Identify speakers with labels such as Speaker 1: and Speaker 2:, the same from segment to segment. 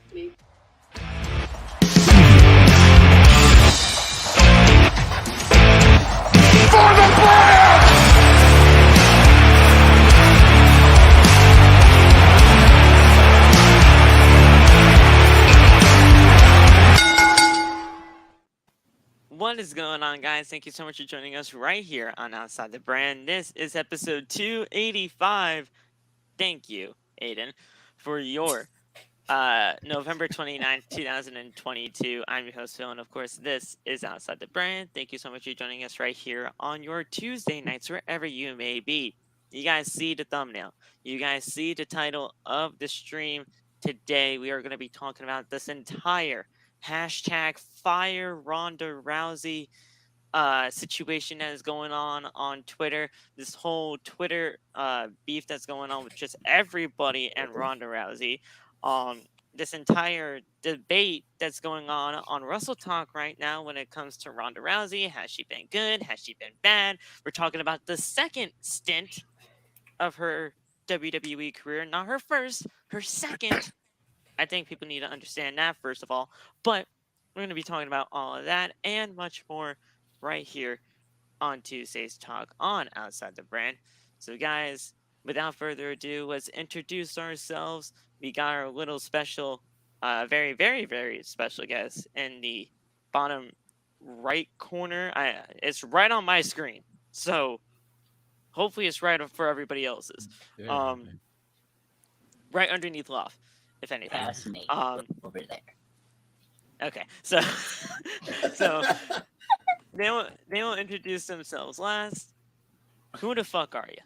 Speaker 1: For the brand!
Speaker 2: What is going on, guys? Thank you so much for joining us right here on Outside the Brand. This is episode 285. Thank you, Aiden, for your November 29th, 2022. I'm your host, Phil, and of course, this is Outside the Brand. Thank you so much for joining us right here on your Tuesday nights, wherever you may be. You guys see the thumbnail. You guys see the title of the stream. Today, we are going to be talking about this entire hashtag Fire Ronda Rousey situation that is going on Twitter. This whole Twitter beef that's going on with just everybody and Ronda Rousey. This entire debate that's going on Wrestle Talk right now when it comes to Ronda Rousey. Has she been good? Has she been bad? We're talking about the second stint of her WWE career, not her first, her second. I think people need to understand that, first of all. But we're going to be talking about all of that and much more right here on Tuesday's Talk on Outside the Brand. So, guys, without further ado, let's introduce ourselves. We got our little special, very, very, very special guest in the bottom right corner. It's right on my screen. So, hopefully it's right for everybody else's. Right underneath Love. If anything.
Speaker 3: That's me over there.
Speaker 2: Okay, so they will introduce themselves last. Who the fuck are you?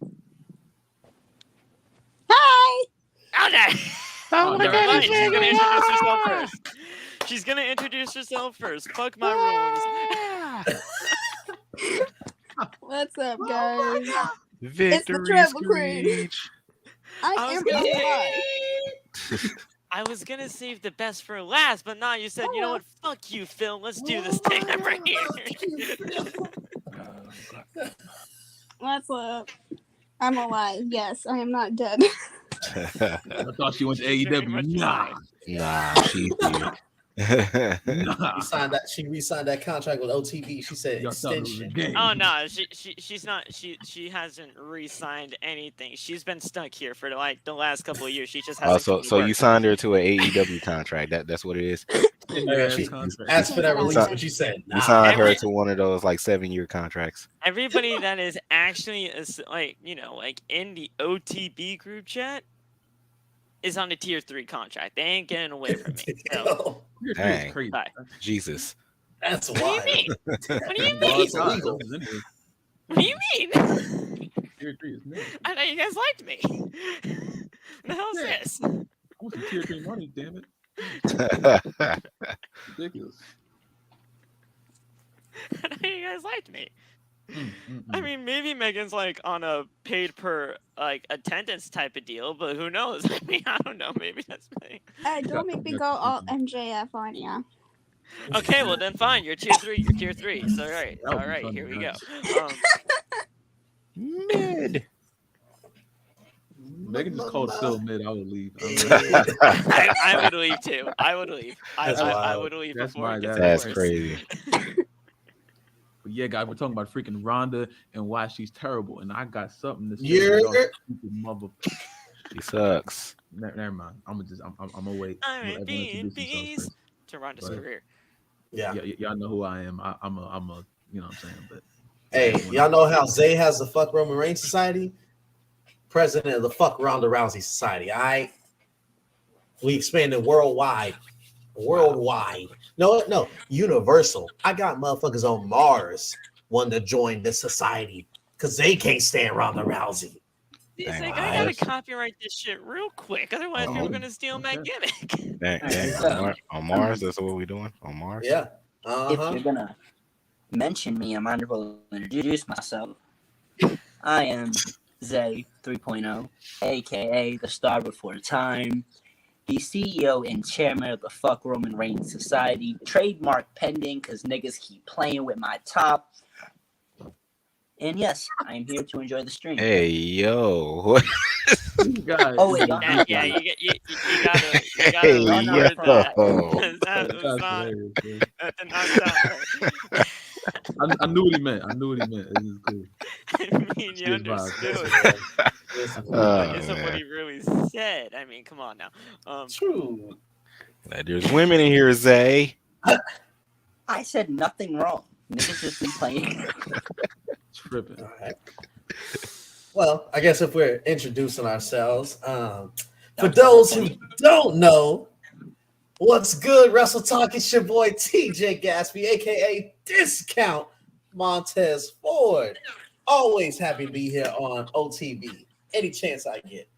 Speaker 4: Hi.
Speaker 2: Okay. Oh, never mind. She's gonna introduce herself first. She's gonna introduce herself first. Fuck my rules.
Speaker 4: What's up, guys?
Speaker 1: Victory
Speaker 4: It's the Travel Queen. I am
Speaker 2: I was gonna save the best for last, but now you said, you know what? Fuck you, Phil. Let's do this thing right here.
Speaker 4: What's up? I'm alive. Yes, I am not dead.
Speaker 5: I thought she went to AEW.
Speaker 1: Nah, she's here.
Speaker 6: She re-signed that contract with OTB. She said extension.
Speaker 2: Oh no, she's not. She hasn't re-signed anything. She's been stuck here for like the last couple of years. She just hasn't.
Speaker 1: So you signed her to an AEW contract. That's what it is.
Speaker 6: She asked for that release, but she said nah.
Speaker 1: You signed her to one of those like 7-year contracts.
Speaker 2: Everybody that is actually like in the OTB group chat is on a tier 3 contract. They ain't getting away from me. So.
Speaker 1: Dang. Jesus.
Speaker 6: That's
Speaker 2: what
Speaker 6: wild.
Speaker 2: do you mean? What do you mean? What do you mean? I know you guys liked me. What the hell is this?
Speaker 5: I want some tier 3 money, damn it. Ridiculous.
Speaker 2: I know you guys liked me. I mean, maybe Megan's like on a paid per like attendance type of deal, but who knows? I mean, I don't know. Maybe that's me.
Speaker 4: Hey, don't make me go all MJF on ya.
Speaker 2: Okay, well then fine. You're tier 3. You're tier 3. So all right. Here we go.
Speaker 1: Mid.
Speaker 5: Megan just called Phil mid. I would leave.
Speaker 2: I would leave too. I would leave. I would leave before.
Speaker 1: That's crazy.
Speaker 5: But yeah, guys, we're talking about freaking Ronda and why she's terrible. And I got something to say.
Speaker 1: She sucks.
Speaker 5: Never mind. I'm gonna wait.
Speaker 2: I'm being beast to Ronda's career.
Speaker 6: Yeah,
Speaker 5: y'all know who I am. I'm a you know what I'm saying. But
Speaker 6: hey, y'all know how Zay has the Fuck Roman Reigns Society? President of the Fuck Ronda Rousey Society. All right, we expanded worldwide. No, universal. I got motherfuckers on Mars wanting to join this society because they can't stand Ronda Rousey.
Speaker 2: He's like, I gotta copyright this shit real quick, otherwise people are gonna steal my gimmick.
Speaker 1: Dang. On Mars, that's what we're doing on Mars.
Speaker 6: Yeah.
Speaker 3: If you're gonna mention me, I might as well introduce myself. I am Zay 3.0, aka the Star Before Time, the CEO and chairman of the Fuck Roman Reigns Society, trademark pending because niggas keep playing with my top. And yes, I am here to enjoy the stream.
Speaker 1: Hey yo.
Speaker 5: Guys,
Speaker 3: Oh, wait, y'all
Speaker 2: Yeah,
Speaker 3: Yeah.
Speaker 2: you gotta
Speaker 1: Hey yo.
Speaker 2: record that. That
Speaker 5: that's
Speaker 2: was not,
Speaker 5: hilarious, bro.
Speaker 2: that did not sound right.
Speaker 5: I knew what he meant. This is cool.
Speaker 2: I mean, you
Speaker 5: Good vibes.
Speaker 2: understood.
Speaker 6: Listen,
Speaker 2: But
Speaker 1: Oh,
Speaker 2: isn't what
Speaker 1: man.
Speaker 2: he really said. I mean, come on now.
Speaker 6: true.
Speaker 1: There's women in here, Zay.
Speaker 3: I said nothing wrong. Niggas just be playing.
Speaker 5: Tripping.
Speaker 6: All right. Well, I guess if we're introducing ourselves, for those who don't know, what's good, Wrestle Talk? It's your boy TJ Gatsby, aka Discount Montez Ford. Always happy to be here on OTB. Any chance I get,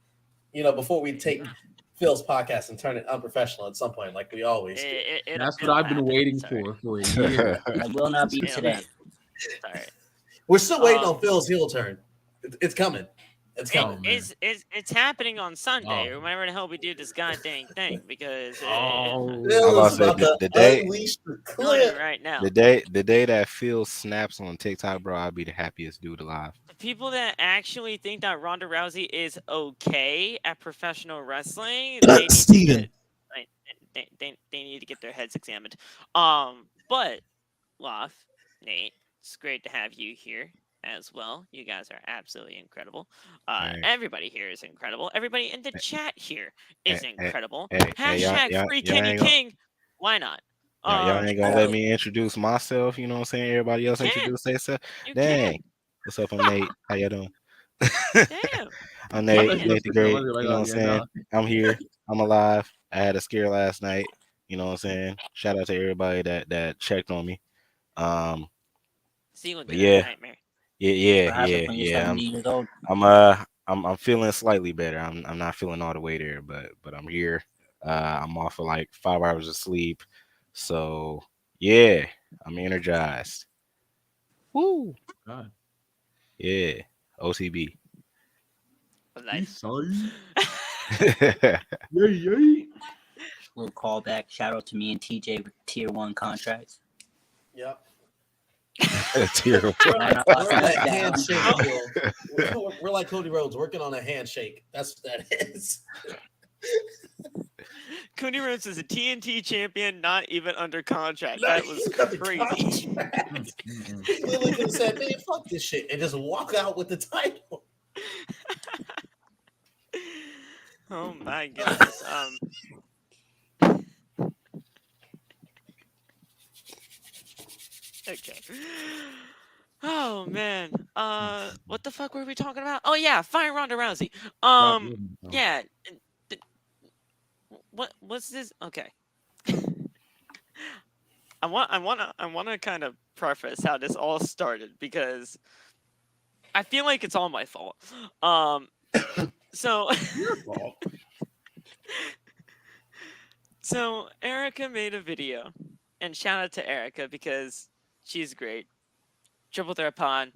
Speaker 6: before we take Phil's podcast and turn it unprofessional at some point, like we always do.
Speaker 5: That's what I've been waiting for a year.
Speaker 3: I will not be
Speaker 2: Yeah.
Speaker 3: today.
Speaker 2: Sorry.
Speaker 6: We're still waiting on Phil's heel turn. It's coming. It's coming.
Speaker 2: It's happening on Sunday
Speaker 5: Oh.
Speaker 2: or whenever the hell we do this goddamn thing because
Speaker 5: Oh.
Speaker 6: Phil
Speaker 1: I
Speaker 6: is
Speaker 1: was
Speaker 6: about
Speaker 1: about
Speaker 6: to
Speaker 1: to say,
Speaker 6: unleash the
Speaker 2: telling you
Speaker 6: clip.
Speaker 2: right now.
Speaker 1: the day that Phil snaps on TikTok, bro, I'll be the happiest dude alive.
Speaker 2: The people that actually think that Ronda Rousey is okay at professional wrestling, they need to
Speaker 6: Steven.
Speaker 2: get, they need to get their heads examined. But Loth, Nate, it's great to have you here as well. You guys are absolutely incredible.
Speaker 1: Hey.
Speaker 2: Everybody here is incredible. Everybody in the chat here is
Speaker 1: Hey,
Speaker 2: incredible.
Speaker 1: hey,
Speaker 2: Hashtag free
Speaker 1: y'all
Speaker 2: Kenny
Speaker 1: ain't gonna-
Speaker 2: King. Why not?
Speaker 1: Y'all ain't gonna let me introduce myself, you know what I'm saying? Everybody else
Speaker 2: You can.
Speaker 1: introduce themselves.
Speaker 2: You
Speaker 1: Dang. What's up? I'm Nate. How y'all doing?
Speaker 2: can. Damn.
Speaker 1: I'm
Speaker 5: I
Speaker 1: Nate,
Speaker 5: thought you
Speaker 1: Nate the
Speaker 5: was
Speaker 1: Great.
Speaker 5: like,
Speaker 1: You know what I'm
Speaker 5: yeah,
Speaker 1: saying?
Speaker 5: nah.
Speaker 1: I'm here. I'm alive. I had a scare last night. You know what I'm saying? Shout out to everybody that checked on me.
Speaker 2: See you
Speaker 1: But
Speaker 2: into
Speaker 1: yeah.
Speaker 2: that nightmare.
Speaker 3: What happens when you're 70 years old?
Speaker 1: I'm feeling slightly better. I'm not feeling all the way there, but I'm here. I'm off for like 5 hours of sleep. So yeah, I'm energized. Woo.
Speaker 5: God.
Speaker 1: Yeah. OCB.
Speaker 2: But like,
Speaker 5: He's sorry. Yay.
Speaker 3: Little callback. Shout out to me and TJ with tier 1 contracts.
Speaker 6: Yep.
Speaker 1: Tier
Speaker 6: We're
Speaker 1: one.
Speaker 6: like,
Speaker 3: Lock
Speaker 6: we're
Speaker 3: that
Speaker 6: like
Speaker 3: down.
Speaker 6: handshake. We're like Cody Rhodes working on a handshake. That's what that is.
Speaker 2: Cody Rhodes is a TNT champion, not even under contract.
Speaker 6: Not
Speaker 2: That was
Speaker 6: even under
Speaker 2: crazy.
Speaker 6: contract. He literally could have said, "Man, fuck this shit," and just walk out with the title.
Speaker 2: Oh my goodness. Okay. Oh man. What the fuck were we talking about? Oh yeah, fire Ronda Rousey. Yeah. What's this? Okay. I want to kind of preface how this all started because I feel like it's all my fault. So
Speaker 5: Your fault.
Speaker 2: So Erica made a video, and shout out to Erica because she's great. Triple Threat Pod,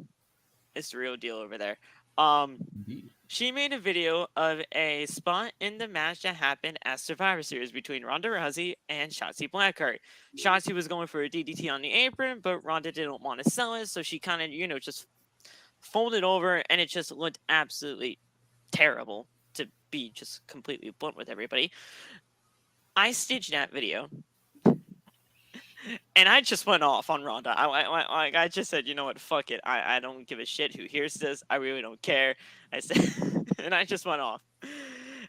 Speaker 2: it's the real deal over there.
Speaker 5: Indeed.
Speaker 2: She made a video of a spot in the match that happened at Survivor Series between Ronda Rousey and Shotzi Blackheart. Shotzi was going for a DDT on the apron, but Ronda didn't want to sell it, so she kind of, just folded over, and it just looked absolutely terrible, to be just completely blunt with everybody. I stitched that video, and I just went off on Ronda. I just said, you know what, fuck it. I don't give a shit who hears this. I really don't care. I said, and I just went off.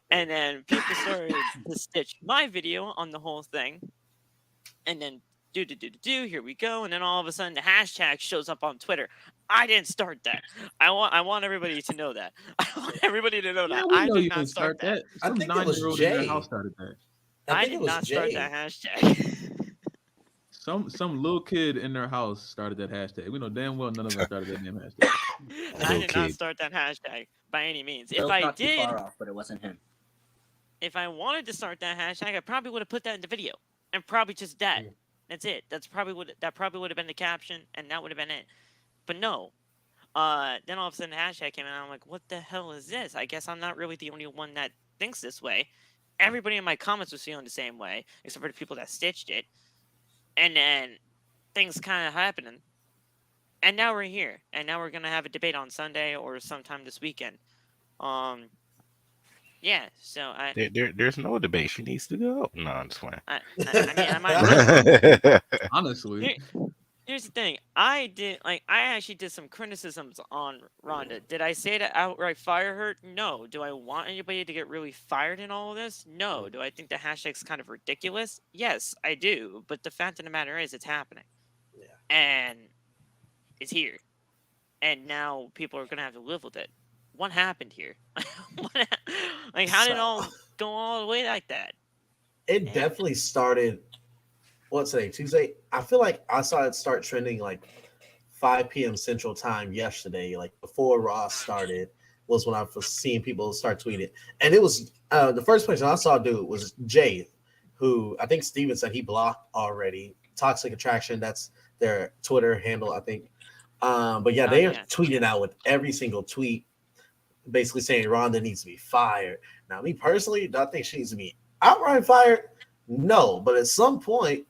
Speaker 2: And then people started to stitch my video on the whole thing. And then here we go. And then all of a sudden the hashtag shows up on Twitter. I didn't start that. I want everybody to know that. I want everybody to know
Speaker 5: Yeah,
Speaker 2: that.
Speaker 5: we
Speaker 2: I
Speaker 5: know
Speaker 2: did
Speaker 5: you
Speaker 2: not
Speaker 5: didn't
Speaker 2: start that.
Speaker 6: I
Speaker 5: Some
Speaker 6: think it was
Speaker 5: 9-year-old in
Speaker 6: Jay.
Speaker 5: their house started that.
Speaker 2: I
Speaker 6: think
Speaker 2: did
Speaker 6: it was
Speaker 2: not
Speaker 6: Jay.
Speaker 2: start that hashtag.
Speaker 5: Some little kid in their house started that hashtag. We know damn well none of us started that damn hashtag.
Speaker 2: I did not
Speaker 1: kid.
Speaker 2: start that hashtag by any means. If
Speaker 3: Bill's
Speaker 2: I
Speaker 3: not too
Speaker 2: did,
Speaker 3: far off, but it wasn't him.
Speaker 2: if I wanted to start that hashtag, I probably would have put that in the video and probably just that.
Speaker 6: Mm.
Speaker 2: That's it. That probably would have been the caption, and that would have been it. But no. Then all of a sudden the hashtag came out, and I'm like, what the hell is this? I guess I'm not really the only one that thinks this way. Everybody in my comments was feeling the same way, except for the people that stitched it. And then things kind of happening. And now we're here, and now we're gonna have a debate on Sunday or sometime this weekend. Um, yeah. So
Speaker 1: There's no debate. She needs to go. No, I'm just playing.
Speaker 2: I mean, I might as well.
Speaker 5: Honestly,
Speaker 2: Here, here's the thing. I actually did some criticisms on Ronda. Did I say to outright fire her? No. Do I want anybody to get really fired in all of this? No. Do I think the hashtag's kind of ridiculous? Yes, I do. But the fact of the matter is, it's happening,
Speaker 6: Yeah.
Speaker 2: and it's here, and now people are gonna have to live with it. What happened here? Like, how did it
Speaker 6: So
Speaker 2: all go all the way like that?
Speaker 6: it
Speaker 2: And
Speaker 6: definitely started. What's today? Tuesday. I feel like I saw it start trending like 5 p.m. Central Time yesterday. Like before Raw started was when I was seeing people start tweeting, and it was the first person I saw do it was Jay, who I think Steven said he blocked already. Toxic Attraction. That's their Twitter handle, I think. But yeah,
Speaker 2: oh
Speaker 6: they are
Speaker 2: yeah,
Speaker 6: tweeting out with every single tweet, basically saying Ronda needs to be fired. Now, me personally, do I think she needs to be outright fired? No, but at some point,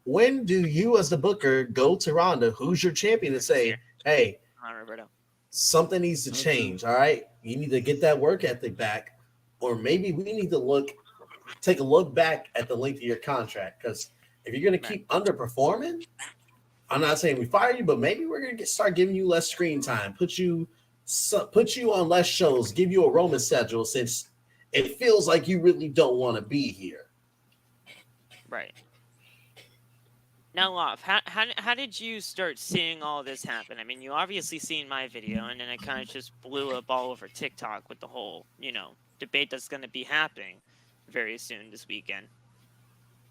Speaker 6: when do you, as the booker, go to Ronda, who's your champion, and
Speaker 2: Chris is here.
Speaker 6: say, "Hey,
Speaker 2: Hi, Roberto.
Speaker 6: something needs to
Speaker 5: that's true.
Speaker 6: change. All right, you need to get that work ethic back, or maybe we need to take a look back at the length of your contract. Because if you're going to
Speaker 2: Right.
Speaker 6: keep underperforming, I'm not saying we fire you, but maybe we're going to start giving you less screen time, put you on less shows, give you a Roman schedule, since it feels like you really don't want to be here."
Speaker 2: Right. Now, Love, how did you start seeing all this happen? I mean, you obviously seen my video, and then it kind of just blew up all over TikTok with the whole, debate that's going to be happening very soon this weekend.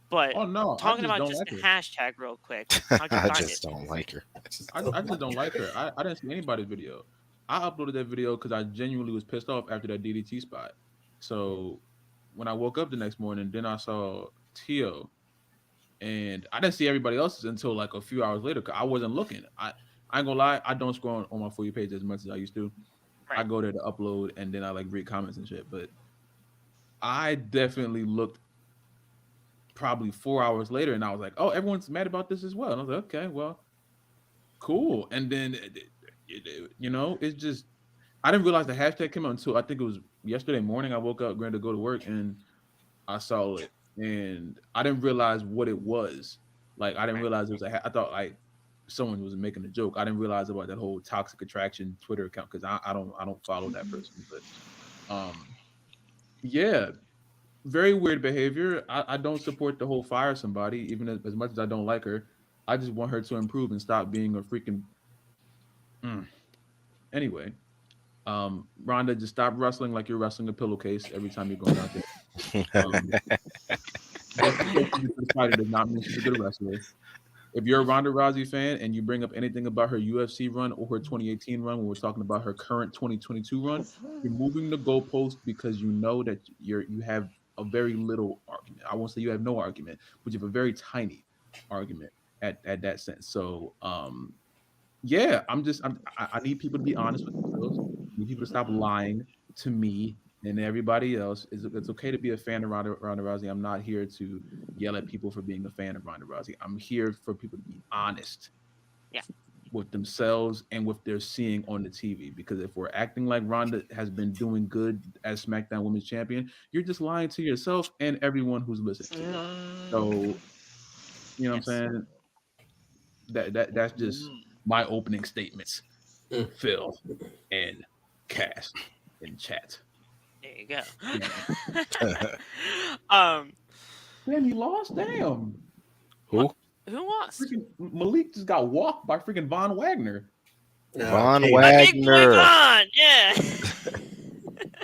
Speaker 2: But
Speaker 5: oh no, I
Speaker 2: talking
Speaker 5: just
Speaker 2: about
Speaker 5: don't
Speaker 2: just
Speaker 5: like
Speaker 2: the
Speaker 5: her.
Speaker 2: hashtag real quick, how'd you
Speaker 1: I
Speaker 2: find it?
Speaker 1: just don't like her.
Speaker 5: I just don't like her. I didn't see anybody's video. I uploaded that video because I genuinely was pissed off after that DDT spot. So when I woke up the next morning, then I saw Tio, and I didn't see everybody else's until like a few hours later. Cause I wasn't looking. I ain't gonna lie, I don't scroll on my For You page as much as I used to. I
Speaker 2: Right.
Speaker 5: go there to upload and then I like read comments and shit. But I definitely looked probably 4 hours later, and I was like, oh, everyone's mad about this as well. And I was like, okay, well, cool. And then it's just I didn't realize the hashtag came out until I think it was yesterday morning. I woke up going to go to work and I saw it, and I didn't realize what it was. Like I didn't
Speaker 2: Right.
Speaker 5: realize it was I thought like someone was making a joke. I didn't realize about that whole toxic attraction Twitter account because I don't follow that person. But yeah, very weird behavior. I don't support the whole fire somebody, even as much as I don't like her. I just want her to improve and stop being a freaking. Mm. Anyway, Rhonda, just stop wrestling like you're wrestling a pillowcase every time you're going out there. Um, just because she's a good fighter does not mean she's a good wrestler. If you're a Ronda Rousey fan and you bring up anything about her UFC run or her 2018 run, when we're talking about her current 2022 run, you're moving the goalpost because you know that you have a very little argument. I won't say you have no argument, but you have a very tiny argument at that sense. So yeah, I need people to be honest with themselves. I need people to stop lying to me and everybody else. It's okay to be a fan of Ronda Rousey. I'm not here to yell at people for being a fan of Ronda Rousey. I'm here for people to be honest
Speaker 2: Yeah.
Speaker 5: with themselves and what they're seeing on the TV. Because if we're acting like Ronda has been doing good as SmackDown Women's Champion, you're just lying to yourself and everyone who's listening to you. So you know what I'm
Speaker 2: Yes.
Speaker 5: saying? That's just my opening statements.
Speaker 6: Mm.
Speaker 5: Phil and Cass in chat.
Speaker 2: There you go.
Speaker 5: Yeah.
Speaker 2: um,
Speaker 5: Damn, he lost. Damn.
Speaker 1: Who?
Speaker 2: who lost?
Speaker 5: Freaking Malik just got walked by freaking Von Wagner.
Speaker 1: Von
Speaker 6: Okay.
Speaker 2: My big boy
Speaker 1: Wagner.
Speaker 2: Vaughn. Yeah.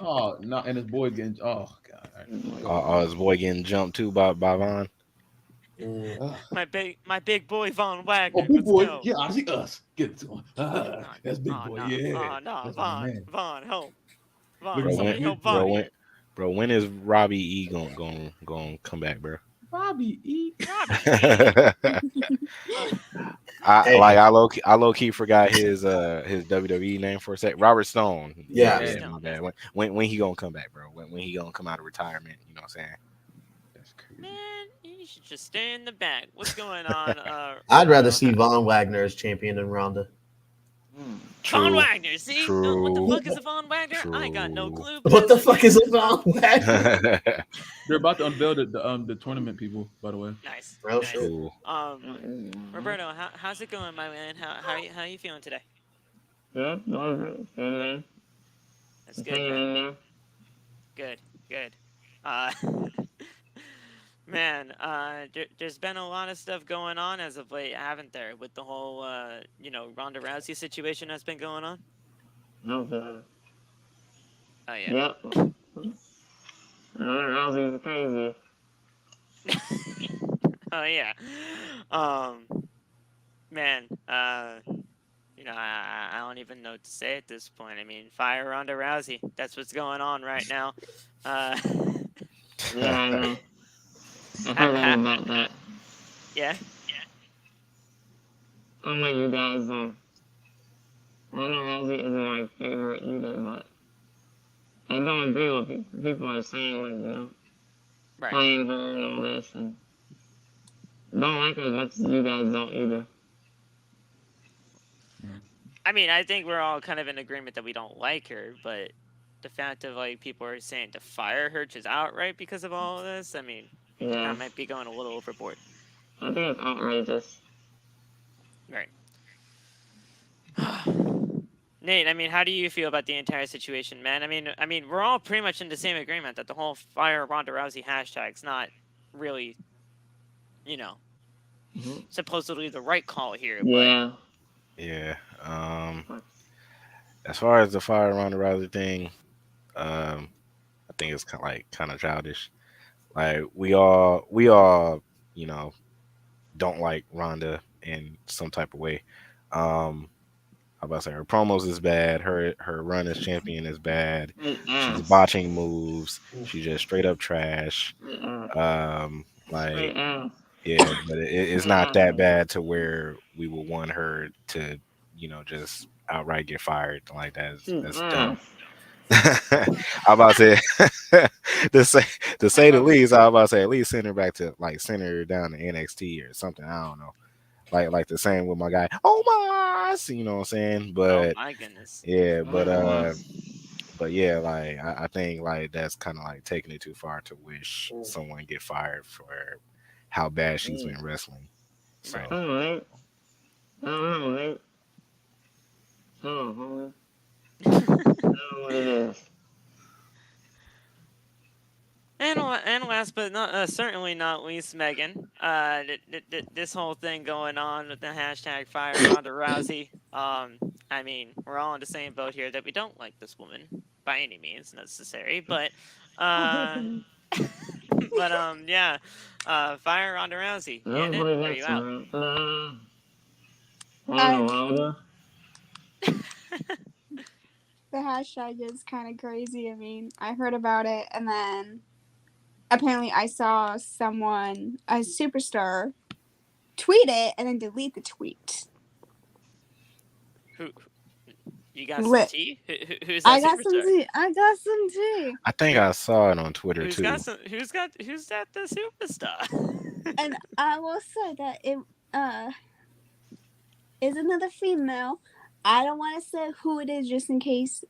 Speaker 5: Oh no, and his boy getting oh god.
Speaker 1: His boy getting jumped too by Von.
Speaker 6: Mm.
Speaker 5: Ugh.
Speaker 2: my big boy Von Wagner.
Speaker 5: Oh, big
Speaker 2: Let's
Speaker 5: boy.
Speaker 2: go.
Speaker 5: Yeah, I see us. Get it to him. That's big
Speaker 2: Oh
Speaker 5: boy.
Speaker 2: no.
Speaker 5: Yeah.
Speaker 2: Oh no.
Speaker 5: That's my
Speaker 2: Von.
Speaker 5: man.
Speaker 2: Von, help. Von,
Speaker 5: Look at
Speaker 1: Bro,
Speaker 5: my
Speaker 2: somebody
Speaker 1: when
Speaker 5: big
Speaker 2: help
Speaker 5: boy.
Speaker 2: Von
Speaker 1: bro
Speaker 2: here.
Speaker 1: when is Robbie E gonna come back, bro?
Speaker 5: Robbie E.
Speaker 2: Robbie E.
Speaker 1: I
Speaker 6: Hey.
Speaker 1: I low key forgot his WWE name for a sec. Robert Stone.
Speaker 6: Yeah.
Speaker 2: Robert
Speaker 1: Yeah,
Speaker 2: Stone.
Speaker 1: my
Speaker 2: That's,
Speaker 1: bad. When he gonna come back, bro? When he gonna come out of retirement? You know what I'm saying?
Speaker 5: That's crazy.
Speaker 2: man, you should just stay in the back. What's going on?
Speaker 6: I'd rather
Speaker 2: Roberto?
Speaker 6: see Von Wagner as champion than Ronda.
Speaker 2: Von
Speaker 1: True.
Speaker 2: Wagner, see? What the
Speaker 1: True.
Speaker 2: fuck is a Von Wagner? I got no
Speaker 1: True.
Speaker 2: clue. But
Speaker 6: What the
Speaker 2: that's
Speaker 6: fuck is a Von Wagner?
Speaker 5: They're about to unveil the tournament people, by the way.
Speaker 2: nice.
Speaker 6: Real
Speaker 2: Nice.
Speaker 6: shit.
Speaker 1: Cool.
Speaker 2: Roberto, how's it going, my man? How you feeling today?
Speaker 7: Yeah, man.
Speaker 2: That's good, man. Good. Uh, man, there's been a lot of stuff going on as of late, haven't there? With the whole, Ronda Rousey situation that's been going on.
Speaker 7: Okay.
Speaker 2: Oh yeah.
Speaker 7: Yep. Rousey's crazy.
Speaker 2: Oh yeah. Man. I don't even know what to say at this point. I mean, fire Ronda Rousey. That's what's going on right now.
Speaker 7: Yeah, I know. I heard all about that.
Speaker 2: Yeah.
Speaker 7: I'm like you guys, Ronda Rousey isn't my favorite either, but I don't agree with people are saying, like,
Speaker 2: Right.
Speaker 7: playing her and all this, and don't like her as much as you guys don't either.
Speaker 2: I mean, I think we're all kind of in agreement that we don't like her, but the fact of like people are saying to fire her just outright because of all of this, I mean,
Speaker 7: Yeah,
Speaker 2: that might be going a little overboard.
Speaker 7: I think it's outrageous.
Speaker 2: Right. Nate, I mean, how do you feel about the entire situation, man? I mean, we're all pretty much in the same agreement that the whole fire Ronda Rousey hashtag's not really, supposedly the right call here.
Speaker 7: Yeah.
Speaker 1: Yeah. As far as the fire Ronda Rousey thing, I think it's kind of childish. Like we all, you know, don't like Ronda in some type of way. How about to say her promos is bad. Her run as champion is bad. She's botching moves. She's just straight up trash. Like yeah, but it's not that bad to where we would want her to, just outright get fired like that. That's dumb. I about to say to say the least. I about to say at least send her back to send her down to NXT or something. I don't know. Like the same with my guy. Oh my, you know what I'm saying?
Speaker 2: Oh
Speaker 1: But
Speaker 2: my goodness.
Speaker 1: yeah, but yeah, like I think like that's kind of like taking it too far to wish someone get fired for how bad she's been wrestling. So
Speaker 2: Right.
Speaker 7: Alright. I don't know, right? Oh, I don't know what it is.
Speaker 2: And last but not certainly not least, Megan. This whole thing going on with the hashtag fire Ronda Rousey. I mean, we're all in the same boat here that we don't like this woman by any means necessary, but yeah. Fire Ronda Rousey.
Speaker 7: I
Speaker 2: You in
Speaker 7: don't
Speaker 2: it?
Speaker 7: believe
Speaker 2: Or are
Speaker 7: that's
Speaker 2: you out?
Speaker 7: Ronda.
Speaker 4: The hashtag is kind of crazy. I mean, I heard about it, and then apparently I saw someone, a superstar, tweet it and then delete the tweet.
Speaker 2: Who? You got some
Speaker 4: Lit.
Speaker 2: tea? Who's that
Speaker 4: I got
Speaker 2: superstar?
Speaker 4: some tea. I got some tea.
Speaker 1: I think I saw it on Twitter
Speaker 2: Who's
Speaker 1: too.
Speaker 2: got some? Who's that? The superstar?
Speaker 4: And I will say that it is another female. I don't want to say who it is just in case,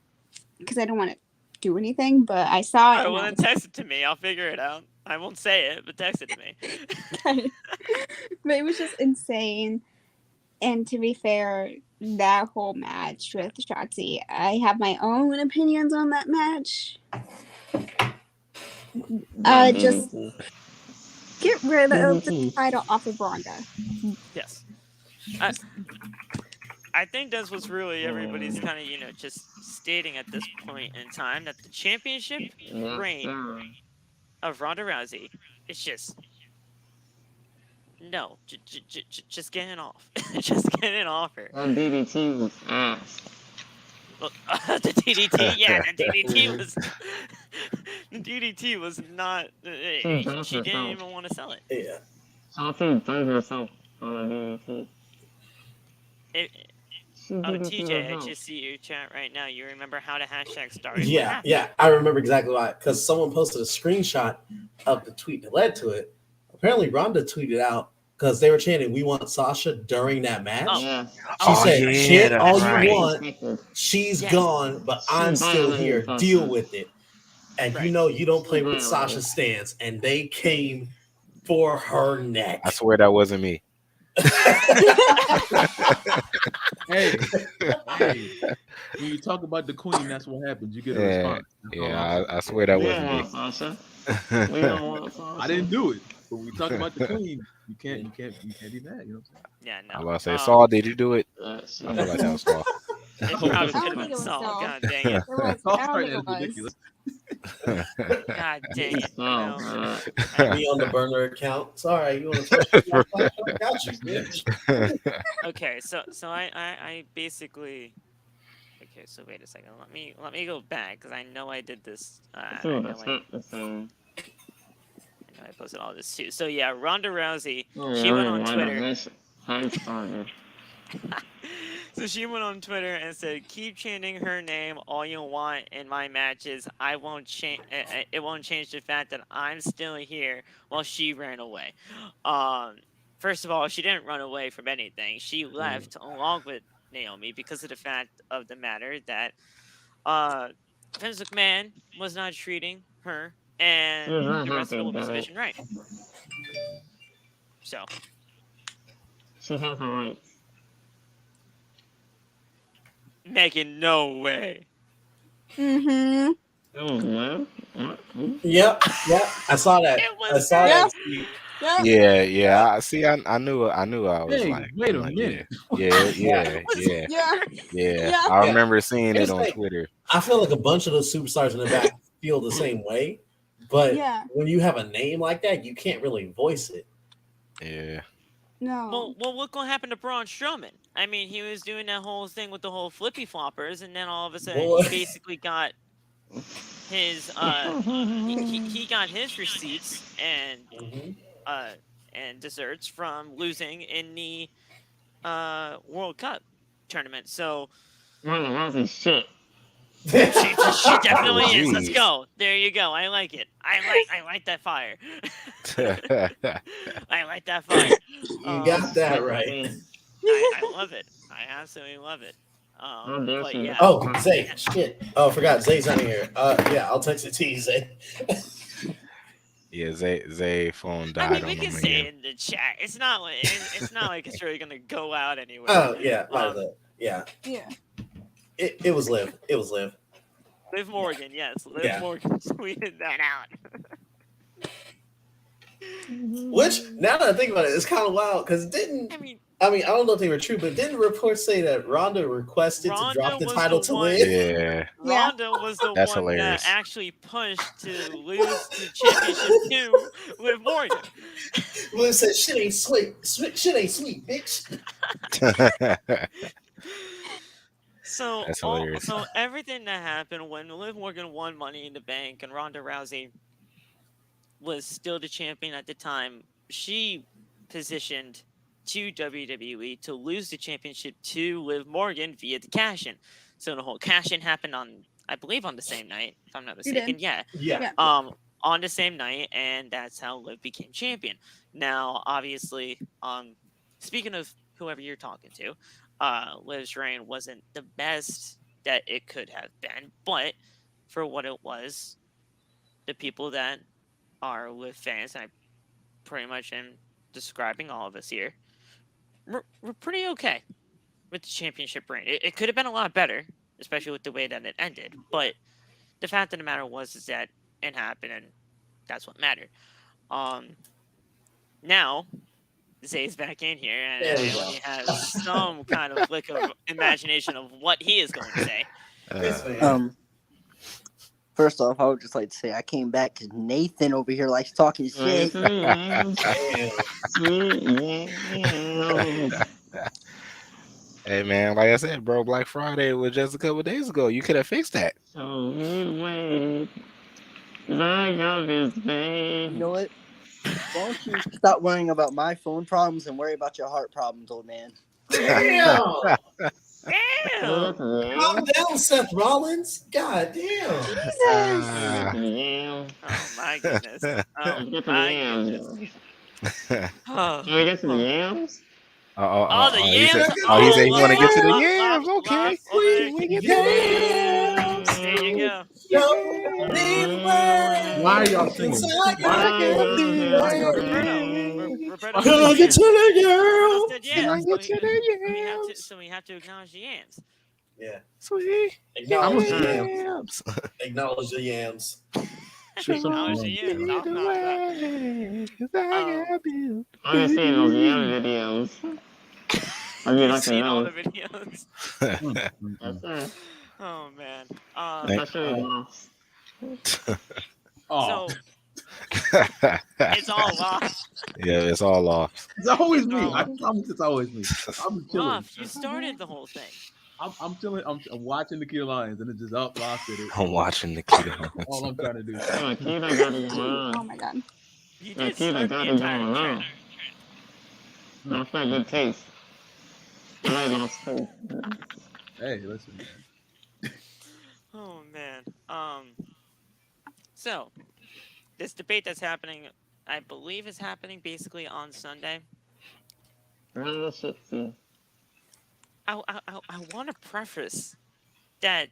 Speaker 4: because I don't want to do anything. But I saw it.
Speaker 2: Alright,
Speaker 4: and
Speaker 2: well
Speaker 4: I
Speaker 2: then text it to me. I'll figure it out. I won't say it, but text it to me.
Speaker 4: but it was just insane. And to be fair, that whole match with Shotzi, I have my own opinions on that match. Just get rid of the title off of Ronda.
Speaker 2: Yes. I think that's what's really everybody's kind of, just stating at this point in time that the championship reign of Ronda Rousey is just no, just getting off, just getting off her.
Speaker 7: That DDT was ass.
Speaker 2: Well, the DDT, yeah, the DDT was not. She didn't even want to sell it.
Speaker 6: Yeah.
Speaker 7: Shotzi dunked herself on the DDT.
Speaker 2: TJ, I just see your chat right now. You remember how the hashtag started?
Speaker 6: Yeah, I remember exactly why. Because someone posted a screenshot of the tweet that led to it. Apparently, Rhonda tweeted out, because they were chanting, "We want Sasha" during that match.
Speaker 2: Oh.
Speaker 7: Yeah.
Speaker 6: She
Speaker 2: Oh,
Speaker 6: said,
Speaker 1: yeah,
Speaker 6: "Chant
Speaker 1: that's
Speaker 6: all
Speaker 2: right.
Speaker 6: you want.
Speaker 7: Expected.
Speaker 6: She's
Speaker 2: Yes.
Speaker 6: gone, but I'm still here. Deal with it." And you
Speaker 2: Right.
Speaker 6: know you don't play with
Speaker 7: Right.
Speaker 6: Sasha's stance, and they came for her
Speaker 1: I
Speaker 6: neck.
Speaker 1: swear that wasn't me.
Speaker 5: Hey, hey. When you talk about the queen, that's what happens. You get a
Speaker 1: Yeah,
Speaker 5: response. That's all I'm
Speaker 1: yeah,
Speaker 5: saying.
Speaker 1: I swear that
Speaker 7: We
Speaker 1: wasn't
Speaker 7: don't
Speaker 1: me.
Speaker 7: want Sasha. We don't want Sasha.
Speaker 5: I didn't do it. But when you talk about the queen, you can't be mad. You know what I'm
Speaker 2: Yeah,
Speaker 1: I
Speaker 2: no.
Speaker 1: was about to say, Saul, did you do it?
Speaker 7: Yes.
Speaker 1: I feel like that was Saul.
Speaker 2: It
Speaker 5: saying?
Speaker 2: probably
Speaker 4: I
Speaker 2: could
Speaker 4: don't
Speaker 2: have
Speaker 4: think
Speaker 2: been
Speaker 4: it was
Speaker 2: Saul.
Speaker 4: Saul.
Speaker 2: God dang it.
Speaker 4: It was.
Speaker 5: Oh,
Speaker 4: I don't
Speaker 5: sorry,
Speaker 4: think it
Speaker 5: that's
Speaker 4: was.
Speaker 5: ridiculous.
Speaker 2: God dang it.
Speaker 7: So,
Speaker 2: Well,
Speaker 6: Me on the burner account. Sorry, you want to touch my I got you, bitch.
Speaker 2: okay, so I basically. Okay, so wait a second. Let me go back because I know I did this. I
Speaker 7: so
Speaker 2: know
Speaker 7: that's
Speaker 2: I,
Speaker 7: not the same.
Speaker 2: I posted all this too. So yeah, Ronda Rousey.
Speaker 7: Oh,
Speaker 2: She
Speaker 7: yeah,
Speaker 2: went on
Speaker 7: why
Speaker 2: Twitter.
Speaker 7: not? Nice high starter.
Speaker 2: So she went on Twitter and said, "Keep chanting her name all you want in my matches. I won't change. It won't change the fact that I'm still here." While she ran away. Um, First of all, she didn't run away from anything. She left along with Naomi because of the fact of the matter that uh, Vince McMahon was not treating her and
Speaker 7: She's not
Speaker 2: the rest of
Speaker 7: happy
Speaker 2: the women's
Speaker 7: about it.
Speaker 2: division right. So
Speaker 7: She has a right.
Speaker 2: Megan, no way.
Speaker 4: Mm-hmm.
Speaker 7: Oh, no? What? Who?
Speaker 6: Yep. I saw that.
Speaker 2: It
Speaker 6: I
Speaker 2: was
Speaker 6: saw
Speaker 2: her.
Speaker 6: that.
Speaker 4: Yep.
Speaker 1: Yeah. I see. I knew. I was
Speaker 5: Hey,
Speaker 1: like,
Speaker 5: wait
Speaker 1: I'm
Speaker 5: a
Speaker 1: like,
Speaker 5: minute.
Speaker 2: It was
Speaker 1: yeah.
Speaker 4: Yeah. Yeah.
Speaker 1: I
Speaker 6: Yeah.
Speaker 1: remember seeing
Speaker 6: Here's
Speaker 1: it
Speaker 6: the
Speaker 1: on
Speaker 6: thing.
Speaker 1: Twitter.
Speaker 6: I feel like a bunch of those superstars in the back feel the same way, but
Speaker 4: Yeah.
Speaker 6: when you have a name like that, you can't really voice it.
Speaker 1: Yeah,
Speaker 4: No.
Speaker 2: Well, look what happened to Braun Strowman. I mean, he was doing that whole thing with the whole flippy floppers, and then all of a sudden,
Speaker 6: Boy.
Speaker 2: he basically got his he got his receipts
Speaker 6: Mhm.
Speaker 2: and desserts from losing in the World Cup tournament. So
Speaker 7: Ronda Rousey shit.
Speaker 2: she
Speaker 1: oh
Speaker 2: definitely is. Let's
Speaker 1: jeez.
Speaker 2: go. There you go. I like it. I like that fire. I like that fire.
Speaker 6: You got that right.
Speaker 2: I love it. I absolutely love it.
Speaker 7: How dare
Speaker 2: But
Speaker 7: she?
Speaker 2: yeah.
Speaker 6: Oh, Zay, shit. Oh, I forgot. Zay's not here. Yeah, I'll text it to you, Zay.
Speaker 1: Yeah, Zay phone
Speaker 2: I
Speaker 1: died
Speaker 2: mean, we
Speaker 1: on
Speaker 2: can
Speaker 1: him
Speaker 2: say
Speaker 1: again.
Speaker 2: it in the chat. It's not like it's really gonna go out anywhere.
Speaker 6: Oh, yeah, might as
Speaker 2: Um,
Speaker 6: well. Yeah,
Speaker 4: Yeah.
Speaker 6: it was Liv. It was Liv.
Speaker 2: Liv Morgan, yes, Liv
Speaker 6: Yeah.
Speaker 2: Morgan tweeted that out.
Speaker 6: Which, now that I think about it, it's kind of wild because didn't.
Speaker 2: I mean,
Speaker 6: I don't know if they were true, but didn't reports say that Ronda requested to
Speaker 2: Ronda
Speaker 6: drop the
Speaker 2: was
Speaker 6: title
Speaker 2: the
Speaker 6: to
Speaker 2: one.
Speaker 6: Liv?
Speaker 1: Yeah,
Speaker 2: Ronda was the
Speaker 1: that's
Speaker 2: one that
Speaker 1: hilarious.
Speaker 2: actually pushed to lose the championship to Liv Morgan.
Speaker 6: Liv said, "Shit ain't sweet. Shit ain't sweet, bitch."
Speaker 2: So,
Speaker 1: That's hilarious.
Speaker 2: so everything that happened when Liv Morgan won Money in the Bank and Ronda Rousey was still the champion at the time, she positioned to WWE to lose the championship to Liv Morgan via the cash-in. So the whole cash-in happened on, I believe, on the same night, if I'm not
Speaker 4: You
Speaker 2: mistaken.
Speaker 4: did.
Speaker 2: Yeah.
Speaker 6: Yeah.
Speaker 2: On the same night, and that's how Liv became champion. Now, obviously, speaking of whoever you're talking to, Liv's reign wasn't the best that it could have been, but for what it was, the people that are Liv fans, and I pretty much am describing all of us here, we're pretty okay with the championship reign. It could have been a lot better, especially with the way that it ended, but the fact of the matter was is that it happened, and that's what mattered. Now Zay's back in here, and
Speaker 6: There we
Speaker 2: I
Speaker 6: go.
Speaker 2: only have some kind of flick of imagination of what he is going to say.
Speaker 3: First off, I would just like to say I came back because Nathan over here likes talking shit.
Speaker 1: Hey man, like I said, bro, Black Friday was just a couple days ago. You could have fixed that.
Speaker 7: So wait. I got this
Speaker 3: You
Speaker 7: thing.
Speaker 3: know what? Why don't you stop worrying about my phone problems and worry about your heart problems, old man?
Speaker 6: Damn.
Speaker 2: Damn!
Speaker 6: Calm down, Seth Rollins. God damn.
Speaker 4: Jesus.
Speaker 7: Yeah.
Speaker 2: Oh my goodness! Oh
Speaker 7: Get the
Speaker 2: my
Speaker 7: yams.
Speaker 2: goodness! Oh,
Speaker 7: Can we get to the yams?
Speaker 2: oh, the
Speaker 1: He said,
Speaker 2: yams.
Speaker 1: oh, he said
Speaker 2: Oh,
Speaker 1: he want to get to the
Speaker 2: love,
Speaker 1: yams.
Speaker 2: love,
Speaker 1: Okay,
Speaker 2: love over there.
Speaker 1: we get to the
Speaker 6: Yams.
Speaker 2: There you go.
Speaker 6: Show me the
Speaker 5: Why are
Speaker 6: way.
Speaker 5: y'all
Speaker 6: 'Cause
Speaker 5: singing?
Speaker 6: I got
Speaker 5: Why are y'all
Speaker 6: bills.
Speaker 2: Roberto,
Speaker 5: singing?
Speaker 2: Roberto
Speaker 5: Why
Speaker 2: said
Speaker 5: are
Speaker 6: Can
Speaker 5: y'all
Speaker 6: I get to
Speaker 2: yams.
Speaker 5: singing?
Speaker 2: Roberto
Speaker 6: the
Speaker 2: said
Speaker 6: yams?
Speaker 1: Can I
Speaker 2: yams. So,
Speaker 1: get to the yams?
Speaker 2: we have to acknowledge the yams.
Speaker 6: Yeah.
Speaker 1: Sweet
Speaker 5: I'm
Speaker 6: Acknowledge
Speaker 5: a
Speaker 6: the yams.
Speaker 1: yams.
Speaker 6: Acknowledge the yams.
Speaker 5: Show some
Speaker 2: Acknowledge the
Speaker 5: love,
Speaker 2: yams.
Speaker 5: bro.
Speaker 2: I'll acknowledge that.
Speaker 1: 'Cause I
Speaker 2: Um,
Speaker 1: got bills.
Speaker 7: I've been seeing those yam videos. I'd
Speaker 2: you've
Speaker 7: like to
Speaker 2: seen all
Speaker 7: know.
Speaker 2: the videos.
Speaker 7: Yes, sir.
Speaker 2: Oh man.
Speaker 7: Especially lost.
Speaker 5: Oh,
Speaker 2: So it's all lost.
Speaker 1: Yeah, it's all off.
Speaker 5: it's always
Speaker 2: It's
Speaker 5: me.
Speaker 2: all
Speaker 5: I promise it's always me. I'm chilling.
Speaker 2: Loft, you started the whole thing.
Speaker 5: I'm chilling. I'm watching the Key Lions, and it's just up, lost it.
Speaker 1: I'm watching the keto.
Speaker 5: All I'm trying to do.
Speaker 7: Yeah, Keita got it going
Speaker 4: Oh
Speaker 7: on.
Speaker 4: my god.
Speaker 2: You
Speaker 7: Yeah,
Speaker 2: did
Speaker 7: Keita
Speaker 2: start
Speaker 7: got
Speaker 2: the
Speaker 7: it
Speaker 2: entire
Speaker 7: going
Speaker 2: trend.
Speaker 7: on. That's not good taste. I like lost taste.
Speaker 5: Hey, listen, man.
Speaker 2: Oh man. So this debate that's happening, I believe, is happening basically on Sunday.
Speaker 7: Run the shit, see.
Speaker 2: I want to preface that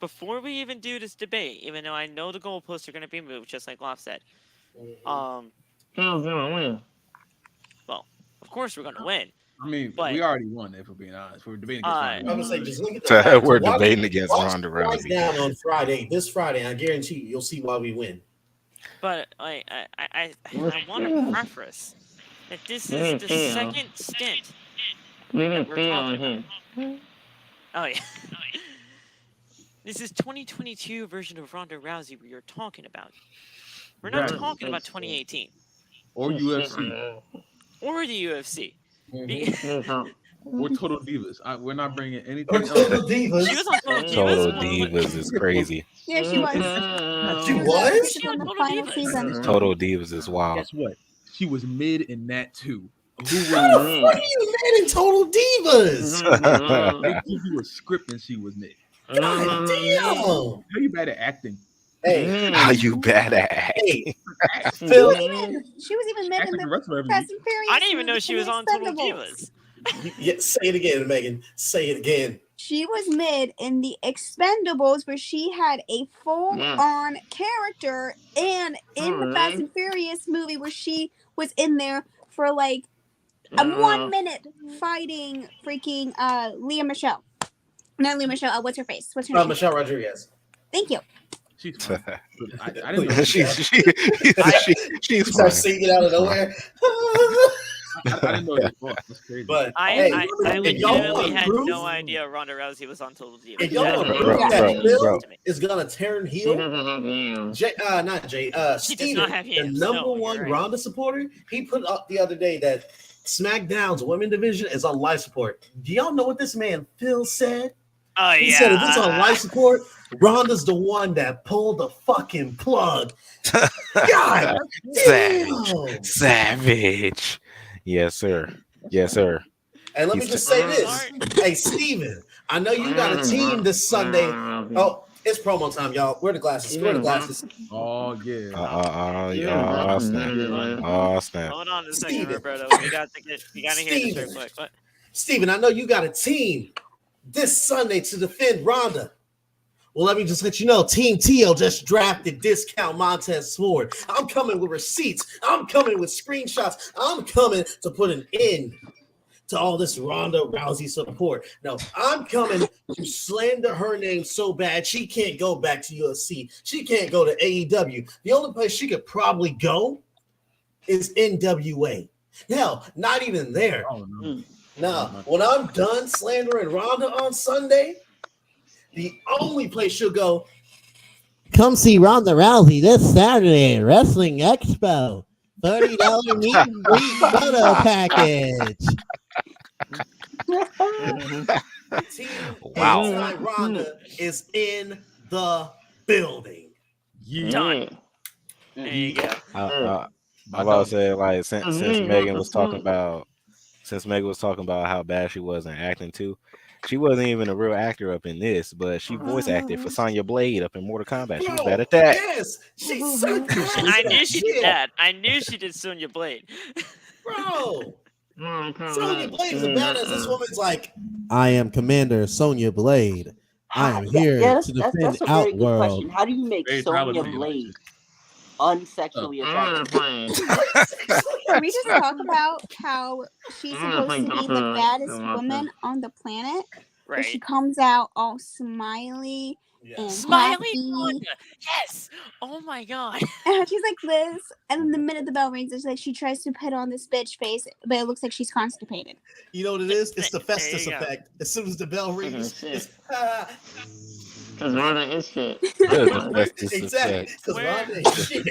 Speaker 2: before we even do this debate, even though I know the goalposts are going to be moved, just like Loft said.
Speaker 7: Hell's gonna win.
Speaker 2: Well, of course we're going to win.
Speaker 5: I mean,
Speaker 2: But-
Speaker 5: we already won. If we're being honest, we're debating against
Speaker 6: I'm
Speaker 5: Ronda
Speaker 6: gonna say,
Speaker 5: Rousey.
Speaker 6: just look at the facts.
Speaker 1: We're
Speaker 6: Watch-
Speaker 1: debating against
Speaker 6: watch
Speaker 1: Ronda
Speaker 6: the price
Speaker 1: Rousey.
Speaker 6: down on Friday, this Friday. And I guarantee you'll see why we win.
Speaker 2: But I want to preface that this is the
Speaker 7: Yeah.
Speaker 2: second stint.
Speaker 7: We need
Speaker 2: We're
Speaker 7: Theo
Speaker 2: talking
Speaker 7: in here.
Speaker 2: Oh yeah. This is 2022 version of Ronda Rousey we are talking about. We're not
Speaker 5: Right.
Speaker 2: talking about 2018
Speaker 5: Or UFC.
Speaker 2: or the UFC.
Speaker 5: We're total divas. We're not bringing anything
Speaker 6: Or
Speaker 5: else.
Speaker 6: Total Divas.
Speaker 2: She was on Total
Speaker 1: Total
Speaker 2: Divas.
Speaker 1: Divas is crazy.
Speaker 4: Yeah, she was.
Speaker 6: She
Speaker 4: Was
Speaker 6: was?
Speaker 4: she on the
Speaker 2: Total
Speaker 4: final
Speaker 2: Divas.
Speaker 4: season.
Speaker 1: Total Divas is wild.
Speaker 5: Guess what? She was mid in that too. Who
Speaker 6: How
Speaker 5: was
Speaker 6: the fuck are you mad in Total Divas?
Speaker 5: they give you a script and she was mid?
Speaker 6: God damn.
Speaker 5: How you bad at acting?
Speaker 6: Hey,
Speaker 1: How you bad at?
Speaker 6: hey,
Speaker 4: She
Speaker 6: Phil.
Speaker 4: was even mid in
Speaker 5: Acting
Speaker 4: the
Speaker 5: the rest of every
Speaker 4: Fast
Speaker 5: week.
Speaker 4: and Furious.
Speaker 2: I didn't even know
Speaker 4: movie
Speaker 2: she
Speaker 4: and
Speaker 2: was
Speaker 4: the
Speaker 2: on Total
Speaker 4: Expendables.
Speaker 2: Divas.
Speaker 6: Yeah, say it again, Megan. Say it again.
Speaker 4: She was mid in the Expendables, where she had a full-on character, and in the Fast and Furious movie, where she was in there for like 1 minute fighting freaking Leah Michelle. Not Leah Michelle. What's her face? What's her name?
Speaker 6: Michelle Rodriguez.
Speaker 4: Thank you.
Speaker 5: She's fine. I didn't know.
Speaker 1: she's
Speaker 6: She starts
Speaker 1: fine.
Speaker 6: singing out of nowhere.
Speaker 5: I didn't know it was. That's crazy.
Speaker 6: But
Speaker 2: I
Speaker 6: hey,
Speaker 2: I
Speaker 6: if y'all
Speaker 2: legitimately
Speaker 6: want
Speaker 2: had
Speaker 6: proof,
Speaker 2: no idea Ronda Rousey was on Total Divas.
Speaker 6: if y'all
Speaker 2: That's
Speaker 6: want
Speaker 2: what
Speaker 6: proof
Speaker 2: it
Speaker 6: that
Speaker 2: was
Speaker 6: Phil
Speaker 2: to me.
Speaker 6: is gonna turn
Speaker 7: He
Speaker 6: heel,
Speaker 7: doesn't have yams.
Speaker 6: not Jay,
Speaker 2: He does
Speaker 6: Steven,
Speaker 2: not have
Speaker 6: the
Speaker 2: yams.
Speaker 6: number
Speaker 2: No,
Speaker 6: one
Speaker 2: you're right.
Speaker 6: Ronda supporter, he put up the other day that SmackDown's women division is on life support. Do y'all know what this man Phil said?
Speaker 2: Oh
Speaker 6: He
Speaker 2: yeah.
Speaker 6: said if it's on life support, Ronda's the one that pulled the fucking plug. God damn.
Speaker 1: Savage. Yes, sir. Yes, sir.
Speaker 6: And let me
Speaker 1: He's
Speaker 6: just say this. Hey, Steven, I know you got a team this Sunday. Oh, it's promo time, y'all. Where are the glasses? Where are the glasses?
Speaker 5: Oh yeah.
Speaker 1: Oh, snap. Oh, snap.
Speaker 2: Hold on a second,
Speaker 6: Steven.
Speaker 2: Roberto. We got to hear this real quick. What?
Speaker 6: Steven, I know you got a team this Sunday to defend Ronda. Well, let me just let you know, Team Tio just drafted Discount Montez Ford. I'm coming with receipts. I'm coming with screenshots. I'm coming to put an end to all this Ronda Rousey support. No, I'm coming to slander her name so bad she can't go back to UFC. She can't go to AEW. The only place she could probably go is NWA. Hell, not even there.
Speaker 5: Oh no.
Speaker 6: No, when I'm done slandering Ronda on Sunday, the only place she'll go. Come see Ronda Rousey this Saturday at Wrestling Expo. $30 meet and greet photo package. Team
Speaker 1: Wow.
Speaker 6: Anti-Ronda is in the building.
Speaker 2: Done. There you go.
Speaker 1: I'm about to say, like, since Megan was talking about how bad she was in acting too, She wasn't even a real actor up in this, but she voice acted for Sonya Blade up in Mortal Kombat. She was bad
Speaker 6: Bro,
Speaker 1: at that.
Speaker 6: yes, she certainly
Speaker 2: I,
Speaker 6: was
Speaker 2: I knew
Speaker 6: that
Speaker 2: she did
Speaker 6: shit,
Speaker 2: that. I knew she did Sonya Blade.
Speaker 6: bro.
Speaker 7: No, I
Speaker 6: Sonya
Speaker 7: can't
Speaker 6: Blade is a
Speaker 7: see that.
Speaker 6: badass. This woman's like, I am Commander Sonya Blade. I am
Speaker 3: Yeah,
Speaker 6: here
Speaker 3: yeah,
Speaker 6: to
Speaker 3: that's
Speaker 6: defend
Speaker 3: a very good
Speaker 6: Outworld.
Speaker 3: question. How do you make
Speaker 5: Very Tyler
Speaker 3: Sonya
Speaker 5: Perry
Speaker 3: Blade
Speaker 5: like
Speaker 3: unsexually
Speaker 7: I'm
Speaker 3: attractive?
Speaker 7: gonna play.
Speaker 4: Can we just talk about how she's
Speaker 7: I'm gonna
Speaker 4: supposed
Speaker 7: play
Speaker 4: to be
Speaker 7: Gotham
Speaker 4: the
Speaker 7: like
Speaker 4: baddest
Speaker 7: the
Speaker 4: woman on the planet, but she
Speaker 2: Right.
Speaker 4: comes out all smiley and
Speaker 6: yes.
Speaker 2: Smiley
Speaker 4: happy,
Speaker 2: Wanda. Yes. Oh my god.
Speaker 4: and she's like this. And then the minute the bell rings, it's like she tries to put on this bitch face, but it looks like she's constipated.
Speaker 6: You know what it is? It's the
Speaker 2: There
Speaker 6: Festus
Speaker 2: you go.
Speaker 6: effect. As soon as the bell rings,
Speaker 7: shit.
Speaker 6: it's
Speaker 7: Cause Ronda is shit.
Speaker 1: There's the Festus
Speaker 6: exactly
Speaker 1: effect.
Speaker 6: because
Speaker 2: Where-
Speaker 6: Ronda ain't shit.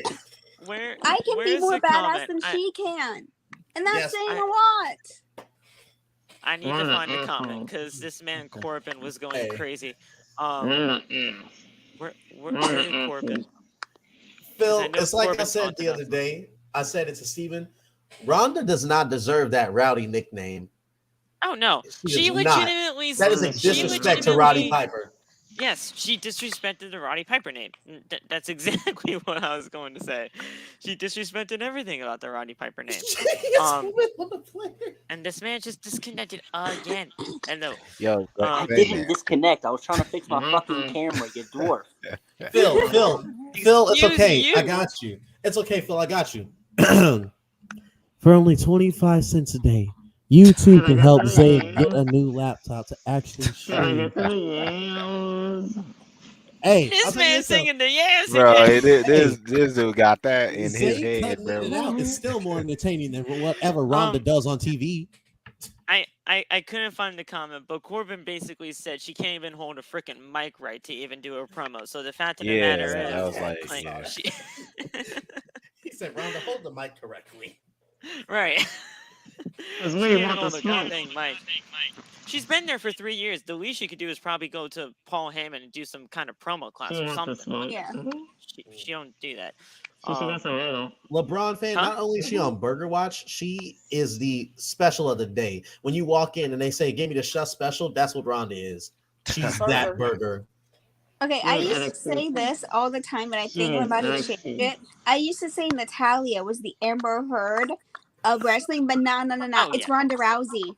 Speaker 4: I can be
Speaker 2: Where's
Speaker 4: more
Speaker 2: the
Speaker 4: badass
Speaker 2: comment?
Speaker 4: than she can, and that's
Speaker 6: Yes,
Speaker 4: saying a lot.
Speaker 2: I need to
Speaker 7: Ronda
Speaker 2: find a
Speaker 7: asshole.
Speaker 2: comment because this man Corbin was going
Speaker 6: Hey.
Speaker 2: crazy.
Speaker 7: Ronda ass.
Speaker 2: Where
Speaker 7: Ronda
Speaker 2: did Corbin?
Speaker 7: asshole.
Speaker 6: Phil,
Speaker 2: I know
Speaker 6: it's like I
Speaker 2: Corbin
Speaker 6: said
Speaker 2: talked
Speaker 6: the
Speaker 2: about
Speaker 6: other
Speaker 2: it.
Speaker 6: day. I said it to Steven. Ronda does not deserve that rowdy nickname.
Speaker 2: Oh no,
Speaker 6: She
Speaker 2: she
Speaker 6: does not.
Speaker 2: legitimately.
Speaker 6: That is a
Speaker 7: She
Speaker 6: disrespect to Roddy
Speaker 2: legitimately-
Speaker 6: Piper.
Speaker 2: Yes, she disrespected the Roddy Piper name. That's exactly what I was going to say. She disrespected everything about the Roddy Piper name.
Speaker 6: Yes, women on the player.
Speaker 2: And this man just disconnected again. And the
Speaker 1: Yo,
Speaker 3: I
Speaker 1: hey,
Speaker 3: didn't
Speaker 1: man.
Speaker 3: disconnect. I was trying to fix my fucking camera, you dwarf.
Speaker 6: Phil, it's
Speaker 2: Excuse
Speaker 6: okay.
Speaker 2: you.
Speaker 6: I got you. It's okay, Phil. I got you. For only 25 cents a day, you too can help Zay get a new laptop to actually stream. Hey, I'll
Speaker 2: This
Speaker 6: tell you
Speaker 2: man
Speaker 6: this, though.
Speaker 2: singing the yes
Speaker 1: Bro,
Speaker 2: again.
Speaker 1: this dude got that in his
Speaker 6: Zay
Speaker 1: head,
Speaker 6: cutting
Speaker 1: bro.
Speaker 6: it out is still more entertaining than whatever Ronda does on TV.
Speaker 2: I couldn't find the comment, but Corbin basically said she can't even hold a freaking mic right to even do a promo. So the fact of the
Speaker 1: Yeah,
Speaker 2: matter
Speaker 1: that
Speaker 2: is,
Speaker 1: was like, yeah.
Speaker 2: she,
Speaker 6: He said, Ronda, hold the mic correctly.
Speaker 2: right.
Speaker 7: Cause
Speaker 2: She
Speaker 7: we
Speaker 2: didn't
Speaker 7: want the
Speaker 2: hold the
Speaker 7: smoke.
Speaker 2: goddamn mic. She's been there for 3 years. The least she could do is probably go to Paul Heyman and do some kind of promo class
Speaker 7: She
Speaker 2: or
Speaker 7: wants the
Speaker 2: something.
Speaker 7: smoke.
Speaker 4: Yeah.
Speaker 2: She don't do that.
Speaker 7: She should get some little.
Speaker 6: LeBron fan,
Speaker 2: Huh?
Speaker 6: not only is she on Burger Watch, she is the special of the day. When you walk in and they say, give me the chef special, that's what Ronda is. She's that burger.
Speaker 4: Okay, I
Speaker 7: Yeah,
Speaker 4: used to
Speaker 7: Alex
Speaker 4: say
Speaker 7: is-
Speaker 4: this all the time, but I think
Speaker 7: Yeah,
Speaker 4: we're about to
Speaker 7: Alex
Speaker 4: change
Speaker 7: is-
Speaker 4: it. I used to say Natalia was the Amber Heard of wrestling, but no.
Speaker 2: Oh,
Speaker 4: It's
Speaker 2: yeah.
Speaker 4: Ronda Rousey.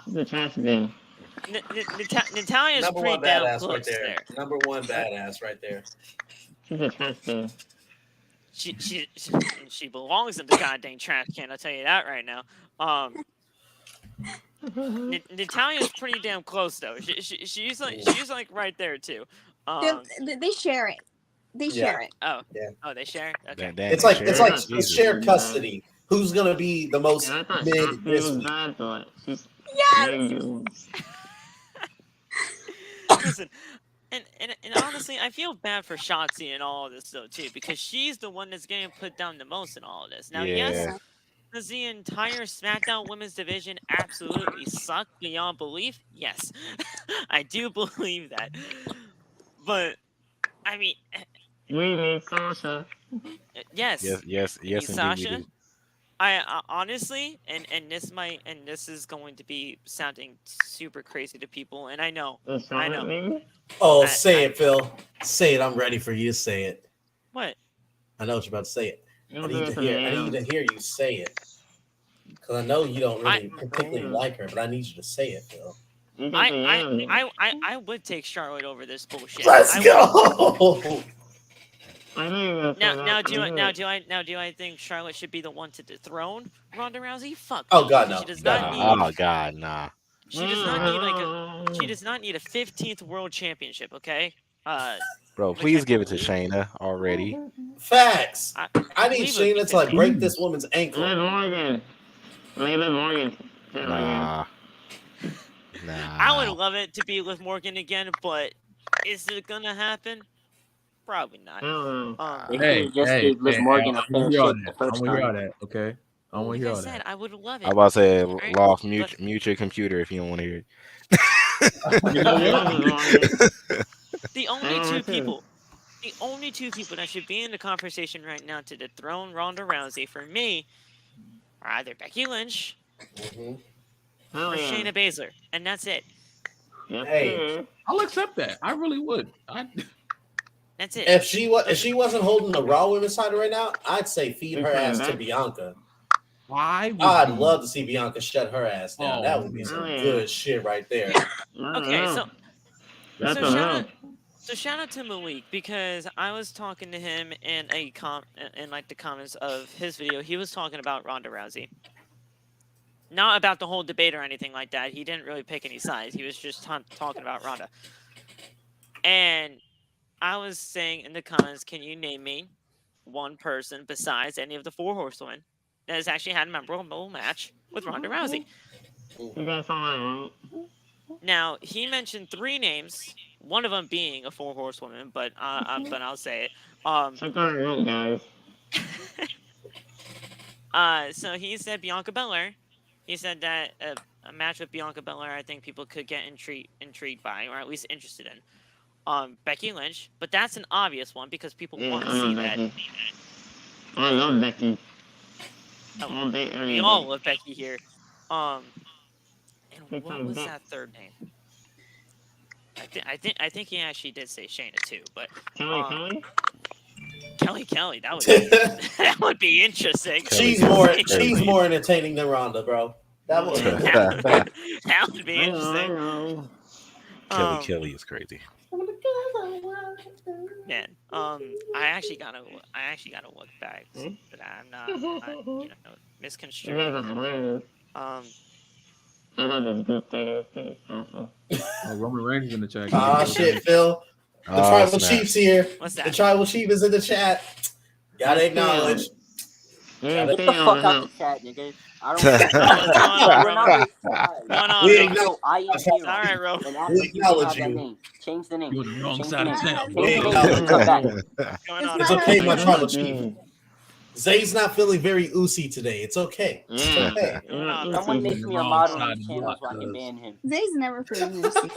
Speaker 7: She's a trash bin.
Speaker 2: Natalia's
Speaker 6: Number
Speaker 2: pretty
Speaker 6: one
Speaker 2: damn
Speaker 6: badass
Speaker 2: close
Speaker 6: right there.
Speaker 2: there.
Speaker 6: Number one badass right there.
Speaker 7: She's a trash bin.
Speaker 2: She belongs in the goddamn trash can. I'll tell you that right now. Natalia's pretty damn close though. She's like right there too.
Speaker 4: They share it. They share it.
Speaker 2: Oh,
Speaker 6: Yeah.
Speaker 2: oh, they share. Okay.
Speaker 1: Damn,
Speaker 6: It's like
Speaker 1: Sharon,
Speaker 6: it's
Speaker 1: Jesus.
Speaker 6: shared custody. Who's gonna be the most
Speaker 7: And I thought
Speaker 6: mid
Speaker 7: Shotzi
Speaker 6: this
Speaker 7: was
Speaker 6: week?
Speaker 7: bad, but she's
Speaker 4: Yes.
Speaker 7: very good.
Speaker 2: Listen, and honestly, I feel bad for Shotzi and all of this though too, because she's the one that's getting put down the most in all of this. Now, yes,
Speaker 1: Yeah.
Speaker 2: does the entire SmackDown Women's Division absolutely suck beyond belief? Yes, I do believe that. But I mean,
Speaker 7: We need Sasha.
Speaker 2: yes,
Speaker 1: Yes,
Speaker 2: we need
Speaker 1: indeed we
Speaker 2: Sasha.
Speaker 1: do.
Speaker 2: I honestly, and this is going to be sounding super crazy to people, and I know.
Speaker 7: Is
Speaker 2: I
Speaker 7: Charlotte
Speaker 2: know.
Speaker 7: maybe?
Speaker 6: Oh, say it, Phil. Say it. I'm ready for you to say it.
Speaker 2: What?
Speaker 6: I know what you're about to say it.
Speaker 7: You'll
Speaker 6: I
Speaker 7: do
Speaker 6: need
Speaker 7: it
Speaker 6: to
Speaker 7: for
Speaker 6: hear.
Speaker 7: the
Speaker 6: I need to hear you say it. Because I know you don't really particularly like her, but I need you to say it, Phil.
Speaker 2: I would take Charlotte over this bullshit.
Speaker 6: Let's
Speaker 2: I
Speaker 6: go.
Speaker 2: would. Now do I think Charlotte should be the one to dethrone Ronda Rousey? Fuck.
Speaker 6: Oh
Speaker 2: no.
Speaker 6: God, no.
Speaker 2: She does
Speaker 6: God,
Speaker 2: not
Speaker 6: no.
Speaker 2: need.
Speaker 1: Oh God, nah.
Speaker 2: She does not need she does not need a 15th world championship. Okay.
Speaker 1: Bro,
Speaker 2: which
Speaker 1: please
Speaker 2: I
Speaker 1: give it to
Speaker 2: believe-
Speaker 1: Shayna already.
Speaker 6: Facts.
Speaker 2: I
Speaker 6: I need
Speaker 2: believe it would be
Speaker 6: Shayna to like break this woman's ankle.
Speaker 7: Liv Morgan. Liv Morgan.
Speaker 1: Nah.
Speaker 2: I would love it to be with Morgan again, but is it gonna happen? Probably not.
Speaker 3: They
Speaker 5: Hey,
Speaker 3: could've just
Speaker 5: hey,
Speaker 3: gave Liv
Speaker 5: hey,
Speaker 3: Morgan
Speaker 5: I
Speaker 3: a
Speaker 5: wanna
Speaker 3: fair
Speaker 5: hear all
Speaker 3: shake the
Speaker 5: that. I
Speaker 3: first
Speaker 5: want to hear all
Speaker 3: time.
Speaker 5: that. Okay, I want to
Speaker 2: Like
Speaker 5: hear
Speaker 2: I
Speaker 5: all
Speaker 2: said,
Speaker 5: that.
Speaker 2: I would love
Speaker 1: I
Speaker 2: it.
Speaker 1: about to say
Speaker 2: Right?
Speaker 1: lost
Speaker 2: But-
Speaker 1: mute your computer if you don't want to hear it.
Speaker 5: You know what?
Speaker 2: The only two people that should be in the conversation right now to dethrone Ronda Rousey for me are either Becky Lynch
Speaker 6: Mhm.
Speaker 2: or Shayna Baszler, and that's it.
Speaker 6: Hey.
Speaker 5: I'll accept that. I really would.
Speaker 2: That's it.
Speaker 6: If she wasn't holding the Raw Women's title right now, I'd say feed her ass to Bianca.
Speaker 5: Why would
Speaker 6: I'd
Speaker 5: you?
Speaker 6: love to see Bianca shut her ass down.
Speaker 5: Oh,
Speaker 6: That would be
Speaker 5: man.
Speaker 6: some good shit right there.
Speaker 2: Okay, so
Speaker 5: That's
Speaker 2: shout out to Malik, because I was talking to him in in like the comments of his video. He was talking about Ronda Rousey. Not about the whole debate or anything like that. He didn't really pick any sides. He was just talking about Ronda. And I was saying in the comments, can you name me one person besides any of the 4 horsewomen that has actually had a memorable match with Ronda Rousey? Now, he mentioned 3 names, one of them being a 4 horsewoman, but I'll say it. So he said Bianca Belair. He said that a match with Bianca Belair, I think people could get intrigued by, or at least interested in. Becky Lynch, but that's an obvious one because people want to see that.
Speaker 7: I love Becky.
Speaker 2: We all love Becky here. And what was that third name? I think he actually did say Shayna too, but Kelly. That would be that would be interesting.
Speaker 6: She's more entertaining than Ronda, bro. That would
Speaker 2: that would be interesting.
Speaker 1: Kelly is crazy.
Speaker 2: Man, I actually gotta look back, but I'm not misconstrued.
Speaker 5: Roman Reigns is in the chat.
Speaker 6: Shit, Phil. The tribal chief's here.
Speaker 2: What's that?
Speaker 6: The tribal chief is in the chat. Gotta acknowledge.
Speaker 3: Get the fuck out the chat, nigga. I don't.
Speaker 6: We acknowledge.
Speaker 3: I am here.
Speaker 2: All right, Roman.
Speaker 6: We acknowledge you.
Speaker 3: Change the name.
Speaker 5: You're on the wrong
Speaker 3: Change
Speaker 5: side
Speaker 3: the
Speaker 5: of
Speaker 3: name.
Speaker 5: town.
Speaker 6: We
Speaker 3: Change the name.
Speaker 6: acknowledge.
Speaker 3: Come back.
Speaker 2: What's going on?
Speaker 6: It's okay, my tribal chief. Zay's not feeling very oozy today. It's okay. It's okay.
Speaker 3: Someone make me a model on this channel so I can ban him.
Speaker 4: Zay's never feeling Lucy.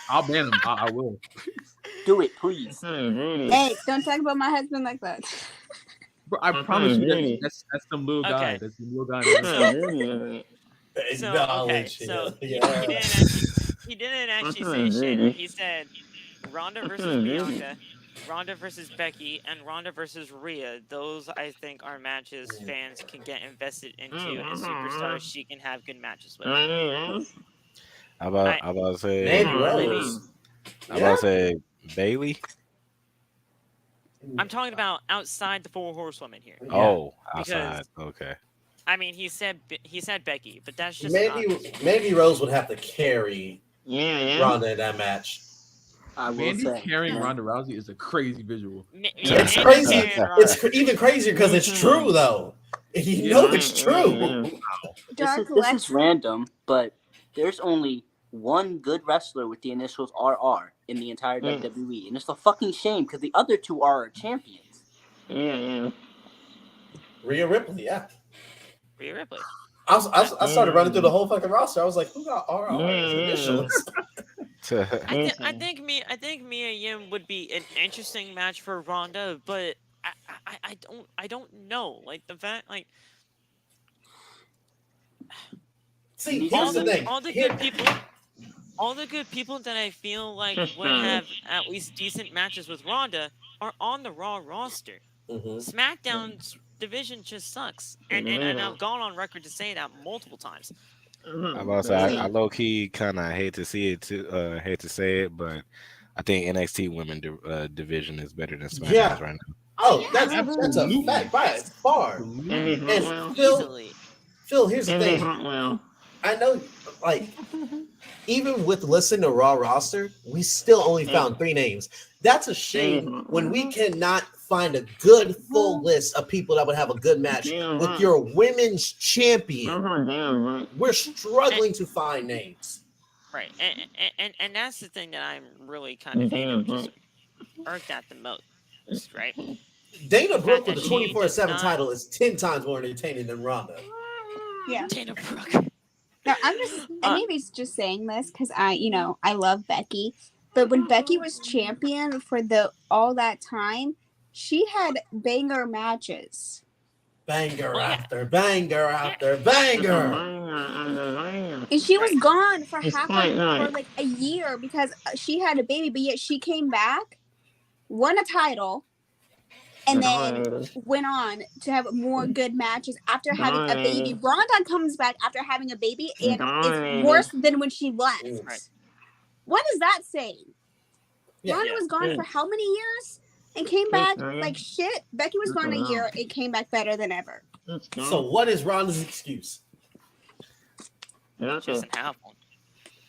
Speaker 5: I'll ban him. I will.
Speaker 3: Do it, please.
Speaker 4: Hey, don't talk about my husband like that.
Speaker 5: Bro, I promise you, that's some little guy.
Speaker 2: Okay.
Speaker 5: That's some little guy.
Speaker 2: He didn't actually say Shayna. He said Ronda versus Bianca, Ronda versus Becky, and Ronda versus Rhea. Those, I think, are matches fans can get invested into, and superstars she can have good matches with.
Speaker 1: How about to say
Speaker 6: Mandy Rose.
Speaker 1: How about to say Bailey?
Speaker 2: I'm talking about outside the 4 horsewomen here.
Speaker 1: Oh, outside. Okay.
Speaker 2: I mean, he said Becky, but that's just
Speaker 6: Mandy Rose would have to carry Ronda in that match.
Speaker 3: I will
Speaker 5: Mandy
Speaker 3: say.
Speaker 5: carrying Ronda Rousey is a crazy visual.
Speaker 6: It's crazy. It's even crazier because it's true, though. You know it's true.
Speaker 3: This is random, but there's only one good wrestler with the initials RR in the entire WWE, and it's a fucking shame because the other 2 are our champions.
Speaker 6: Rhea Ripley, yeah.
Speaker 2: Rhea Ripley.
Speaker 6: I started running through the whole fucking roster. I was like, who got RR initials?
Speaker 2: I think Mia Yim would be an interesting match for Ronda, but I don't know. Like the fact, like,
Speaker 6: see, here's the thing.
Speaker 2: All the good people that I feel like would have at least decent matches with Ronda are on the Raw roster. SmackDown's division just sucks, and I've gone on record to say that multiple times.
Speaker 1: I'm about to say, I low key kind of hate to see it too. Hate to say it, but I think NXT women division is better than SmackDown's right now.
Speaker 6: Oh, that's a fact by far. And Phil, here's the thing. I know, like, even with listening to Raw roster, we still only found 3 names. That's a shame when we cannot find a good full list of people that would have a good match with your women's champion. We're struggling to find names.
Speaker 2: Right, and that's the thing that I'm really kind of just irked at the most, right?
Speaker 6: Dana Brooke with the 24/7 title is 10 times more entertaining than Ronda.
Speaker 4: Yeah.
Speaker 2: Dana Brooke.
Speaker 4: No, I'm just, and maybe it's just saying this because I love Becky, but when Becky was champion for all that time, she had banger matches.
Speaker 6: Banger after banger after banger.
Speaker 4: And she was gone for
Speaker 7: It's
Speaker 4: half
Speaker 7: quite
Speaker 4: of,
Speaker 7: right.
Speaker 4: for like a year because she had a baby, but yet she came back, won a title, and then went on to have more good matches after having a baby. Ronda comes back after having a baby and it's worse than when she left.
Speaker 2: Right.
Speaker 4: What does that say?
Speaker 6: Yeah.
Speaker 4: Ronda was gone for how many years and came back like shit? Becky was gone a year and came back better than ever.
Speaker 6: So what is Ronda's excuse?
Speaker 2: She doesn't have one.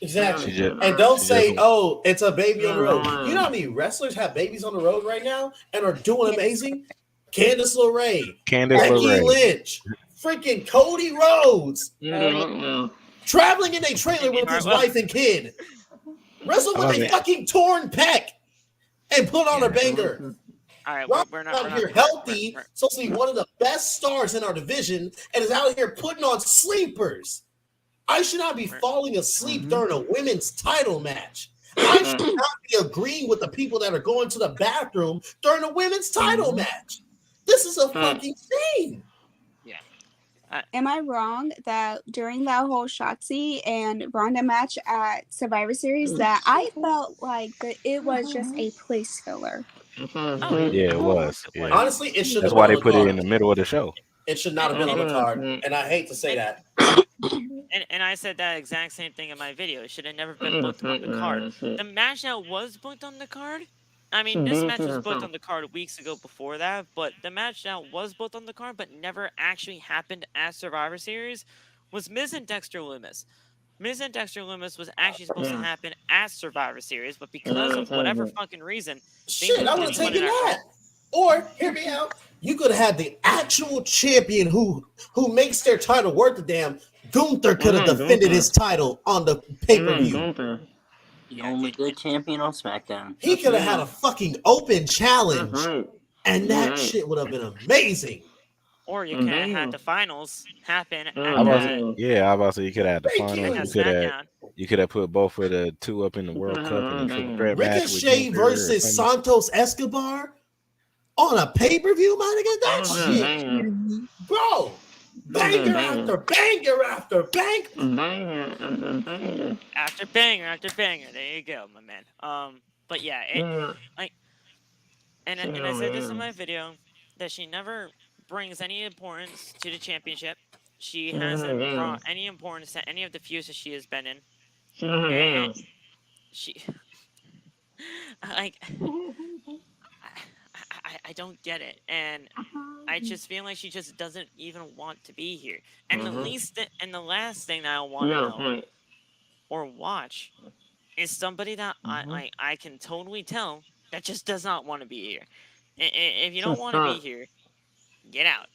Speaker 6: Exactly.
Speaker 1: She just-
Speaker 6: And don't
Speaker 1: she
Speaker 6: say,
Speaker 1: just-
Speaker 6: oh, it's a baby on the road. You know how many wrestlers have babies on the road right now and are doing amazing? Candice LeRae,
Speaker 1: Candice
Speaker 6: Becky
Speaker 1: LeRae.
Speaker 6: Lynch, freaking Cody Rhodes, traveling in a trailer with his wife and kid. Wrestled with a fucking torn pec and put on a banger.
Speaker 2: All right,
Speaker 6: Ronda's
Speaker 2: we're not
Speaker 6: out here healthy, supposed to be one of the best stars in our division, and is out here putting on sleepers. I should not be falling asleep during a women's title match. I should not be agreeing with the people that are going to the bathroom during a women's title match. This is a fucking shame.
Speaker 4: Am I wrong that during that whole Shotzi and Ronda match at Survivor Series that I felt like that it was just a place filler?
Speaker 1: Yeah, it was. Yeah.
Speaker 6: Honestly, it should.
Speaker 1: That's why they put it in the middle of the show.
Speaker 6: It should not have been on the card, and I hate to say that.
Speaker 2: And I said that exact same thing in my video. It should have never been booked on the card. The match that was booked on the card, I mean, this match was booked on the card weeks ago before that, but the match that was booked on the card but never actually happened at Survivor Series was Miz and Dexter Lumis. Miz and Dexter Lumis was actually supposed to happen at Survivor Series, but because of whatever fucking reason,
Speaker 6: shit, I would have taken that. Or hear me out. You could have had the actual champion who makes their title worth a damn. Gunther could have defended his title on the pay-per-view.
Speaker 3: The only good champion on SmackDown.
Speaker 6: He could have had a fucking open challenge, and that shit would have been amazing.
Speaker 2: Or you could have had the finals happen at
Speaker 1: I was about to say you could have had the finals.
Speaker 2: SmackDown.
Speaker 1: You could have put both of the two up in the World Cup and a triple threat match with
Speaker 6: Ricochet
Speaker 1: Gunther
Speaker 6: versus Santos Escobar on a pay-per-view, my nigga. That shit, bro. Banger after banger after banger.
Speaker 2: After banger after banger. There you go, my man. But yeah, like, and I said this in my video that she never brings any importance to the championship. She hasn't brought any importance to any of the feuds that she has been in. And she, like, I don't get it, and I just feel like she just doesn't even want to be here. And the last thing that I want to know or watch is somebody that I can totally tell that just does not want to be here. If you don't want to be here, get out.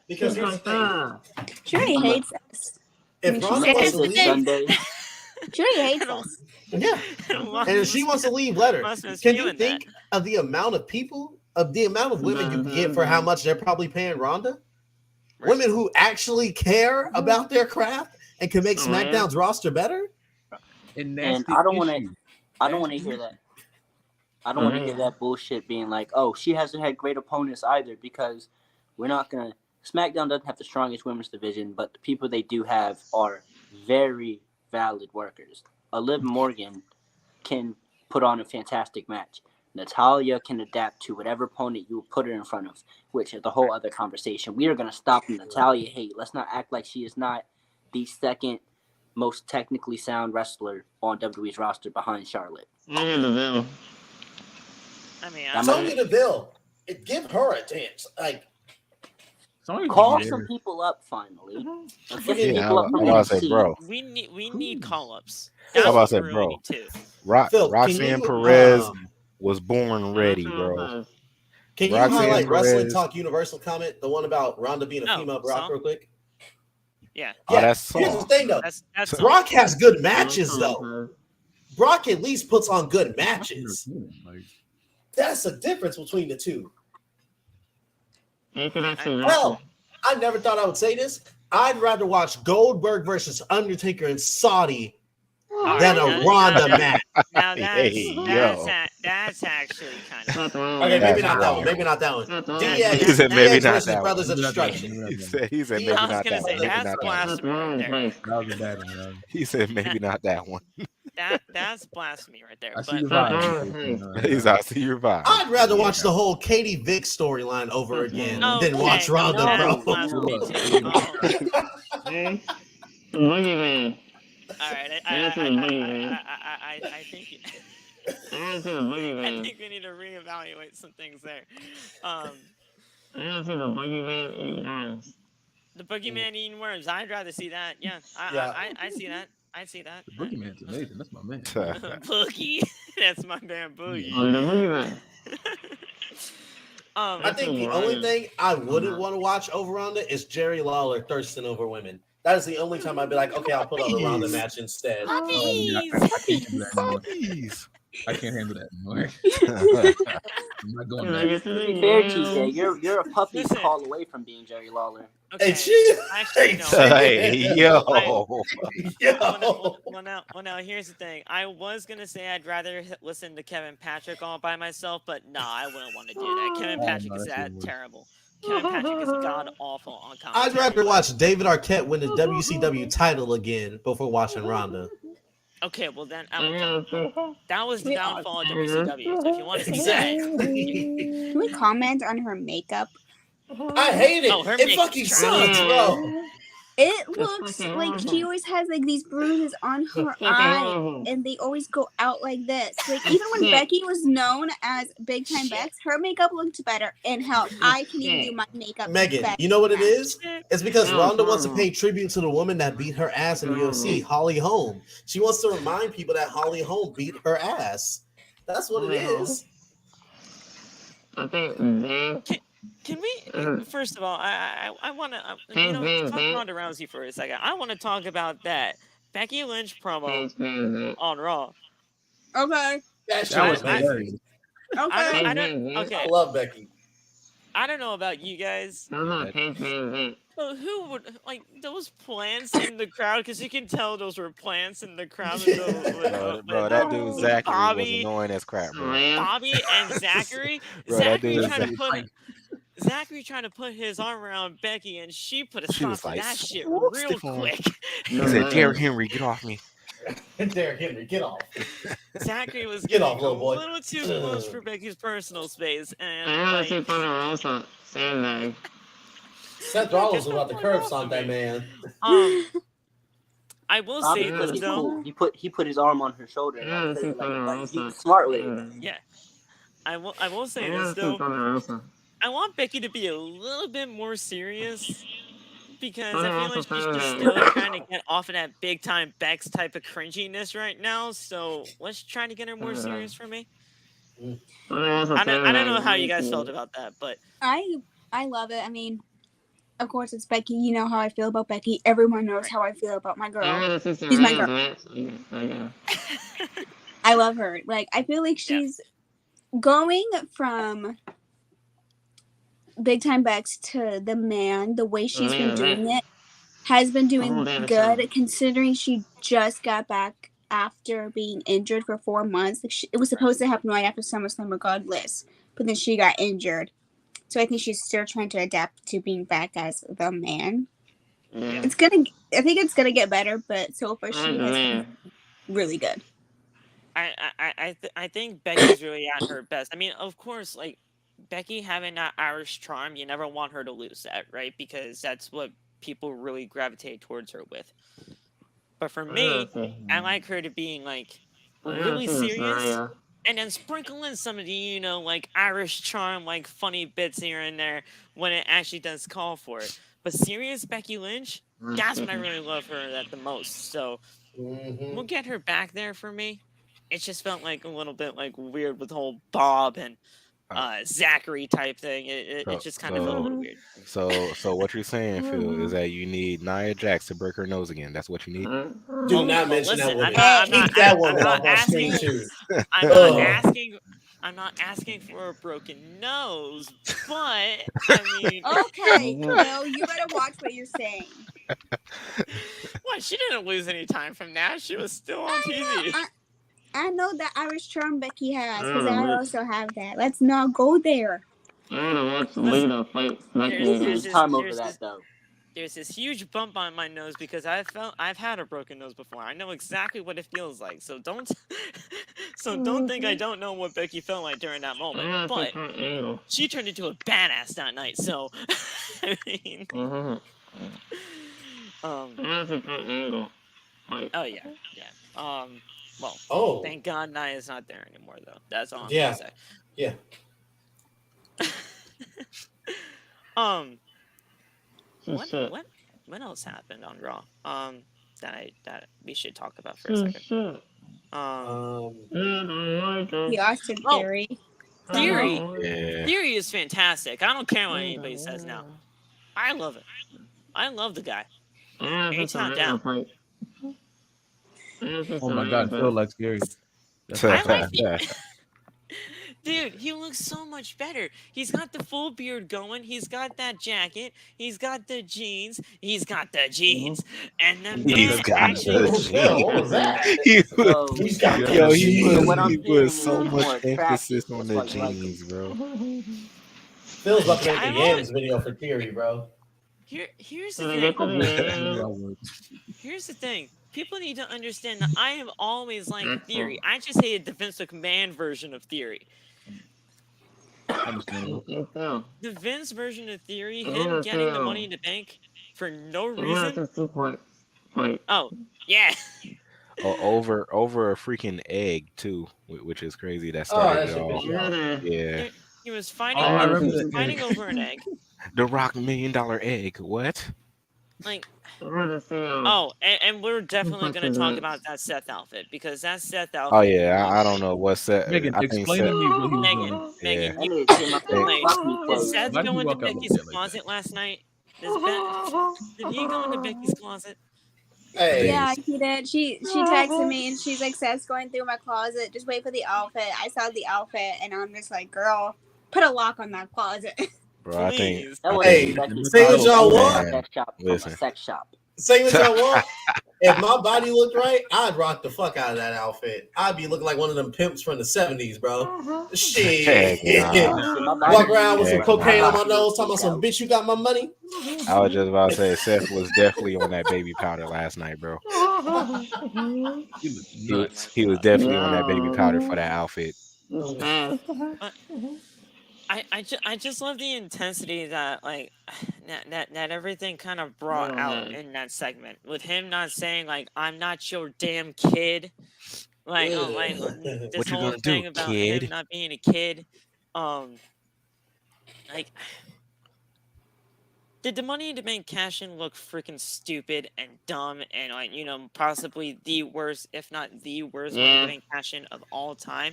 Speaker 6: Because here's the thing.
Speaker 4: She already hates us.
Speaker 6: If Ronda wants to leave,
Speaker 3: Sunday.
Speaker 4: She already hates us.
Speaker 6: yeah, and if she wants to leave, let her. Can you think of the amount of people, of the amount of women you can get for how much they're probably paying Ronda? Women who actually care about their craft and can make SmackDown's roster better.
Speaker 3: And I don't want to hear that. I don't want to hear that bullshit being like, oh, she hasn't had great opponents either, because we're not gonna. SmackDown doesn't have the strongest women's division, but the people they do have are very valid workers. Liv Morgan can put on a fantastic match. Natalya can adapt to whatever opponent you put her in front of, which is the whole other conversation. We are going to stop the Natalya hate. Let's not act like she is not the second most technically sound wrestler on WWE's roster behind Charlotte.
Speaker 2: I mean,
Speaker 6: Sonya Deville, give her a chance. Like,
Speaker 3: call some people up finally.
Speaker 1: Yeah, I was say, bro.
Speaker 2: We need call-ups.
Speaker 1: I was say, bro. Roxanne Perez was born ready, bro.
Speaker 6: Can you highlight Wrestling Talk Universal comment, the one about Ronda being a female Brock, real quick?
Speaker 2: Yeah.
Speaker 1: That's
Speaker 6: here's the thing, though.
Speaker 2: That's
Speaker 6: Brock has good matches, though. Brock at least puts on good matches. That's the difference between the two. Well, I never thought I would say this. I'd rather watch Goldberg versus Undertaker in Saudi than a Ronda match.
Speaker 2: Now
Speaker 1: Hey, yo.
Speaker 2: that's actually kind of
Speaker 7: That's
Speaker 2: funny.
Speaker 7: wrong.
Speaker 6: Okay, maybe
Speaker 1: That's
Speaker 6: not that one.
Speaker 1: wild.
Speaker 6: Maybe not that one.
Speaker 7: That's wrong.
Speaker 1: He
Speaker 6: DX,
Speaker 1: said maybe
Speaker 6: DX
Speaker 1: not
Speaker 6: versus
Speaker 1: that one.
Speaker 6: Brothers of
Speaker 5: Maybe not that one.
Speaker 6: Destruction.
Speaker 5: Maybe not that one.
Speaker 1: He said
Speaker 6: DX
Speaker 1: maybe
Speaker 2: I was
Speaker 1: not
Speaker 2: gonna
Speaker 1: that one.
Speaker 2: say
Speaker 1: Maybe
Speaker 2: that's
Speaker 1: not that one.
Speaker 7: That's
Speaker 2: blasphemy right
Speaker 7: wrong
Speaker 2: there.
Speaker 7: place.
Speaker 5: That was a bad one.
Speaker 1: He said maybe not that one.
Speaker 2: That's blasphemy right there.
Speaker 5: I see
Speaker 2: But
Speaker 5: the
Speaker 7: That's
Speaker 5: vibe.
Speaker 7: wrong place.
Speaker 1: He's out. See your vibe.
Speaker 6: I'd rather
Speaker 1: Yeah.
Speaker 6: watch the whole Katie Vick storyline over again than watch
Speaker 2: okay,
Speaker 6: Ronda,
Speaker 2: that's
Speaker 6: bro.
Speaker 2: blasphemy too. Oh,
Speaker 7: Hey, the boogeyman.
Speaker 2: all right.
Speaker 7: I want to see the boogeyman.
Speaker 2: I think
Speaker 7: I want to see the
Speaker 2: I
Speaker 7: boogeyman.
Speaker 2: think we need to reevaluate some things there. Um,
Speaker 7: I want to see the boogeyman eat worms.
Speaker 2: the boogeyman eating worms. I'd rather see that. Yeah,
Speaker 6: Yeah.
Speaker 2: I see that. I see that.
Speaker 5: The Boogeyman's amazing. That's my man.
Speaker 2: Boogie. That's my man Boogie.
Speaker 7: Oh, the boogeyman.
Speaker 6: I think the only thing I wouldn't want to watch over Ronda is Jerry Lawler thirsting over women. That is the only time I'd be like, okay, I'll put on the Ronda match instead.
Speaker 5: Yeah, I can't handle that anymore.
Speaker 1: Puppies.
Speaker 5: I can't handle that anymore. I'm not going
Speaker 7: Can I
Speaker 5: back.
Speaker 7: get to
Speaker 3: To
Speaker 7: the
Speaker 3: be fair,
Speaker 7: nails?
Speaker 3: TJ, you're a puppy
Speaker 2: Listen.
Speaker 3: call away from being Jerry Lawler.
Speaker 2: Okay.
Speaker 6: Hey, chill.
Speaker 2: Actually,
Speaker 6: Hey,
Speaker 2: no.
Speaker 6: chill.
Speaker 1: Hey, yo.
Speaker 2: Well, now, here's the thing. I was gonna say I'd rather listen to Kevin Patrick all by myself, but nah, I wouldn't want to do that. Kevin
Speaker 5: Oh,
Speaker 2: Patrick
Speaker 5: no,
Speaker 2: is
Speaker 5: that's
Speaker 2: that
Speaker 5: even worse.
Speaker 2: terrible. Kevin Patrick is god awful on commentary.
Speaker 6: I'd rather watch David Arquette win the WCW title again before watching Ronda.
Speaker 2: Okay, well then
Speaker 7: I want to see.
Speaker 2: that was the downfall of WCW. So if you want to see
Speaker 6: Exactly.
Speaker 4: Can we comment on her makeup?
Speaker 6: I hate it.
Speaker 2: Oh, her
Speaker 6: It
Speaker 2: makeup's
Speaker 6: fucking
Speaker 2: trash.
Speaker 6: sucks, bro.
Speaker 4: It looks like she always has like these bruises on her eye, and they always go out like this. Like even when Becky was known as Big Time Bex, her makeup looked better. And hell, I can even do my makeup.
Speaker 6: Megan,
Speaker 4: better.
Speaker 6: you know what it is?
Speaker 2: Shit.
Speaker 6: It's because Ronda wants to pay tribute to the woman that beat her ass in the UFC, Holly Holm. She wants to remind people that Holly Holm beat her ass. That's what it is.
Speaker 7: I think they.
Speaker 2: Can we? First of all, I want to talk Ronda Rousey for a second. I want to talk about that Becky Lynch promo on Raw.
Speaker 4: Okay.
Speaker 6: That shit
Speaker 5: That
Speaker 6: was
Speaker 5: was
Speaker 6: amazing.
Speaker 5: hilarious.
Speaker 4: Okay.
Speaker 2: I don't. Okay.
Speaker 6: I love Becky.
Speaker 2: I don't know about you guys, but who would like those plants in the crowd? Because you can tell those were plants in the crowd.
Speaker 1: Bro, that dude Zachary
Speaker 2: Bobby-
Speaker 1: was annoying as crap, bro.
Speaker 2: Bobby and Zachary.
Speaker 1: Bro, that
Speaker 2: Zachary
Speaker 1: dude
Speaker 2: trying to
Speaker 1: is
Speaker 2: put. Zachary trying to put his arm around Becky, and she put a
Speaker 1: She
Speaker 2: stop
Speaker 1: was
Speaker 2: to
Speaker 1: like,
Speaker 2: that shit
Speaker 1: "Swoop,
Speaker 2: real
Speaker 1: Stephon."
Speaker 2: quick.
Speaker 1: He said, Derrick Henry, get off me.
Speaker 6: Derrick Henry, get off.
Speaker 2: Zachary was
Speaker 6: Get
Speaker 2: getting
Speaker 6: off,
Speaker 2: a
Speaker 6: little boy.
Speaker 2: little too close for Becky's personal space, and
Speaker 7: I want to see
Speaker 2: like,
Speaker 7: Thunder Rosa sandbag.
Speaker 6: Seth Rollins was about to curb stomp that man.
Speaker 2: I will
Speaker 3: Bobby
Speaker 2: say
Speaker 3: was
Speaker 2: this though.
Speaker 3: cool. He put his arm on her shoulder.
Speaker 7: I want to see Thunder
Speaker 3: Like, he
Speaker 7: Rosa.
Speaker 3: was smart with it.
Speaker 2: Yeah, I will say
Speaker 7: I
Speaker 2: this
Speaker 7: want to see
Speaker 2: though.
Speaker 7: Thunder Rosa.
Speaker 2: I want Becky to be a little bit more serious because I feel like she's
Speaker 7: Thunder
Speaker 2: just
Speaker 7: Rosa.
Speaker 2: still trying to get off of that big time Bex type of cringiness right now. So let's try to get her more serious for me. I don't know how you guys felt about that, but
Speaker 4: I love it. I mean, of course it's Becky. You know how I feel about Becky. Everyone knows how I feel about my
Speaker 7: I
Speaker 4: girl.
Speaker 7: want to see some
Speaker 4: She's my
Speaker 7: random
Speaker 4: girl.
Speaker 7: dance.
Speaker 4: I love her. Like I feel like she's going from Big Time Bex to the man. The way she's been doing it has been doing good, considering she just got back after being injured for 4 months. Like it was supposed to happen right after SummerSlam, regardless, but then she got injured. So I think she's still trying to adapt to being back as the man.
Speaker 7: Yeah.
Speaker 4: I think it's gonna get better, but so far she has been really good.
Speaker 2: I think Becky's really at her best. I mean, of course, like Becky having that Irish charm, you never want her to lose that, right? Because that's what people really gravitate towards her with. But for me, I like her to being like really serious, and then sprinkle in some of the like Irish charm, like funny bits here and there when it actually does call for it. But serious Becky Lynch, that's when I really love her at the most. So we'll get her back there for me. It just felt like a little bit like weird with the whole Bob and Zachary type thing. It just kind of felt a little weird.
Speaker 1: So what you're saying, Phil, is that you need Nia Jax to break her nose again. That's what you need.
Speaker 6: Do not mention that woman.
Speaker 2: I'm not asking for a broken nose, but I mean,
Speaker 4: Okay, Will, you better watch what you're saying.
Speaker 2: what? She didn't lose any time from that. She was still on TV.
Speaker 4: I know that Irish charm Becky has because I also have that. Let's not go there.
Speaker 7: I want to watch
Speaker 2: Listen,
Speaker 7: Lita fight Becky
Speaker 2: there's
Speaker 7: again.
Speaker 2: this
Speaker 3: Time over
Speaker 2: there's
Speaker 3: that
Speaker 2: this
Speaker 3: though.
Speaker 2: there's this huge bump on my nose because I've had a broken nose before. I know exactly what it feels like. So don't think I don't know what Becky felt like during that moment.
Speaker 7: I
Speaker 2: But
Speaker 7: want to angle.
Speaker 2: she turned into a badass that night. So I mean,
Speaker 7: I want to angle. Like,
Speaker 2: oh yeah. Well,
Speaker 6: Oh,
Speaker 2: thank God Nia's not there anymore though. That's all I'm
Speaker 6: yeah,
Speaker 2: gonna say.
Speaker 6: yeah.
Speaker 2: What
Speaker 7: shit.
Speaker 2: what else happened on Raw? That we should talk about for a
Speaker 7: Shit,
Speaker 2: second.
Speaker 7: shit.
Speaker 4: The Austin
Speaker 2: Oh,
Speaker 4: Theory.
Speaker 2: Theory.
Speaker 1: Yeah.
Speaker 2: Theory is fantastic. I don't care what anybody says now. I love it. I love the guy. A-Town down.
Speaker 5: Oh my God, Phil likes Gary.
Speaker 2: I like Dude, he looks so much better. He's got the full beard going. He's got that jacket. He's got the jeans. He's got the jeans. And the
Speaker 1: He's
Speaker 2: man
Speaker 1: got
Speaker 2: actually.
Speaker 1: the
Speaker 6: Phil, what was that?
Speaker 1: He
Speaker 3: So,
Speaker 6: He's got
Speaker 5: Yeah.
Speaker 1: Yo,
Speaker 6: the
Speaker 1: he
Speaker 3: so
Speaker 6: jeans.
Speaker 3: what I'm
Speaker 1: put
Speaker 3: hearing
Speaker 1: so
Speaker 3: is
Speaker 1: much
Speaker 3: more
Speaker 1: emphasis
Speaker 3: attractive.
Speaker 1: on
Speaker 3: That's
Speaker 1: the
Speaker 3: why you like
Speaker 1: jeans,
Speaker 3: him.
Speaker 1: bro.
Speaker 6: Phil's about to make
Speaker 2: I
Speaker 6: a
Speaker 2: love
Speaker 6: Yams video for Theory, bro.
Speaker 2: Here's the thing.
Speaker 5: Yeah, I would.
Speaker 2: Here's the thing. People need to understand that I have always liked Theory. I just hated the Vince McMahon version of Theory.
Speaker 5: Understandable.
Speaker 2: The Vince version of Theory, him getting the Money in the Bank for no reason. Oh, yeah.
Speaker 1: Over a freaking egg too, which is crazy. That
Speaker 6: Oh,
Speaker 1: started
Speaker 6: that
Speaker 1: it
Speaker 6: shit
Speaker 1: all.
Speaker 6: pissed you off.
Speaker 1: Yeah,
Speaker 2: He was fighting.
Speaker 5: Oh, I
Speaker 2: he
Speaker 5: remember
Speaker 2: was
Speaker 5: that
Speaker 2: fighting
Speaker 5: egg.
Speaker 2: over an egg.
Speaker 1: The Rock $1 million egg. What?
Speaker 2: Like, oh, and we're definitely going to talk about that Seth outfit because that Seth outfit.
Speaker 1: Oh yeah, I don't know what's that.
Speaker 5: Megan,
Speaker 1: I think
Speaker 5: explain to
Speaker 1: Seth.
Speaker 5: me what he was
Speaker 2: Megan,
Speaker 5: doing.
Speaker 1: Yeah,
Speaker 2: Megan,
Speaker 3: I
Speaker 2: you,
Speaker 3: need to see my
Speaker 1: Hey.
Speaker 3: fuck me
Speaker 2: did
Speaker 3: clothes.
Speaker 2: Seth
Speaker 5: Why did
Speaker 2: go
Speaker 5: you
Speaker 2: into
Speaker 5: walk out like
Speaker 2: Becky's
Speaker 5: that like
Speaker 2: closet
Speaker 5: that?
Speaker 2: last night? Did he go into Becky's closet?
Speaker 6: Hey,
Speaker 4: Yeah, he did. She texted me and she's like, Seth's going through my closet. Just wait for the outfit. I saw the outfit and I'm just like, girl, put a lock on that closet.
Speaker 1: bro. I think.
Speaker 2: Please.
Speaker 3: That
Speaker 1: I
Speaker 3: wasn't
Speaker 6: Hey,
Speaker 1: think.
Speaker 3: Becky's
Speaker 6: say what
Speaker 3: closet.
Speaker 6: y'all
Speaker 3: That was
Speaker 6: want.
Speaker 3: a sex shop from
Speaker 1: Listen.
Speaker 3: a sex shop.
Speaker 6: Say what y'all want. If my body looked right, I'd rock the fuck out of that outfit. I'd be looking like one of them pimps from the 70s, bro. Shit.
Speaker 1: Heck nah.
Speaker 6: Walk around with some
Speaker 1: Heck
Speaker 6: cocaine
Speaker 1: nah.
Speaker 6: on my nose, talking about some bitch, you got my money.
Speaker 1: I was just about to say Seth was definitely on that baby powder last night, bro.
Speaker 5: He looked
Speaker 1: He was,
Speaker 5: nuts.
Speaker 1: he was definitely on that baby powder for that outfit.
Speaker 2: I just love the intensity that like that everything kind of brought out in that segment with him not saying like I'm not your damn kid, like this
Speaker 1: What you
Speaker 2: whole
Speaker 1: gonna
Speaker 2: thing
Speaker 1: do,
Speaker 2: about
Speaker 1: kid?
Speaker 2: him not being a kid, like did the Money in the Bank cash in look freaking stupid and dumb and like possibly the worst if not the worst Money in the Bank cash in of all time?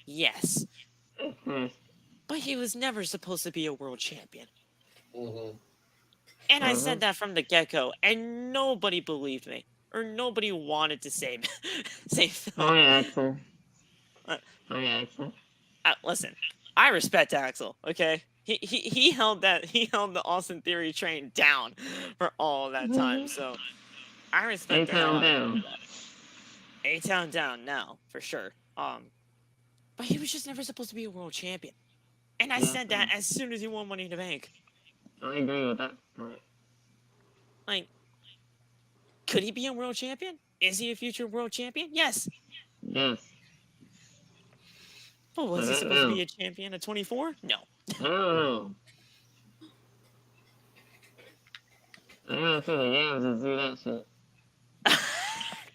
Speaker 2: Yes. But he was never supposed to be a world champion. And I said that from the get-go, and nobody believed me. Or nobody wanted to say Phil. Listen, I respect Axel, okay? He held the Austin Theory train down for all that time, so I respect the hell out of him for that. A-Town down now, for sure. But he was just never supposed to be a world champion. And I said that as soon as he won Money in the Bank.
Speaker 7: I agree with that.
Speaker 2: Like, could he be a world champion? Is he a future world champion? Yes.
Speaker 7: Yes.
Speaker 2: But was he supposed to be a champion at 24? No.
Speaker 7: Oh. I gotta see the Yams and see that shit.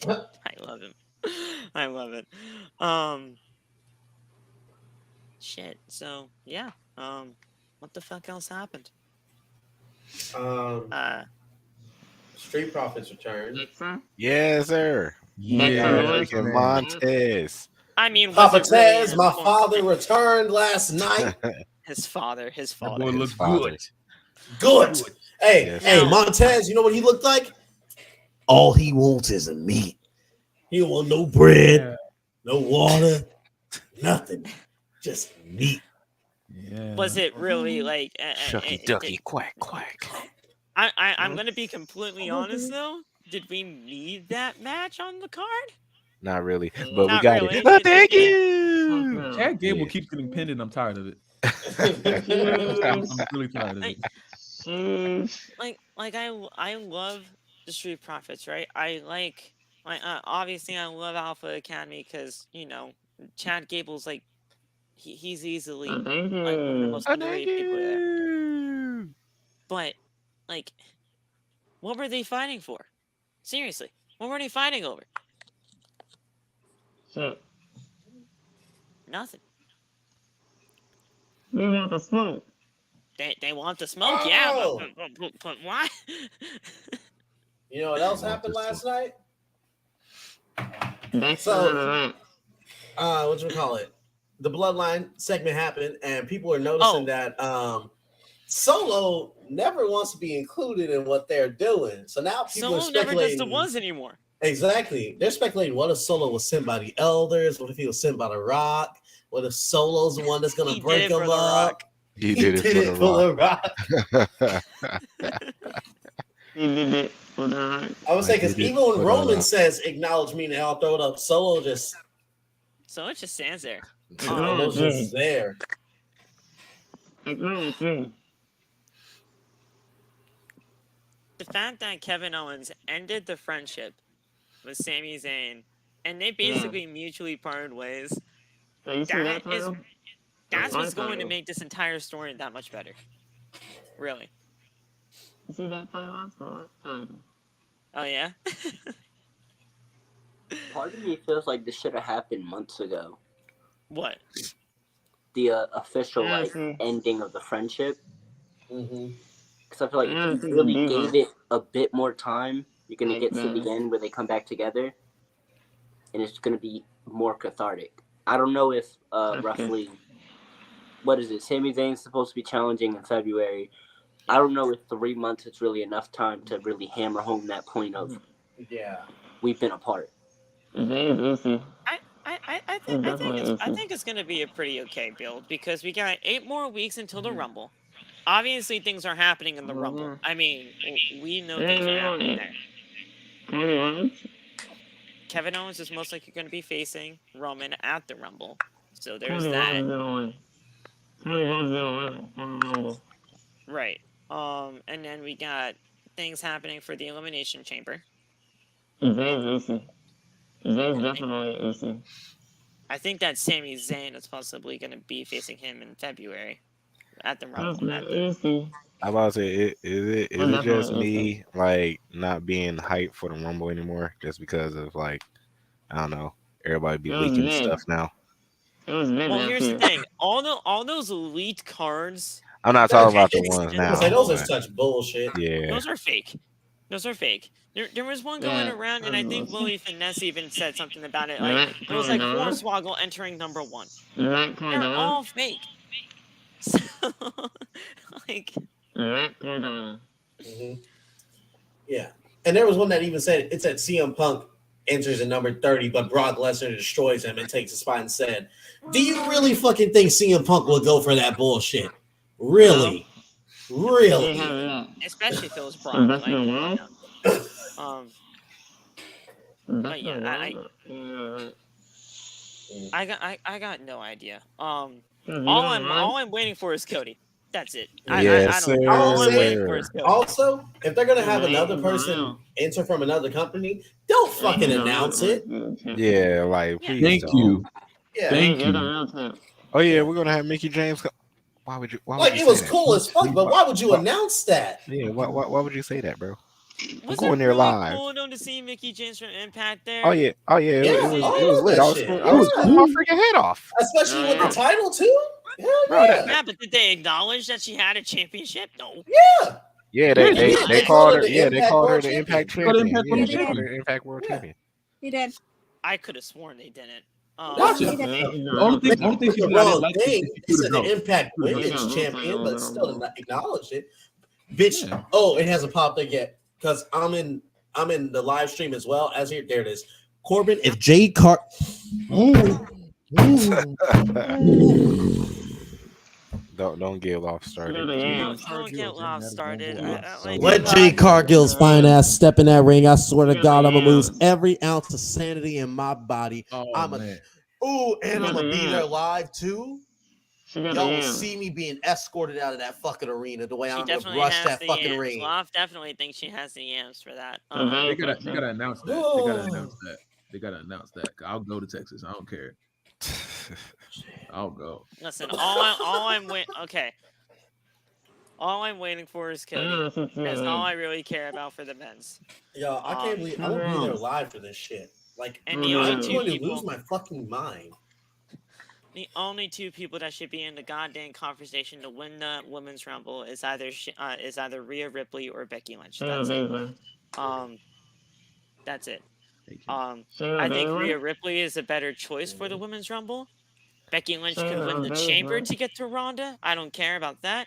Speaker 2: I love him. I love it. Shit. So yeah. What the fuck else happened?
Speaker 6: Street Profits returned.
Speaker 1: Yes, sir.
Speaker 5: Yeah,
Speaker 1: Freaking
Speaker 5: man.
Speaker 1: Montez.
Speaker 2: I mean,
Speaker 6: Papa
Speaker 2: was it really
Speaker 6: Tez, my father returned last night.
Speaker 2: his father.
Speaker 5: That boy
Speaker 1: His
Speaker 5: looked
Speaker 1: father.
Speaker 5: good.
Speaker 6: Good. Hey,
Speaker 1: Yes.
Speaker 6: hey,
Speaker 2: Now-
Speaker 6: Montez, you know what he looked like? All he wants is a meat. He don't want no bread,
Speaker 5: Yeah.
Speaker 6: no water, nothing. Just meat.
Speaker 5: Yeah.
Speaker 2: Was it really like?
Speaker 1: Shucky ducky quack quack.
Speaker 2: I'm gonna be completely honest though. Did we need that match on the card?
Speaker 1: Not really, but we
Speaker 2: Not
Speaker 1: got
Speaker 2: really.
Speaker 1: it. Oh, thank
Speaker 2: Yeah.
Speaker 1: you.
Speaker 5: Chad Gable
Speaker 1: Yeah.
Speaker 5: keeps getting pinned, and I'm tired of it. I'm really tired of
Speaker 2: Like,
Speaker 5: it.
Speaker 2: I love the Street Profits, right? Obviously I love Alpha Academy because Chad Gable's like he's easily
Speaker 7: Thank
Speaker 2: like one of the
Speaker 7: you.
Speaker 2: most
Speaker 1: Oh, thank
Speaker 2: underrated people there.
Speaker 1: you.
Speaker 2: But like, what were they fighting for? Seriously, what were they fighting over?
Speaker 7: Shit.
Speaker 2: Nothing.
Speaker 7: We want the smoke.
Speaker 2: They want the smoke, yeah,
Speaker 6: Oh!
Speaker 2: but why?
Speaker 6: You know what else
Speaker 1: Want
Speaker 6: happened
Speaker 1: this
Speaker 6: last night?
Speaker 7: That's
Speaker 6: So-
Speaker 7: another rant.
Speaker 6: What you call it? The Bloodline segment happened, and people are noticing that Solo never wants to be included in what they're doing. So now people are
Speaker 2: Solo never does
Speaker 6: speculating.
Speaker 2: the ones anymore.
Speaker 6: Exactly. They're speculating what if Solo was sent by the elders? What if he was sent by the Rock? What if Solo's the one that's going
Speaker 2: He
Speaker 6: to
Speaker 2: did
Speaker 6: break
Speaker 2: it for
Speaker 6: him
Speaker 2: The
Speaker 6: up?
Speaker 2: Rock.
Speaker 1: He did it for the Rock.
Speaker 7: He did it for the Rock.
Speaker 6: I would say,
Speaker 1: I
Speaker 6: because
Speaker 1: did it
Speaker 6: even
Speaker 1: for
Speaker 6: when
Speaker 1: The
Speaker 6: Roman
Speaker 1: Rock.
Speaker 6: says, acknowledge me and I'll throw it up, Solo just,
Speaker 2: So it just stands there.
Speaker 6: Solo's just there.
Speaker 7: Acknowledge me.
Speaker 2: The fact that Kevin Owens ended the friendship with Sami Zayn, and they basically mutually parted ways.
Speaker 7: So you see that
Speaker 2: That is
Speaker 7: title?
Speaker 2: that's
Speaker 7: my
Speaker 2: what's going to
Speaker 7: title.
Speaker 2: make this entire story that much better. Really.
Speaker 7: You see that title? That's my title.
Speaker 2: Oh yeah.
Speaker 3: Part of me feels like this should have happened months ago.
Speaker 2: What?
Speaker 3: The official
Speaker 7: Yeah,
Speaker 3: like
Speaker 7: see.
Speaker 3: ending of the friendship.
Speaker 6: Mm-hmm.
Speaker 3: Because I feel like
Speaker 7: Yeah,
Speaker 3: if
Speaker 7: see,
Speaker 3: you really
Speaker 7: Diva.
Speaker 3: gave it a bit more time, you're gonna
Speaker 7: Like
Speaker 3: get to
Speaker 7: that.
Speaker 3: the end where they come back together, and it's gonna be more cathartic. I don't know if
Speaker 7: Okay.
Speaker 3: roughly, what is it? Sami Zayn's supposed to be challenging in February. I don't know if 3 months is really enough time to really hammer home that point of
Speaker 6: Yeah.
Speaker 3: we've been apart.
Speaker 7: Very easy.
Speaker 2: I think it's gonna be a pretty okay build because we got 8 more weeks until the Rumble. Obviously, things are happening in the Rumble. I mean, we know things are happening there.
Speaker 7: Cody Rhodes?
Speaker 2: Kevin Owens is most likely going to be facing Roman at the Rumble, so there's
Speaker 7: Cody Rhodes
Speaker 2: that.
Speaker 7: is gonna win. Cody Rhodes is gonna win on the Rumble.
Speaker 2: Right. And then we got things happening for the Elimination Chamber.
Speaker 7: Very easy. Very definitely easy.
Speaker 2: I think that Sami Zayn is possibly going to be facing him in February at the
Speaker 7: That's
Speaker 2: Rumble.
Speaker 7: not easy.
Speaker 1: I'm about to say, is it
Speaker 7: Well,
Speaker 1: just
Speaker 7: definitely
Speaker 1: me like not being hyped for the Rumble anymore, just because of like I don't know, everybody be
Speaker 7: It was
Speaker 1: leaking
Speaker 7: mid.
Speaker 1: stuff now.
Speaker 7: It was mid
Speaker 2: Well,
Speaker 7: last
Speaker 2: here's the
Speaker 7: year.
Speaker 2: thing: all those elite cards,
Speaker 1: I'm not talking about the ones now.
Speaker 6: Say, those are
Speaker 1: but
Speaker 6: such bullshit.
Speaker 1: yeah,
Speaker 2: those are fake. Those are fake. There was one going
Speaker 7: Yeah,
Speaker 2: around, and I think
Speaker 7: those-
Speaker 2: Willie Finesse even said something about it.
Speaker 7: Right,
Speaker 2: Like it was like
Speaker 7: Cardona.
Speaker 2: Hornswoggle entering number 1.
Speaker 7: Right,
Speaker 2: They're
Speaker 7: Cardona.
Speaker 2: all fake. So, like,
Speaker 7: Right, Cardona.
Speaker 6: Mm-hmm. Yeah. And there was one that even said, it said CM Punk enters at number 30, but Brock Lesnar destroys him and takes a spot and said, do you really fucking think CM Punk will go for that bullshit? Really?
Speaker 7: They
Speaker 6: Really?
Speaker 7: have it up.
Speaker 2: especially if it was Brock.
Speaker 7: That's
Speaker 2: Like,
Speaker 7: the
Speaker 2: why
Speaker 7: world.
Speaker 2: not?
Speaker 7: That's
Speaker 2: yeah,
Speaker 7: the world.
Speaker 2: I got no idea.
Speaker 7: Cause you
Speaker 2: All
Speaker 7: don't want-
Speaker 2: I'm waiting for is Cody. That's it.
Speaker 1: Yes,
Speaker 2: I don't.
Speaker 1: sir.
Speaker 2: All I'm waiting for is Cody.
Speaker 6: Also, if they're gonna have
Speaker 7: Right,
Speaker 6: another person
Speaker 7: wow.
Speaker 6: enter from another company, don't fucking announce it.
Speaker 1: Yeah, like
Speaker 2: Yeah.
Speaker 1: please
Speaker 5: Thank
Speaker 1: don't.
Speaker 5: you.
Speaker 6: Yeah,
Speaker 5: Thank
Speaker 7: You're the
Speaker 5: you.
Speaker 7: real champ.
Speaker 1: Oh yeah, we're gonna have Mickey James. Why would you? Why would
Speaker 6: like
Speaker 1: you
Speaker 6: it
Speaker 1: say
Speaker 6: was
Speaker 1: that?
Speaker 6: cool as fuck, but why would you announce that?
Speaker 1: Yeah, why would you say that, bro?
Speaker 2: Was
Speaker 1: going
Speaker 2: it
Speaker 1: there
Speaker 2: really
Speaker 1: live.
Speaker 2: cool though to see Mickey James from Impact there?
Speaker 1: Oh yeah,
Speaker 6: Yeah,
Speaker 1: it was lit.
Speaker 6: that
Speaker 1: I was
Speaker 6: shit.
Speaker 1: screaming,
Speaker 6: Yeah.
Speaker 1: I was screaming my freaking head off.
Speaker 6: Especially with the
Speaker 7: Yeah.
Speaker 6: title too. Hell
Speaker 1: Bro,
Speaker 6: yeah.
Speaker 2: Yeah, but did they acknowledge that she had a championship? No.
Speaker 6: Yeah.
Speaker 1: Yeah,
Speaker 5: They
Speaker 1: they
Speaker 6: called
Speaker 1: called
Speaker 6: her
Speaker 1: her.
Speaker 6: the
Speaker 1: Yeah, they
Speaker 6: Impact
Speaker 1: called her
Speaker 6: World
Speaker 1: the Impact
Speaker 5: Called her
Speaker 1: champion.
Speaker 5: Impact
Speaker 1: Yeah,
Speaker 5: World
Speaker 1: they called
Speaker 4: Champion.
Speaker 1: her Impact World
Speaker 6: Yeah.
Speaker 1: champion.
Speaker 4: He did.
Speaker 2: I could have sworn they didn't.
Speaker 5: Gotcha.
Speaker 4: He did.
Speaker 5: The only thing
Speaker 6: It's
Speaker 5: she
Speaker 6: the
Speaker 5: did I didn't
Speaker 6: wrong
Speaker 5: like
Speaker 6: thing.
Speaker 5: is
Speaker 6: It said the
Speaker 5: she
Speaker 6: Impact
Speaker 5: put it out.
Speaker 6: Women's Champion, but still not acknowledged it. Bitch.
Speaker 5: Yeah.
Speaker 6: Oh, it hasn't popped up yet because I'm in the live stream as well. As here, there it is. Corbin, if Jade
Speaker 1: The Don't get off
Speaker 7: She
Speaker 1: started.
Speaker 7: got the
Speaker 1: Jeez.
Speaker 2: Don't,
Speaker 7: yams.
Speaker 2: don't get Lob started. Like,
Speaker 6: Let
Speaker 2: people-
Speaker 6: Jade Cargill's fine ass step in that ring. I swear to
Speaker 7: Yeah,
Speaker 6: God, I'm gonna lose
Speaker 7: yeah.
Speaker 6: every ounce of sanity in my body.
Speaker 5: Oh
Speaker 6: I'm a
Speaker 5: man.
Speaker 6: ooh, and
Speaker 7: Yeah,
Speaker 6: I'm gonna be
Speaker 7: yeah.
Speaker 6: there live too.
Speaker 7: She got the
Speaker 6: Y'all will
Speaker 7: yams.
Speaker 6: see me being escorted out of that fucking arena the way
Speaker 2: she
Speaker 6: I'm gonna
Speaker 2: definitely
Speaker 6: rush
Speaker 2: has
Speaker 6: that
Speaker 2: the
Speaker 6: fucking
Speaker 2: yams.
Speaker 6: ring.
Speaker 2: Loft definitely thinks she has the yams for that.
Speaker 7: The
Speaker 5: They
Speaker 7: banter,
Speaker 5: gotta
Speaker 7: too.
Speaker 5: announce that. They gotta announce that. They gotta announce that. I'll go to Texas. I don't care. I'll go.
Speaker 2: Listen, okay. All I'm waiting for is Cody.
Speaker 7: Yeah, that's
Speaker 2: That's all I
Speaker 7: it.
Speaker 2: really care about for the men's.
Speaker 6: Yo, I can't believe I'm gonna be there live for this shit. Like,
Speaker 2: And the
Speaker 7: Oh,
Speaker 2: only
Speaker 6: I'm
Speaker 2: two
Speaker 6: going to
Speaker 2: people,
Speaker 6: lose my fucking mind.
Speaker 2: the only two people that should be in the goddamn conversation to win the women's rumble is either Rhea Ripley or Becky Lynch.
Speaker 7: Shayna
Speaker 2: That's it.
Speaker 7: Baszler.
Speaker 2: That's it.
Speaker 5: Thank you.
Speaker 7: Shayna
Speaker 2: I think Rhea
Speaker 7: Baszler.
Speaker 2: Ripley is a better choice for the women's rumble. Becky Lynch could
Speaker 7: Shayna
Speaker 2: win the chamber
Speaker 7: Baszler.
Speaker 2: to get to Ronda. I don't care about that.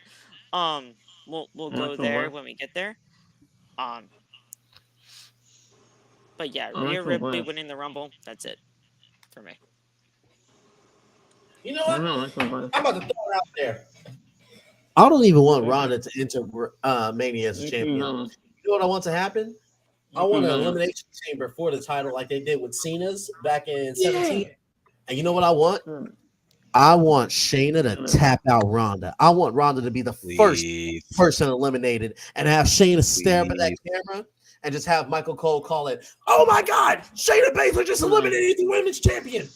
Speaker 2: We'll go
Speaker 7: Alexa
Speaker 2: there
Speaker 7: Bliss.
Speaker 2: when we get there. Um, but yeah, Rhea
Speaker 7: Alexa
Speaker 2: Ripley
Speaker 7: Bliss.
Speaker 2: winning the rumble. That's it for me.
Speaker 6: You know
Speaker 7: I
Speaker 6: what?
Speaker 7: know Alexa Bliss.
Speaker 6: I'm about to throw it out there. I don't even want Ronda to enter Mania as a
Speaker 7: Nikki
Speaker 6: champion.
Speaker 7: Bella.
Speaker 6: You know what I want to happen? I
Speaker 7: Nikki
Speaker 6: want an
Speaker 7: Bella.
Speaker 6: elimination chamber for the title like they did with Cena's back in 17. And you know what I want? I want Shayna to tap out Ronda. I want Ronda to be the first
Speaker 1: Please.
Speaker 6: person eliminated and have Shayna stare up at that camera and just have Michael Cole call it, "Oh my God, Shayna Baszler just eliminated the women's champion.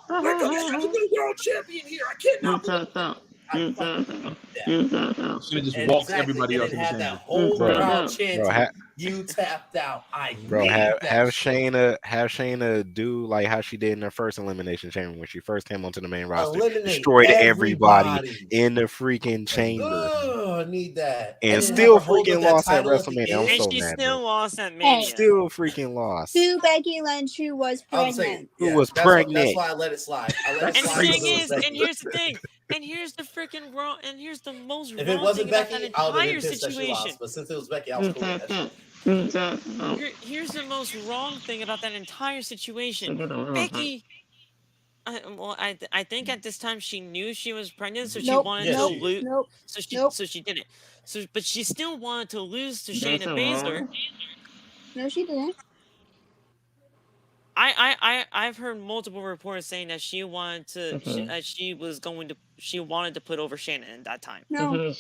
Speaker 6: We're going to have a new world champion here. I
Speaker 7: You
Speaker 6: cannot believe
Speaker 7: tapped out.
Speaker 6: I
Speaker 7: You
Speaker 6: fucking
Speaker 7: tapped out.
Speaker 6: that.
Speaker 7: You tapped out.
Speaker 5: Should have just walked
Speaker 6: Exactly.
Speaker 5: everybody
Speaker 6: And
Speaker 5: else
Speaker 6: then
Speaker 5: in the
Speaker 6: have that
Speaker 5: chamber.
Speaker 6: whole
Speaker 7: Bro,
Speaker 6: crowd
Speaker 1: Bro,
Speaker 6: chanting, "You tapped out." I
Speaker 1: Bro,
Speaker 6: need
Speaker 1: have
Speaker 6: that shit.
Speaker 1: Shayna do like how she did in her first elimination chamber when she first came onto the main roster,
Speaker 6: Eliminate
Speaker 1: destroyed everybody
Speaker 6: everybody.
Speaker 1: in the freaking chamber,
Speaker 6: Oh, I need that.
Speaker 1: and
Speaker 6: then have
Speaker 1: still
Speaker 6: her hold up
Speaker 1: freaking
Speaker 6: that
Speaker 1: lost at
Speaker 6: title at the
Speaker 1: WrestleMania. I'm
Speaker 6: end.
Speaker 2: And
Speaker 1: so
Speaker 2: she
Speaker 1: mad,
Speaker 2: still
Speaker 1: bro.
Speaker 2: lost at Mania.
Speaker 1: Still freaking lost.
Speaker 4: To Becky Lynch, who was
Speaker 6: I'm saying,
Speaker 4: pregnant.
Speaker 1: Who
Speaker 6: yeah,
Speaker 1: was
Speaker 6: that's
Speaker 1: pregnant?
Speaker 6: why I let it slide. I let it
Speaker 2: And the
Speaker 6: slide because
Speaker 2: thing
Speaker 6: it was
Speaker 2: is,
Speaker 6: Becky.
Speaker 2: and here's the thing, and here's the freaking wrong, and here's the most
Speaker 6: If it
Speaker 2: wrong
Speaker 6: wasn't
Speaker 2: thing about that
Speaker 6: Becky, I would have
Speaker 2: entire
Speaker 6: been pissed that she
Speaker 2: situation.
Speaker 6: lost. But since it was Becky, I was
Speaker 7: You
Speaker 6: cool with
Speaker 7: tapped
Speaker 6: that
Speaker 7: out.
Speaker 6: shit.
Speaker 7: You tapped out.
Speaker 2: Here's the most wrong thing about that entire situation.
Speaker 7: Look at the women.
Speaker 2: Becky, I think at this time she knew she was pregnant, so she
Speaker 4: Nope,
Speaker 2: wanted
Speaker 6: Yeah,
Speaker 2: to
Speaker 6: she
Speaker 2: lose.
Speaker 4: nope, nope.
Speaker 2: So she did it. So, but she still wanted to lose to
Speaker 7: That's
Speaker 2: Shayna
Speaker 7: a
Speaker 2: Baszler.
Speaker 7: wrong.
Speaker 4: No, she didn't.
Speaker 2: I've heard multiple reports saying that she wanted to, she wanted to put over Shayna in that time.
Speaker 4: No.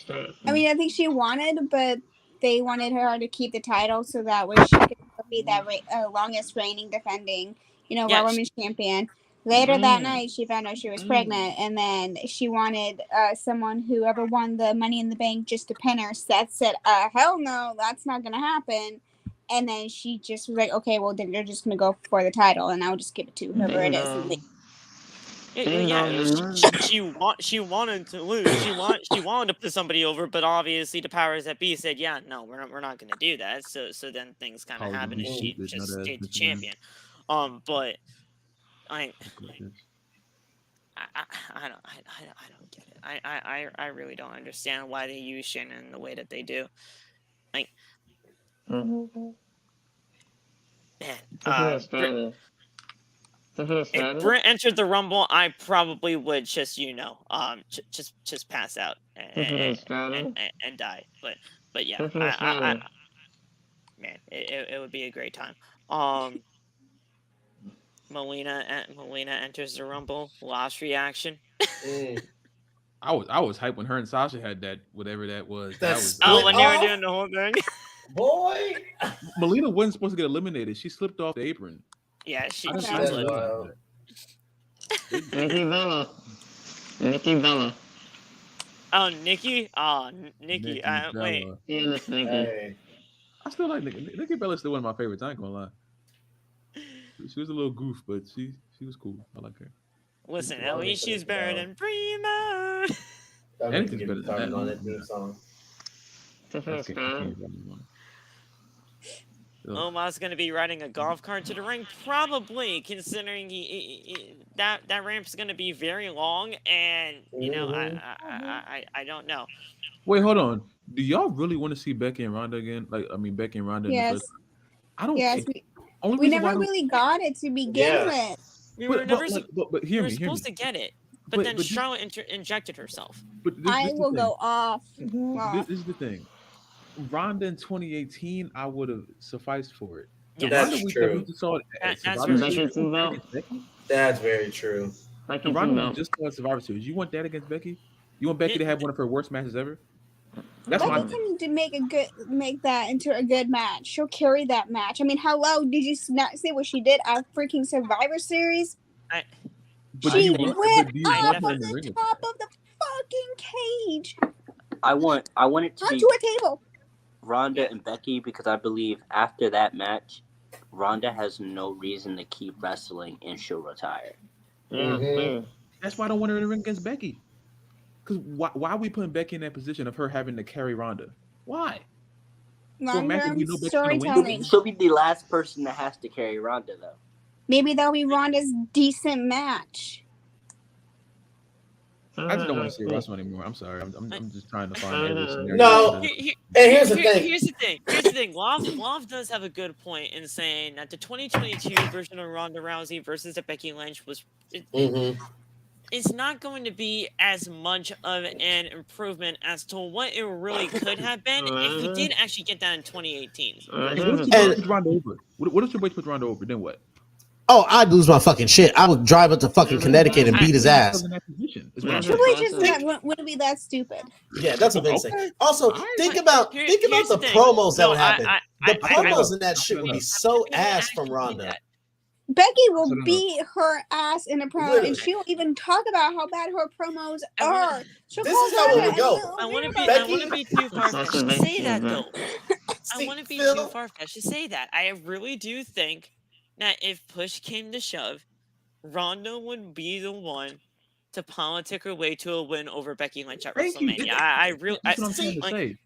Speaker 4: I mean, I think she wanted, but they wanted her to keep the title so that way she could be that longest reigning defending,
Speaker 2: Yeah,
Speaker 4: Raw Women's Champion. Later that night, she found out she was pregnant, and then she wanted someone whoever won the Money in the Bank just to pin her. Seth said, "Hell no, that's not gonna happen." And then she just was like, "Okay, well then you're just gonna go for the title, and I'll just give it to whoever it is." And
Speaker 2: she wanted to lose. She wanted to put somebody over, but obviously the powers that be said, "Yeah, no, we're not going to do that." So then things kind of happened, and she just stayed the champion. But I don't get it. I really don't understand why they use Shannon in the way that they do. Like, man, if Brent entered the Rumble, I probably would just just pass out and die. But yeah, man, it would be a great time. Melina enters the Rumble. Lost reaction.
Speaker 5: I was hyped when her and Sasha had that whatever that was.
Speaker 6: That
Speaker 5: That was
Speaker 6: split
Speaker 2: when they were
Speaker 6: off?
Speaker 2: doing the whole thing.
Speaker 6: Boy.
Speaker 5: Melina wasn't supposed to get eliminated. She slipped off the apron.
Speaker 2: Yeah, she
Speaker 5: I didn't-
Speaker 4: Okay.
Speaker 5: I
Speaker 6: That's
Speaker 5: didn't
Speaker 6: wild.
Speaker 5: know that.
Speaker 7: Nikki Bella. Nikki Bella.
Speaker 2: Oh, Nikki. Oh, Nikki.
Speaker 5: Bella.
Speaker 2: Wait.
Speaker 7: Yeah, that's Nikki.
Speaker 6: Hey.
Speaker 5: I still like Nikki. Nikki Bella's still one of my favorites. I ain't gonna lie. She was a little goof, but she was cool. I like her.
Speaker 2: Listen,
Speaker 6: Well,
Speaker 2: at least she's
Speaker 6: Nikki
Speaker 2: better
Speaker 6: Bella.
Speaker 2: than Primo.
Speaker 6: That
Speaker 5: Anything's
Speaker 6: makes
Speaker 5: better
Speaker 6: me
Speaker 5: than that.
Speaker 6: on that theme song.
Speaker 5: That's good.
Speaker 2: Omar's gonna be riding a golf cart to the ring, probably, considering that ramp's gonna be very long, and I don't know.
Speaker 5: Wait, hold on. Do y'all really want to see Becky and Ronda again? Becky and Ronda. In the
Speaker 4: Yes.
Speaker 5: first... I don't.
Speaker 4: Yes,
Speaker 5: Only
Speaker 4: we
Speaker 5: reason why I
Speaker 4: never
Speaker 5: don't-
Speaker 4: really got it to begin
Speaker 6: Yeah.
Speaker 4: with.
Speaker 2: We were
Speaker 5: But,
Speaker 2: never
Speaker 5: but, but, but hear
Speaker 2: we were
Speaker 5: me. Hear me.
Speaker 2: supposed to get it. But then Charlotte injected herself.
Speaker 5: But
Speaker 4: I
Speaker 5: this
Speaker 4: will
Speaker 5: the
Speaker 4: go off.
Speaker 5: This is the thing. Ronda in 2018, I would have sufficed for it. The
Speaker 2: Yes.
Speaker 5: Ronda
Speaker 6: That's
Speaker 5: that we
Speaker 6: true.
Speaker 5: just saw at
Speaker 2: That's
Speaker 5: Survivor
Speaker 2: very
Speaker 5: Series,
Speaker 2: true.
Speaker 5: you want that against Becky?
Speaker 6: That's very true.
Speaker 7: Like
Speaker 5: The Ronda we just saw at Survivor Series, you want that against Becky? You want Becky to have one of her worst matches ever? That's
Speaker 4: Becky
Speaker 5: my
Speaker 4: can make that into a good match. She'll carry that match. I mean, hello, did you not see what she did at freaking Survivor Series?
Speaker 5: But
Speaker 4: She
Speaker 5: do you want
Speaker 4: went
Speaker 5: do you
Speaker 4: off
Speaker 5: want
Speaker 4: of
Speaker 5: her in the
Speaker 4: the
Speaker 5: ring with
Speaker 4: top
Speaker 5: that?
Speaker 4: of the fucking cage
Speaker 3: I want it to be
Speaker 4: onto a table.
Speaker 3: Ronda and Becky because I believe after that match, Ronda has no reason to keep wrestling and she'll retire.
Speaker 5: That's why I don't want her in the ring against Becky. Because why are we putting Becky in that position of her having to carry Ronda? Why? For a match that
Speaker 4: Long-term
Speaker 5: we know Becky's gonna win.
Speaker 4: storytelling.
Speaker 3: She'll be the last person that has to carry Ronda, though.
Speaker 4: Maybe that'll be Ronda's decent match.
Speaker 5: I just don't want to see Russell anymore. I'm sorry. I'm just trying to find every scenario.
Speaker 6: No. And here's the thing.
Speaker 2: Here's the thing. Love does have a good point in saying that the 2022 version of Ronda Rousey versus the Becky Lynch was. It's not going to be as much of an improvement as to what it really could have been if we did actually get that in 2018.
Speaker 5: What if Triple H put Ronda over? What if Triple H put Ronda over? Then what?
Speaker 6: Oh, I'd lose my fucking shit. I would drive up to fucking Connecticut and beat his ass.
Speaker 4: Triple H wouldn't be that stupid.
Speaker 6: Yeah, that's what I'm saying. Also, think about the promos that would happen. The promos in that shit would be so ass from Ronda.
Speaker 4: Becky will beat her ass in a promo, and she will even talk about how bad her promos are. She'll
Speaker 6: This
Speaker 4: call
Speaker 6: is how it
Speaker 4: Ronda
Speaker 6: would go.
Speaker 2: I want
Speaker 4: Becky-
Speaker 2: to be too far-fetched to say that, though. I want to be
Speaker 6: Phil?
Speaker 2: too far-fetched to say that. I really do think that if push came to shove, Ronda would be the one to politic her way to a win over Becky Lynch at WrestleMania. I really,
Speaker 5: That's what I'm trying to say.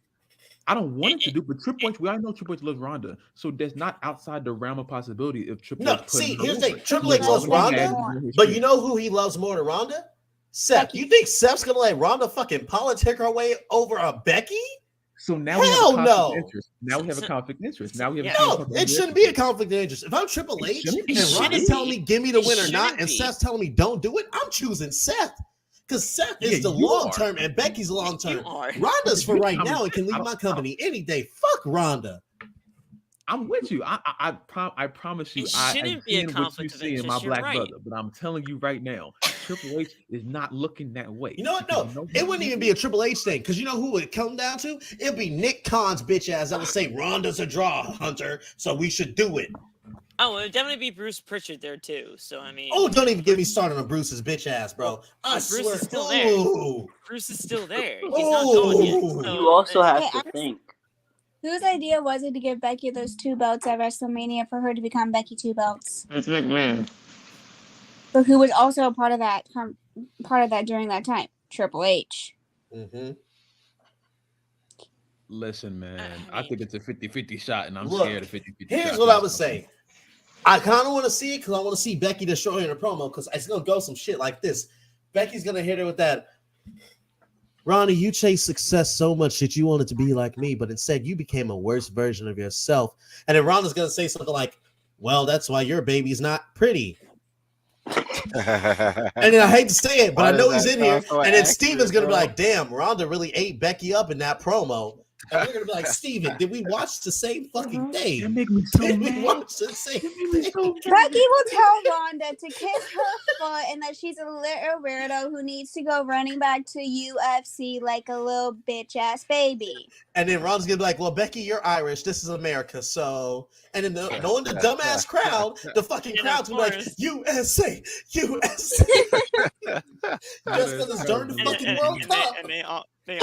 Speaker 5: I don't want it to do, but Triple H, we all know Triple H loves Ronda, so that's not outside the realm of possibility if Triple H.
Speaker 6: See, here's the thing: Triple H loves Ronda, but you know who he loves more than Ronda? Seth. You think Seth's gonna let Ronda fucking politic her way over a Becky?
Speaker 5: So now we have a conflict of interest. Now we have a conflict of interest. Now we have
Speaker 6: it shouldn't be a conflict of interest. If I'm Triple H and Ronda's telling me give me the win or not, and Seth's telling me don't do it, I'm choosing Seth. Because Seth is the long term and Becky's long term. Ronda's for right now and can leave my company any day. Fuck Ronda.
Speaker 5: I'm with you. I promise you.
Speaker 2: It shouldn't be a conflict of interest.
Speaker 5: My
Speaker 2: You're
Speaker 5: black
Speaker 2: right.
Speaker 5: brother, but I'm telling you right now, Triple H is not looking that way.
Speaker 6: You know what? No, it wouldn't even be a Triple H thing. Because you know who it would come down to? It'd be Nick Khan's bitch ass that would say Ronda's a draw, Hunter, so we should do it.
Speaker 2: Oh, it would definitely be Bruce Pritchard there too. So I mean,
Speaker 6: oh, don't even get me started on Bruce's bitch ass, bro. I
Speaker 2: Bruce
Speaker 6: swear.
Speaker 2: is still there.
Speaker 6: Ooh.
Speaker 2: Bruce is still there. He's not going yet. So,
Speaker 3: You also have to think.
Speaker 4: Whose idea was it to give Becky those 2 belts at WrestleMania for her to become Becky 2 belts?
Speaker 7: It's McMahon.
Speaker 4: But who was also a part of that during that time? Triple H.
Speaker 6: Mm-hmm.
Speaker 5: Listen, man, I think it's a 50-50 shot, and I'm
Speaker 6: Look,
Speaker 5: scared of 50-50
Speaker 6: Here's
Speaker 5: shot.
Speaker 6: what I would say. I kind of want to see it because I want to see Becky destroy in a promo because it's going to go some shit like this. Becky's going to hit her with that, Ronnie, you chased success so much that you wanted to be like me, but instead you became a worse version of yourself. And then Ronda's going to say something like, well, that's why your baby's not pretty. And then I hate to say it, but I know he's in here. And then Steven's going to be like, damn, Ronda really ate Becky up in that promo. And we're going to be like, Steven, did we watch the same fucking thing?
Speaker 5: That make me so
Speaker 6: Did we
Speaker 5: mad.
Speaker 6: watch the same thing?
Speaker 4: Becky will tell Ronda to kiss her foot and that she's a little weirdo who needs to go running back to UFC like a little bitch ass baby.
Speaker 6: And then Ron's gonna be like, well, Becky, you're Irish. This is America. So, and then knowing the dumbass crowd, the fucking crowd's gonna be like, USA, USA. Just because it's during the fucking World Cup.
Speaker 2: And they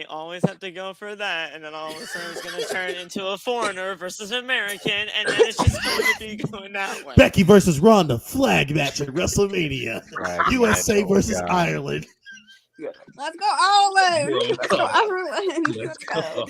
Speaker 2: always have to go for that, and then all of a sudden it's gonna turn into a foreigner versus American, and then it's just going to be going that way.
Speaker 6: Becky versus Ronda, flag match at WrestleMania. USA versus Ireland.
Speaker 4: Let's go Ireland! Let's go Ireland! Let's go.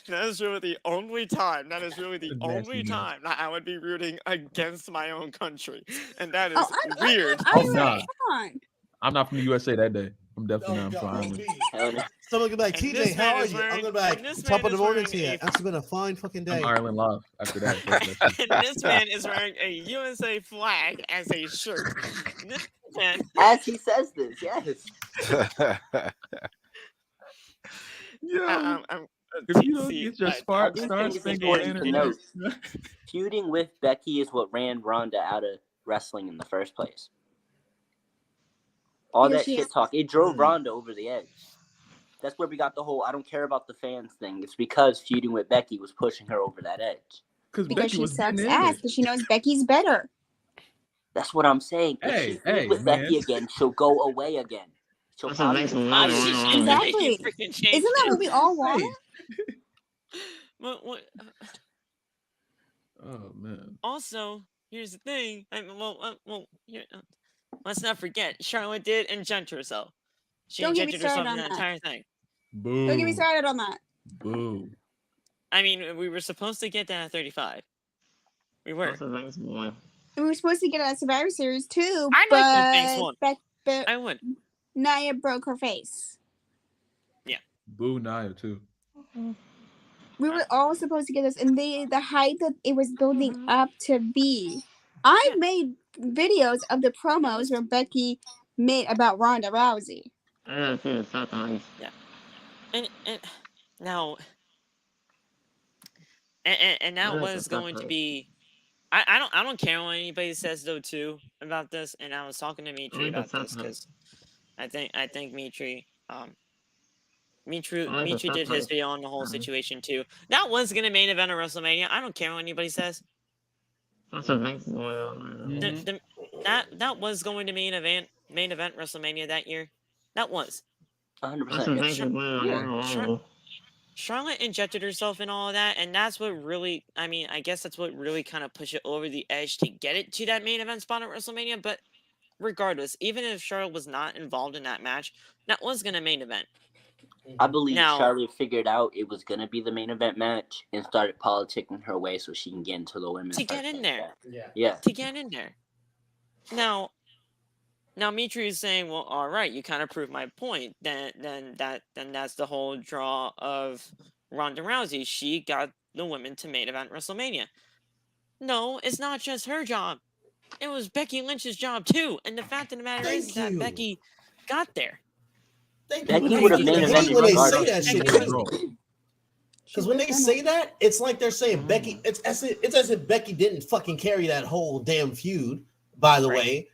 Speaker 2: That is really the only time. That is really the only time that I would be rooting against my own country, and that is weird.
Speaker 4: Come on.
Speaker 5: I'm not from the USA that day. I'm definitely not from Ireland.
Speaker 6: Someone could be like, TJ, how are you? I'm gonna be like, top of the morning to you. It's been a fine fucking day.
Speaker 5: I'm Ireland love after that.
Speaker 2: And this man is wearing a USA flag as a shirt. man.
Speaker 3: As he says this, yes.
Speaker 5: Yeah.
Speaker 2: I'm
Speaker 5: If you don't
Speaker 2: see,
Speaker 5: get your
Speaker 3: I
Speaker 5: star
Speaker 3: do
Speaker 5: star
Speaker 3: think it's
Speaker 5: spangled
Speaker 3: important to
Speaker 5: internet.
Speaker 3: note feuding with Becky is what ran Ronda out of wrestling in the first place. All
Speaker 4: Because
Speaker 3: that
Speaker 4: she
Speaker 3: shit talk, it drove Ronda over the edge. That's where we got the whole "I don't care about the fans" thing. It's because feuding with Becky was pushing her over that edge.
Speaker 5: Because
Speaker 4: because
Speaker 5: Becky
Speaker 4: she
Speaker 5: was getting
Speaker 4: sucks
Speaker 5: in
Speaker 4: ass.
Speaker 5: it.
Speaker 4: Because she knows Becky's better.
Speaker 3: That's what I'm saying. If she feuds with
Speaker 5: Man.
Speaker 3: Becky again, she'll go away again. She'll
Speaker 7: That's a
Speaker 3: probably
Speaker 7: nice
Speaker 3: retire.
Speaker 7: one.
Speaker 4: Exactly.
Speaker 2: You freaking
Speaker 4: Isn't
Speaker 2: changed
Speaker 4: that
Speaker 2: it.
Speaker 4: what we all want?
Speaker 5: Hey.
Speaker 2: What?
Speaker 5: Oh man.
Speaker 2: Also, here's the thing. Let's not forget, Charlotte did inject herself. She
Speaker 4: Don't get me
Speaker 2: injected herself
Speaker 4: started
Speaker 2: in
Speaker 4: on
Speaker 2: the
Speaker 4: that.
Speaker 2: entire thing.
Speaker 5: Boo.
Speaker 4: Don't get me started on that.
Speaker 5: Boo.
Speaker 2: I mean, we were supposed to get that at 35. We were.
Speaker 7: That's a nice one.
Speaker 4: And we were supposed to get a Survivor Series too,
Speaker 2: I'd like the thanks one.
Speaker 4: but
Speaker 2: I would.
Speaker 4: Nia broke her face.
Speaker 5: Boo Nia too.
Speaker 4: We were all supposed to get this, and the hype that it was building up to be. I made videos of the promos where Becky made about Ronda Rousey.
Speaker 7: I gotta see the sometimes.
Speaker 2: And now and that was going to be. I don't care what anybody says though too about this. And I was talking to Mitri about this because I think Mitri Mitri did his video on the whole situation too. That was gonna main event of WrestleMania. I don't care what anybody says.
Speaker 7: That's a nice one.
Speaker 2: That was going to main event WrestleMania that year. That was.
Speaker 3: 100%.
Speaker 2: Charlotte injected herself in all of that, and that's what really, I mean, I guess that's what really kind of pushed it over the edge to get it to that main event spot at WrestleMania. But regardless, even if Charlotte was not involved in that match, that was going to main event.
Speaker 3: I believe
Speaker 2: Now-
Speaker 3: Charlotte figured out it was going to be the main event match and started politicking her way so she can get into the women's
Speaker 2: To get in there.
Speaker 3: Yeah.
Speaker 2: To get in there. Now Mitri is saying, well, all right, you kind of proved my point. Then that's the whole draw of Ronda Rousey. She got the women to main event WrestleMania. No, it's not just her job. It was Becky Lynch's job too. And the fact of the matter is that Becky got there.
Speaker 3: Becky would have main evented
Speaker 6: when they say
Speaker 3: regardless.
Speaker 6: that shit. Because when they say that, it's like they're saying Becky. It's as if Becky didn't fucking carry that whole damn feud. By the way,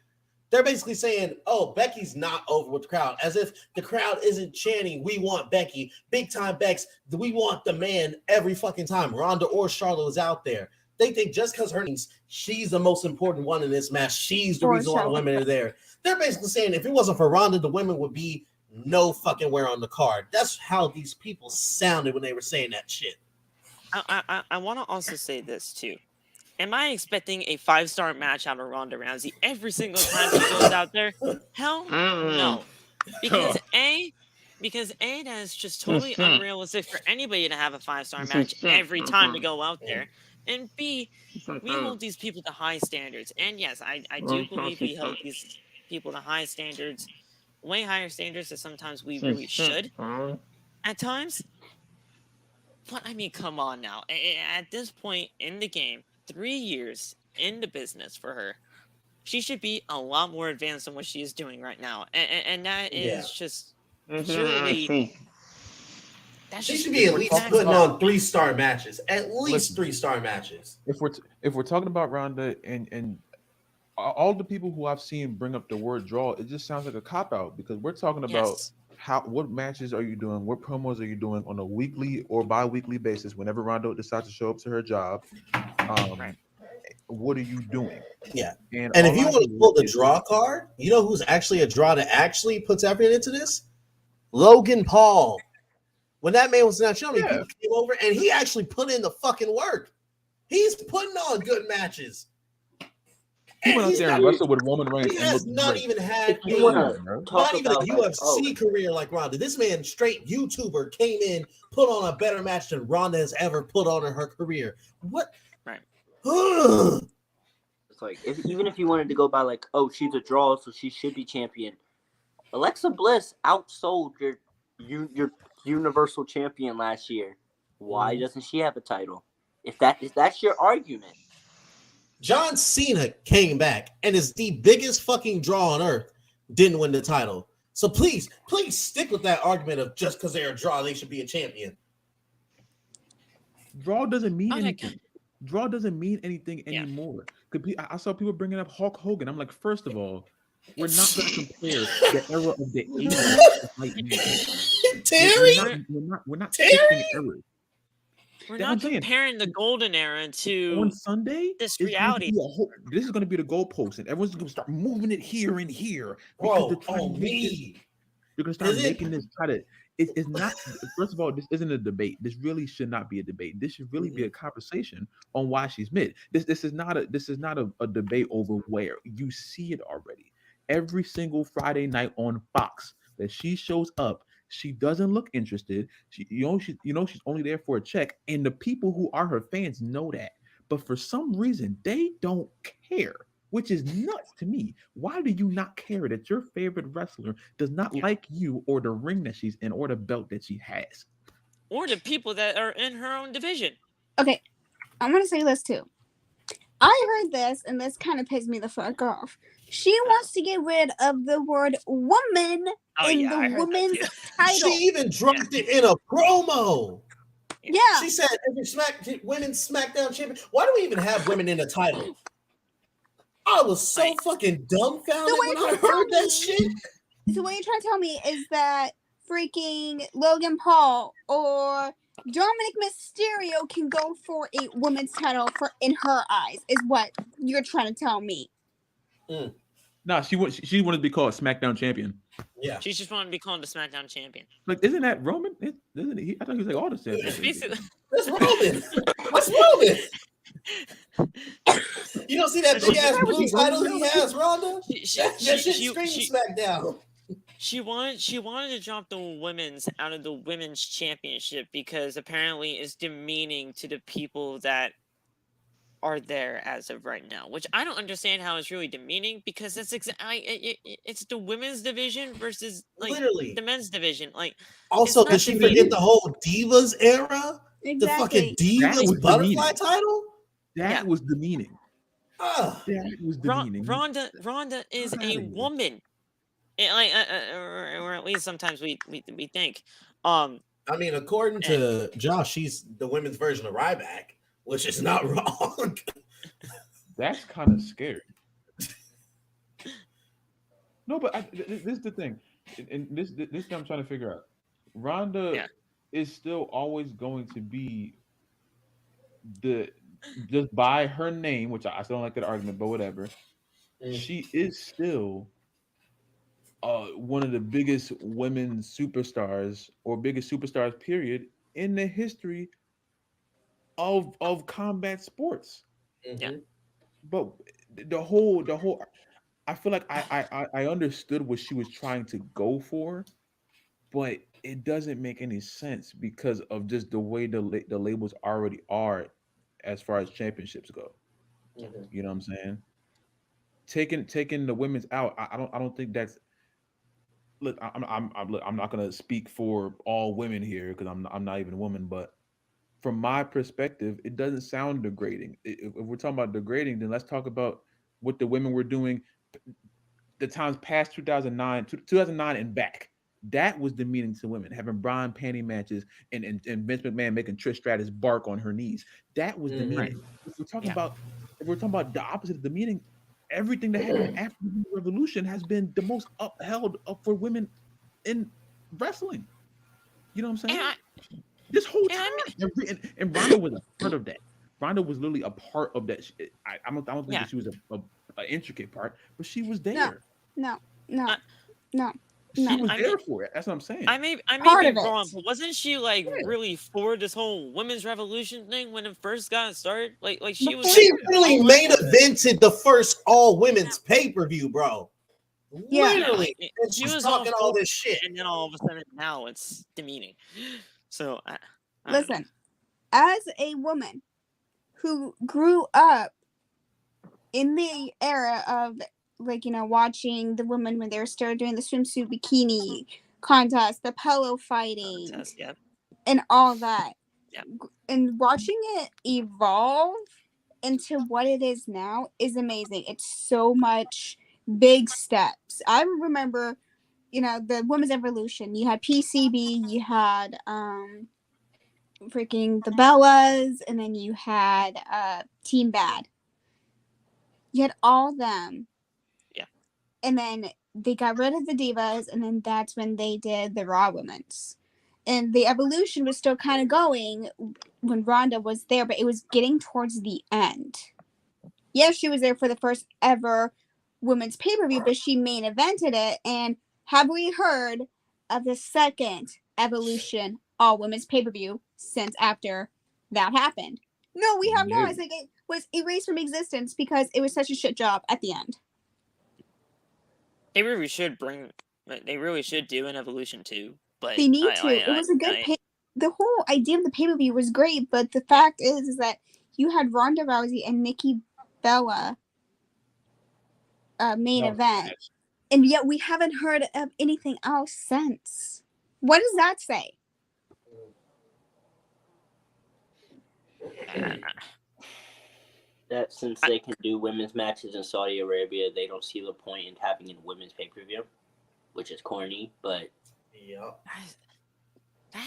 Speaker 6: they're basically saying, "Oh, Becky's not over with the crowd," as if the crowd isn't chanting, "We want Becky, big time Bex. We want the man every fucking time." Ronda or Charlotte was out there. They think just because her name's she's the most important one in this match, she's the reason why the women are there. They're basically saying if it wasn't for Ronda, the women would be no fucking where on the card. That's how these people sounded when they were saying that shit.
Speaker 2: I want to also say this too. Am I expecting a 5-star match out of Ronda Rousey every single time she goes out there? Hell no. Because that is just totally unrealistic for anybody to have a 5-star match every time to go out there. And B, we hold these people to high standards. And yes, I do believe we hold these people to high standards, way higher standards than sometimes we really should at times. But I mean, come on now. At this point in the game, 3 years in the business for her, she should be a lot more advanced than what she is doing right now. And that is just purely...
Speaker 6: She should be at least putting on 3-star matches. At least 3-star matches.
Speaker 5: If we're talking about Ronda and all the people who I've seen bring up the word draw, it just sounds like a cop out because we're talking about what matches are you doing, what promos are you doing on a weekly or bi-weekly basis whenever Ronda decides to show up to her job. What are you doing?
Speaker 6: Yeah. And if you want to pull the draw card, you know who's actually a draw that actually puts effort into this? Logan Paul. When that man was not showing me, people came over and he actually put in the fucking work. He's putting on good matches.
Speaker 5: He went out there and wrestled with Roman Reigns.
Speaker 6: He has not even had a UFC career like Ronda. This man, straight YouTuber, came in, put on a better match than Ronda has ever put on in her career. What?
Speaker 2: Right.
Speaker 3: It's like even if you wanted to go by like, oh, she's a draw, so she should be champion. Alexa Bliss outsold your Universal Champion last year. Why doesn't she have a title? If that's your argument,
Speaker 6: John Cena came back and is the biggest fucking draw on earth. Didn't win the title. So please stick with that argument of just because they're a draw, they should be a champion.
Speaker 5: Draw doesn't mean
Speaker 2: Oh my
Speaker 5: anything. Draw doesn't mean anything
Speaker 2: Yeah.
Speaker 5: anymore. I saw people bringing up Hulk Hogan. I'm like, first of all, we're not going to compare the era of the 80s to right now.
Speaker 6: Terry?
Speaker 5: We're not
Speaker 6: Terry?
Speaker 5: shifting eras.
Speaker 2: We're
Speaker 5: That's what
Speaker 2: not
Speaker 5: I'm saying.
Speaker 2: comparing the golden era to
Speaker 5: On Sunday,
Speaker 2: this
Speaker 5: it's going to
Speaker 2: reality.
Speaker 5: be this is going to be the goalpost, and everyone's going to start moving it here and here
Speaker 6: Bro,
Speaker 5: because they're trying
Speaker 6: oh
Speaker 5: to make this.
Speaker 6: me.
Speaker 5: You're going to start
Speaker 6: Is it?
Speaker 5: making this try to. It's not. First of all, this isn't a debate. This really should not be a debate. This should really be a conversation on why she's mid. This is not a debate over where you see it already. Every single Friday night on Fox that she shows up, she doesn't look interested. She's only there for a check, and the people who are her fans know that. But for some reason, they don't care, which is nuts to me. Why do you not care that your favorite wrestler does not like you or the ring that she's in or the belt that she has?
Speaker 2: Or the people that are in her own division.
Speaker 4: Okay, I'm gonna say this too. I heard this, and this kind of pissed me the fuck off. She wants to get rid of the word woman in
Speaker 2: I
Speaker 4: the
Speaker 2: heard
Speaker 4: woman's
Speaker 2: that
Speaker 4: title.
Speaker 6: She even dropped it in a promo.
Speaker 4: Yeah.
Speaker 6: She said, women's SmackDown champion. Why do we even have women in the title? I was so fucking dumbfounded when I heard that shit.
Speaker 4: So what you're trying to tell me is that freaking Logan Paul or Dominic Mysterio can go for a women's title in her eyes, is what you're trying to tell me.
Speaker 5: Nah, she wanted to be called SmackDown champion.
Speaker 6: Yeah.
Speaker 2: She just wanted to be called the SmackDown champion.
Speaker 5: Like, isn't that Roman? Isn't he? I thought he was like all the champions.
Speaker 2: Basically,
Speaker 6: That's Roman. That's Roman. You don't see that big ass blue title he has, Ronda? That shit screams SmackDown.
Speaker 2: She wanted to drop the women's out of the women's championship because apparently it's demeaning to the people that are there as of right now, which I don't understand how it's really demeaning because it's it's the women's division versus like
Speaker 6: Literally
Speaker 2: the men's division. Like,
Speaker 6: also, did she forget the whole Divas era?
Speaker 4: Exactly.
Speaker 6: The fucking Divas butterfly title?
Speaker 5: That was demeaning.
Speaker 6: That
Speaker 5: was demeaning.
Speaker 2: Ronda is a woman. Or at least sometimes we think.
Speaker 6: I mean, according to Josh, she's the women's version of Ryback, which is not wrong.
Speaker 5: That's kind of scary. No, but this is the thing, and this thing I'm trying to figure out. Ronda is still always going to be just by her name, which I still don't like that argument, but whatever. She is still one of the biggest women superstars or biggest superstars period in the history of combat sports.
Speaker 2: Yeah.
Speaker 5: But the whole I feel like I understood what she was trying to go for, but it doesn't make any sense because of just the way the labels already are as far as championships go. You know what I'm saying? Taking the women's out, I don't think that's. Look, I'm not gonna speak for all women here because I'm not even a woman, but from my perspective, it doesn't sound degrading. If we're talking about degrading, then let's talk about what the women were doing the times past 2009 and back. That was demeaning to women, having Brian panty matches and Vince McMahon making Trish Stratus bark on her knees. That was demeaning. If we're talking about the opposite of demeaning, everything that happened after the revolution has been the most upheld up for women in wrestling. You know what I'm saying? This whole time, and Ronda was a part of that. Ronda was literally a part of that. I don't think that she was an intricate part, but she was there.
Speaker 4: No.
Speaker 5: She was there for it. That's what I'm saying.
Speaker 2: I may be wrong, but wasn't she like really for this whole women's revolution thing when it first got started? Like she was.
Speaker 6: She really main evented the first all women's pay-per-view, bro.
Speaker 4: Yeah.
Speaker 6: Literally, and
Speaker 2: she
Speaker 6: she's
Speaker 2: was
Speaker 6: talking all this shit,
Speaker 2: and then all of a sudden now it's demeaning. So I
Speaker 4: listen, as a woman who grew up in the era of watching the women when they were still doing the swimsuit bikini contest, the pillow fighting, and all that, and watching it evolve into what it is now is amazing. It's so much big steps. I remember, the women's evolution. You had PCB, you had freaking the Bellas, and then you had Team Bad. You had all them.
Speaker 2: Yeah.
Speaker 4: And then they got rid of the divas, and then that's when they did the Raw Women's. And the evolution was still kind of going when Ronda was there, but it was getting towards the end. Yes, she was there for the first ever women's pay-per-view, but she main evented it. And have we heard of the second evolution all women's pay-per-view since after that happened? No, we have not. It's like it was erased from existence because it was such a shit job at the end.
Speaker 2: They really should do an evolution too. But
Speaker 4: they need to. It was a good the whole idea of the pay-per-view was great, but the fact is that you had Ronda Rousey and Nikki Bella main event, and yet we haven't heard of anything else since. What does that say?
Speaker 3: That since they can do women's matches in Saudi Arabia, they don't see the point in having a women's pay-per-view, which is corny, but
Speaker 6: yeah.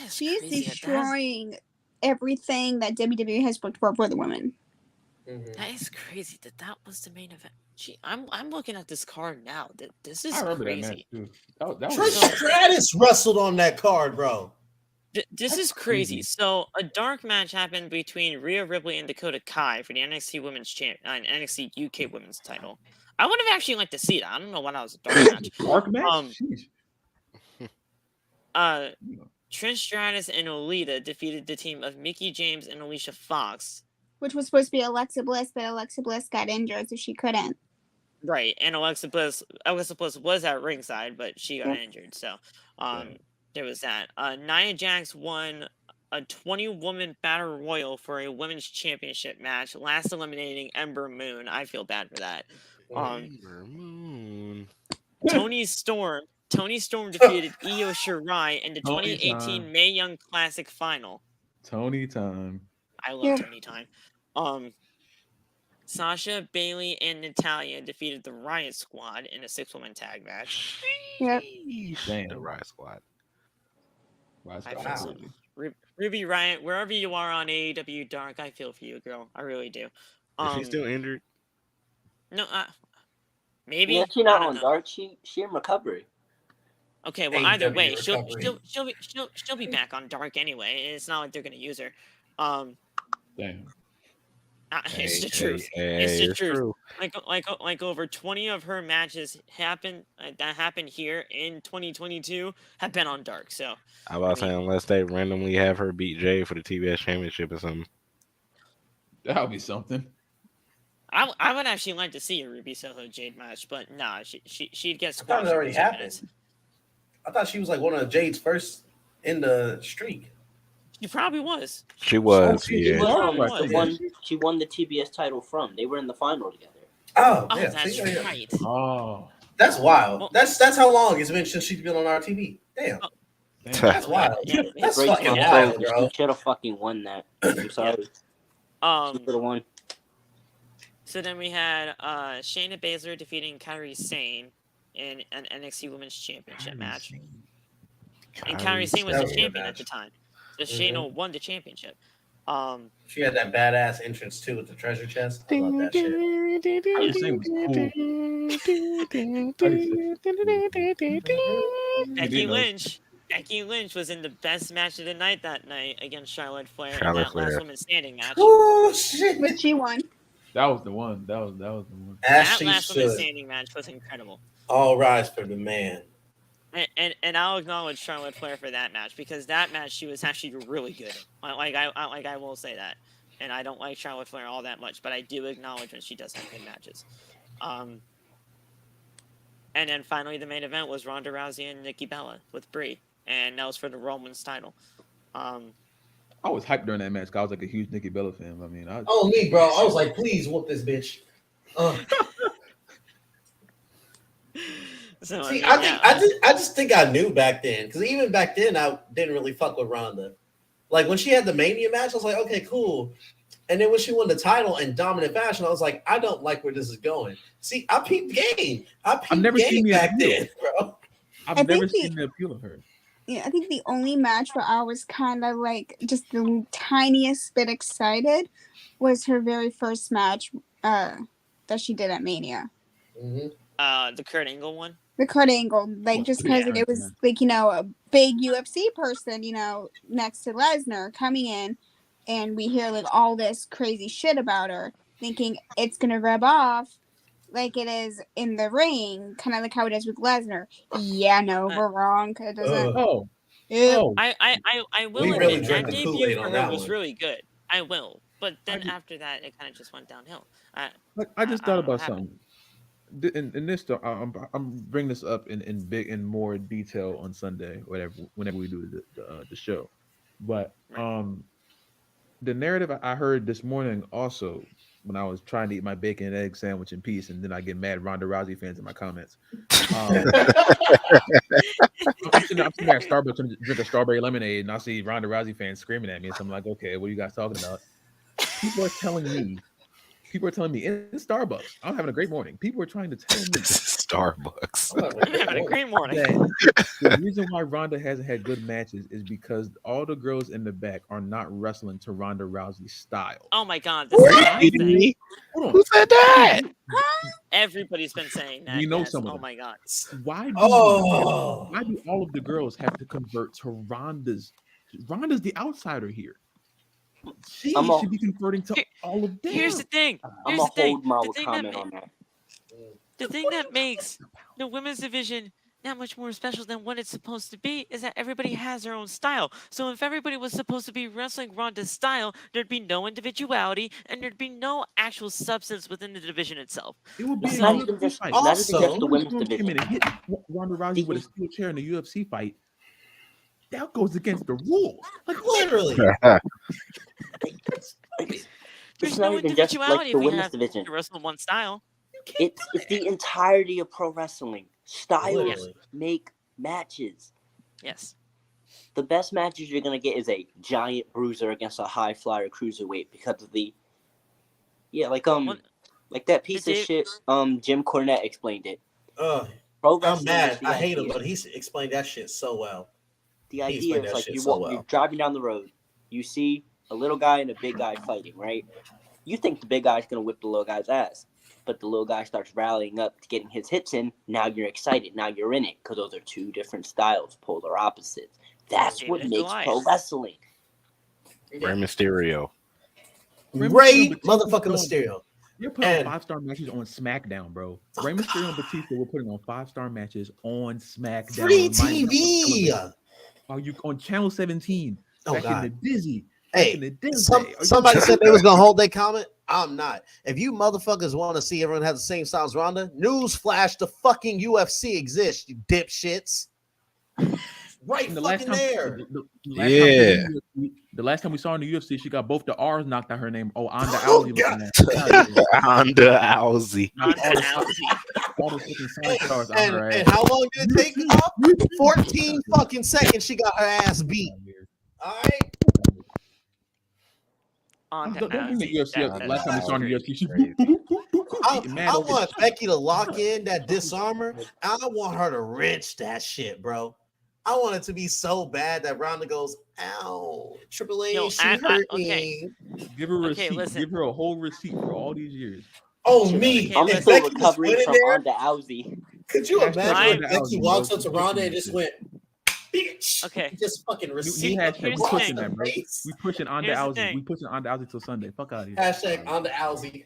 Speaker 4: She's destroying everything that WWE has booked for the women.
Speaker 2: Mm-hmm. That is crazy that was the main event. I'm looking at this card now. This is crazy.
Speaker 6: Trish Stratus wrestled on that card, bro.
Speaker 2: This is crazy. So a dark match happened between Rhea Ripley and Dakota Kai for the NXT Women's NXT UK Women's title. I would have actually liked to see that. I don't know why that was a dark match.
Speaker 5: Dark match?
Speaker 2: Trish Stratus and Alita defeated the team of Mickie James and Alicia Fox,
Speaker 4: which was supposed to be Alexa Bliss, but Alexa Bliss got injured, so she couldn't.
Speaker 2: Right, and Alexa Bliss was at ringside, but she got injured. So, there was that. Nia Jax won a 20-woman battle royal for a women's championship match, last eliminating Ember Moon. I feel bad for that.
Speaker 1: Ember Moon.
Speaker 2: Toni Storm defeated Io Shirai in the 2018 Mae Young Classic final.
Speaker 5: Tony time.
Speaker 2: I love Tony time. Sasha, Bailey, and Natalya defeated the Riot Squad in a 6-woman tag match.
Speaker 4: Yep.
Speaker 1: Damn. The Riot Squad.
Speaker 2: Ruby Riot, wherever you are on AEW Dark, I feel for you, girl. I really do.
Speaker 1: Is she still injured?
Speaker 2: No, maybe.
Speaker 3: Yeah, she's not on Dark. She in recovery.
Speaker 2: Okay, well, either way, she'll be back on Dark anyway. It's not like they're gonna use her.
Speaker 5: Damn.
Speaker 2: It's the truth. It's the truth. Like over 20 of her matches that happened here in 2022 have been on Dark. So
Speaker 1: I was saying unless they randomly have her beat Jay for the TBS Championship or something.
Speaker 5: That'll be something.
Speaker 2: I would actually like to see a Ruby Soho Jade match, but nah, she'd get squashed.
Speaker 6: I thought it already happened. I thought she was like one of Jade's first in the streak.
Speaker 2: She probably was.
Speaker 1: She was.
Speaker 3: She won the TBS title from. They were in the final together.
Speaker 6: Oh,
Speaker 2: yeah. That's right.
Speaker 5: Oh,
Speaker 6: that's wild. Well, that's how long it's been since she's been on RTV. Damn. That's wild. That's fucking wild, bro.
Speaker 3: She should have fucking won that. I'm sorry. She should have won.
Speaker 2: So then we had Shayna Baszler defeating Kairi Sane in an NXT Women's Championship match. And Kairi Sane was the champion at the time. So Shayna won the championship.
Speaker 6: She had that badass entrance too with the treasure chest. I love that shit.
Speaker 2: Becky Lynch was in the best match of the night that night against Charlotte Flair in
Speaker 1: Charlotte
Speaker 2: that
Speaker 1: Flair.
Speaker 2: last woman standing match.
Speaker 6: Oh shit!
Speaker 4: But she won.
Speaker 5: That was the one. That was the one.
Speaker 2: That last woman standing match was incredible.
Speaker 6: All rise for the man.
Speaker 2: And I'll acknowledge Charlotte Flair for that match because that match she was actually really good. I will say that, and I don't like Charlotte Flair all that much, but I do acknowledge when she does have good matches. And then finally the main event was Ronda Rousey and Nikki Bella with Brie, and that was for the Women's title.
Speaker 5: I was hyped during that match because I was like a huge Nikki Bella fan. I mean,
Speaker 6: me, bro. I was like, please whoop this bitch.
Speaker 2: So,
Speaker 6: see, I just think I knew back then because even back then I didn't really fuck with Ronda. Like when she had the Mania match, I was like, okay, cool. And then when she won the title in dominant fashion, I was like, I don't like where this is going. See, I peeped game. I
Speaker 5: I've never
Speaker 6: peeped
Speaker 5: seen
Speaker 6: game
Speaker 5: the
Speaker 6: back
Speaker 5: appeal.
Speaker 6: then, bro.
Speaker 5: I've
Speaker 4: I
Speaker 5: never
Speaker 4: think the-
Speaker 5: seen the appeal of her.
Speaker 4: Yeah, I think the only match where I was kind of like just the tiniest bit excited was her very first match that she did at Mania.
Speaker 2: The Kurt Angle one.
Speaker 4: The Kurt Angle, like
Speaker 5: Oh,
Speaker 4: just
Speaker 5: yeah.
Speaker 4: because it was like, you know, a big UFC person, you know, next to Lesnar coming in, and we hear like all this crazy shit about her, thinking it's gonna rub off like it is in the ring, kind of like how it is with Lesnar. Yeah, no, we're wrong. It doesn't.
Speaker 5: Oh,
Speaker 4: Ew.
Speaker 5: oh,
Speaker 2: I will
Speaker 6: We
Speaker 2: admit
Speaker 6: really
Speaker 2: that
Speaker 6: drank the
Speaker 2: debut
Speaker 6: Kool-Aid
Speaker 2: for
Speaker 6: on
Speaker 2: her
Speaker 6: that
Speaker 2: was
Speaker 6: one.
Speaker 2: really good. I will, but then
Speaker 5: just-
Speaker 2: after that, it kind of just went downhill.
Speaker 5: I just
Speaker 2: I
Speaker 5: thought
Speaker 2: don't know
Speaker 5: about
Speaker 2: what happened.
Speaker 5: something. In this, I'm bring this up in more detail on Sunday, whenever we do the show. But the narrative I heard this morning also when I was trying to eat my bacon and egg sandwich in peace, and then I get mad Ronda Rousey fans in my comments. I'm sitting there at Starbucks and drink a strawberry lemonade, and I see Ronda Rousey fans screaming at me, and so I'm like, okay, what are you guys talking about? People are telling me in Starbucks, I'm having a great morning. People are trying to tell me
Speaker 1: Starbucks.
Speaker 2: I'm having a great morning.
Speaker 5: that the reason why Ronda hasn't had good matches is because all the girls in the back are not wrestling to Ronda Rousey's style.
Speaker 2: Oh my god, this is what I'm
Speaker 1: Kidding
Speaker 2: saying.
Speaker 1: me?
Speaker 5: Hold on.
Speaker 1: Who said that?
Speaker 2: Everybody's been saying that.
Speaker 5: We know
Speaker 2: yes.
Speaker 5: some of
Speaker 2: Oh
Speaker 5: them.
Speaker 2: my god.
Speaker 5: Why do
Speaker 6: Oh,
Speaker 5: all of the girls have to convert to Ronda's? Ronda's the outsider here. She should be converting to all of them.
Speaker 2: Here's the thing.
Speaker 3: I'm
Speaker 2: Here's
Speaker 3: gonna
Speaker 2: the thing.
Speaker 3: hold my
Speaker 2: The thing that
Speaker 3: comment on that.
Speaker 2: the thing that makes the women's division that much more special than what it's supposed to be is that everybody has their own style. So if everybody was supposed to be wrestling Ronda's style, there'd be no individuality and there'd be no actual substance within the division itself.
Speaker 5: It would be
Speaker 2: So-
Speaker 5: a
Speaker 3: Not even
Speaker 5: UFC
Speaker 3: just,
Speaker 5: fight.
Speaker 3: not even
Speaker 6: Also-
Speaker 3: just the
Speaker 5: When
Speaker 3: women's
Speaker 5: Storm came in
Speaker 3: division.
Speaker 5: and hit Ronda Rousey with a steel chair in the UFC fight, that goes against the rules. Like
Speaker 6: literally.
Speaker 2: There's
Speaker 3: It's
Speaker 2: no
Speaker 3: not even just
Speaker 2: individuality
Speaker 3: like
Speaker 2: if
Speaker 3: the
Speaker 2: we
Speaker 3: women's
Speaker 2: have
Speaker 3: division.
Speaker 2: to wrestle one style.
Speaker 3: It's the entirety of pro wrestling. Styles
Speaker 6: Literally.
Speaker 3: make matches.
Speaker 2: Yes.
Speaker 3: The best matches you're gonna get is a giant bruiser against a high flyer cruiserweight because of the like that piece of
Speaker 2: Did-
Speaker 3: shit Jim Cornette explained it.
Speaker 6: Ugh,
Speaker 3: Pro
Speaker 6: I'm
Speaker 3: wrestling
Speaker 6: mad.
Speaker 3: is the
Speaker 6: I hate him,
Speaker 3: idea.
Speaker 6: but he explained that shit so well.
Speaker 3: The
Speaker 6: He
Speaker 3: idea
Speaker 6: explained
Speaker 3: is
Speaker 6: that
Speaker 3: like
Speaker 6: shit
Speaker 3: you're,
Speaker 6: so well.
Speaker 3: you're driving down the road, you see a little guy and a big guy fighting, right? You think the big guy's gonna whip the little guy's ass, but the little guy starts rallying up to getting his hits in. Now you're excited. Now you're in it because those are two different styles, polar opposites. That's
Speaker 2: David
Speaker 3: what
Speaker 2: and
Speaker 3: makes pro
Speaker 2: Goliath.
Speaker 3: wrestling.
Speaker 1: Rey Mysterio.
Speaker 6: Ray motherfucking Mysterio.
Speaker 5: You're putting
Speaker 6: And-
Speaker 5: on 5-star matches on SmackDown, bro. Rey Mysterio and Batista were putting on 5-star matches on SmackDown.
Speaker 6: Free
Speaker 5: on my
Speaker 6: TV.
Speaker 5: television. Are you on Channel 17?
Speaker 6: Oh,
Speaker 5: Back
Speaker 6: God.
Speaker 5: in the Dizzy.
Speaker 6: Hey,
Speaker 5: Back in the Disney.
Speaker 6: somebody said they was gonna hold their comment. I'm not. If you motherfuckers want to see everyone have the same style as Ronda, newsflash: the fucking UFC exists, you dipshits. Right
Speaker 5: And the
Speaker 6: fucking there.
Speaker 5: The last time we saw her in the UFC, she got both the R's knocked out her name. Oh, Ronda
Speaker 6: Oh,
Speaker 5: Rousey.
Speaker 6: God.
Speaker 1: Ronda Rousey.
Speaker 5: All the fucking sign stars on her ass.
Speaker 6: And how long did it take? 14 fucking seconds. She got her ass beat. All right.
Speaker 5: Don't bring the UFC up. Last time we saw her in the UFC, she
Speaker 6: I want Becky to lock in that disarmor. I want her to wrench that shit, bro. I want it to be so bad that Ronda goes, "Ow, Triple H,
Speaker 2: Yo,
Speaker 6: she hurt
Speaker 2: okay.
Speaker 6: me."
Speaker 5: give her a
Speaker 2: Okay,
Speaker 5: receipt.
Speaker 2: listen.
Speaker 5: Give her a whole receipt for all these years.
Speaker 6: Oh, me.
Speaker 2: Okay,
Speaker 3: I'm
Speaker 2: listen.
Speaker 6: If
Speaker 3: still
Speaker 6: Becky was
Speaker 3: recovering
Speaker 6: winning
Speaker 3: from
Speaker 6: there,
Speaker 3: Ronda Rousey.
Speaker 6: could you
Speaker 5: Hashtag
Speaker 6: imagine
Speaker 2: Ronda
Speaker 6: if Becky
Speaker 5: Rousey,
Speaker 6: walks
Speaker 5: bro.
Speaker 6: up to Ronda and just went, "Bitch,"
Speaker 2: Okay.
Speaker 6: just fucking
Speaker 5: New
Speaker 6: receipt.
Speaker 5: hashtag.
Speaker 2: Here's
Speaker 5: We
Speaker 2: the
Speaker 5: pushing
Speaker 2: thing.
Speaker 5: that, bro. We pushing on the
Speaker 2: Here's the
Speaker 5: Rousey.
Speaker 2: thing.
Speaker 5: We pushing on the Rousey till Sunday. Fuck out of here.
Speaker 6: Hashtag on the Aussie.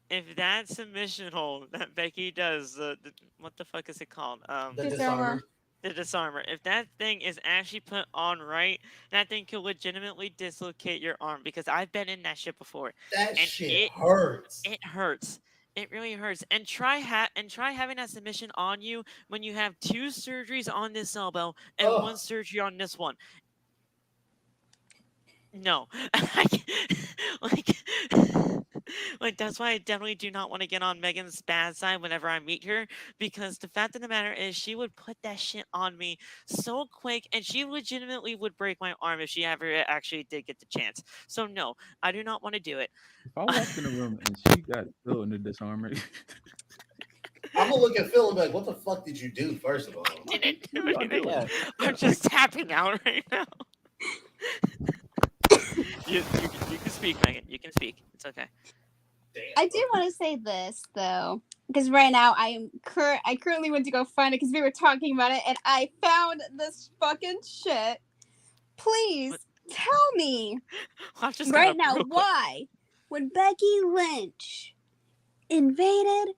Speaker 2: If that submission hold that Becky does, the what the fuck is it called?
Speaker 6: The
Speaker 4: Disarmor.
Speaker 2: The disarmor. If that thing is actually put on right, that thing could legitimately dislocate your arm because I've been in that shit before.
Speaker 6: That
Speaker 2: And
Speaker 6: shit hurts.
Speaker 2: It hurts. It really hurts. And try having that submission on you when you have 2 surgeries on this elbow and
Speaker 6: Ugh.
Speaker 2: 1 surgery on this one. No, like Like that's why I definitely do not want to get on Megan's bad side whenever I meet her, because the fact of the matter is she would put that shit on me so quick, and she legitimately would break my arm if she ever actually did get the chance. So no, I do not want to do it.
Speaker 5: If I walked in the room and she got Phil in the disarmory,
Speaker 6: I'm gonna look at Phil and be like, "What the fuck did you do?" First of all,
Speaker 2: Didn't do
Speaker 5: what y'all
Speaker 2: anything.
Speaker 5: doing?
Speaker 3: Yeah.
Speaker 2: I'm just tapping out right now. You can speak, Megan. You can speak. It's okay.
Speaker 4: I do want to say this though, because right now I currently went to go find it because we were talking about it, and I found this fucking shit. Please
Speaker 2: What?
Speaker 4: tell me
Speaker 2: I'm just
Speaker 4: right
Speaker 2: gonna
Speaker 4: now
Speaker 2: real quick.
Speaker 4: why, when Becky Lynch invaded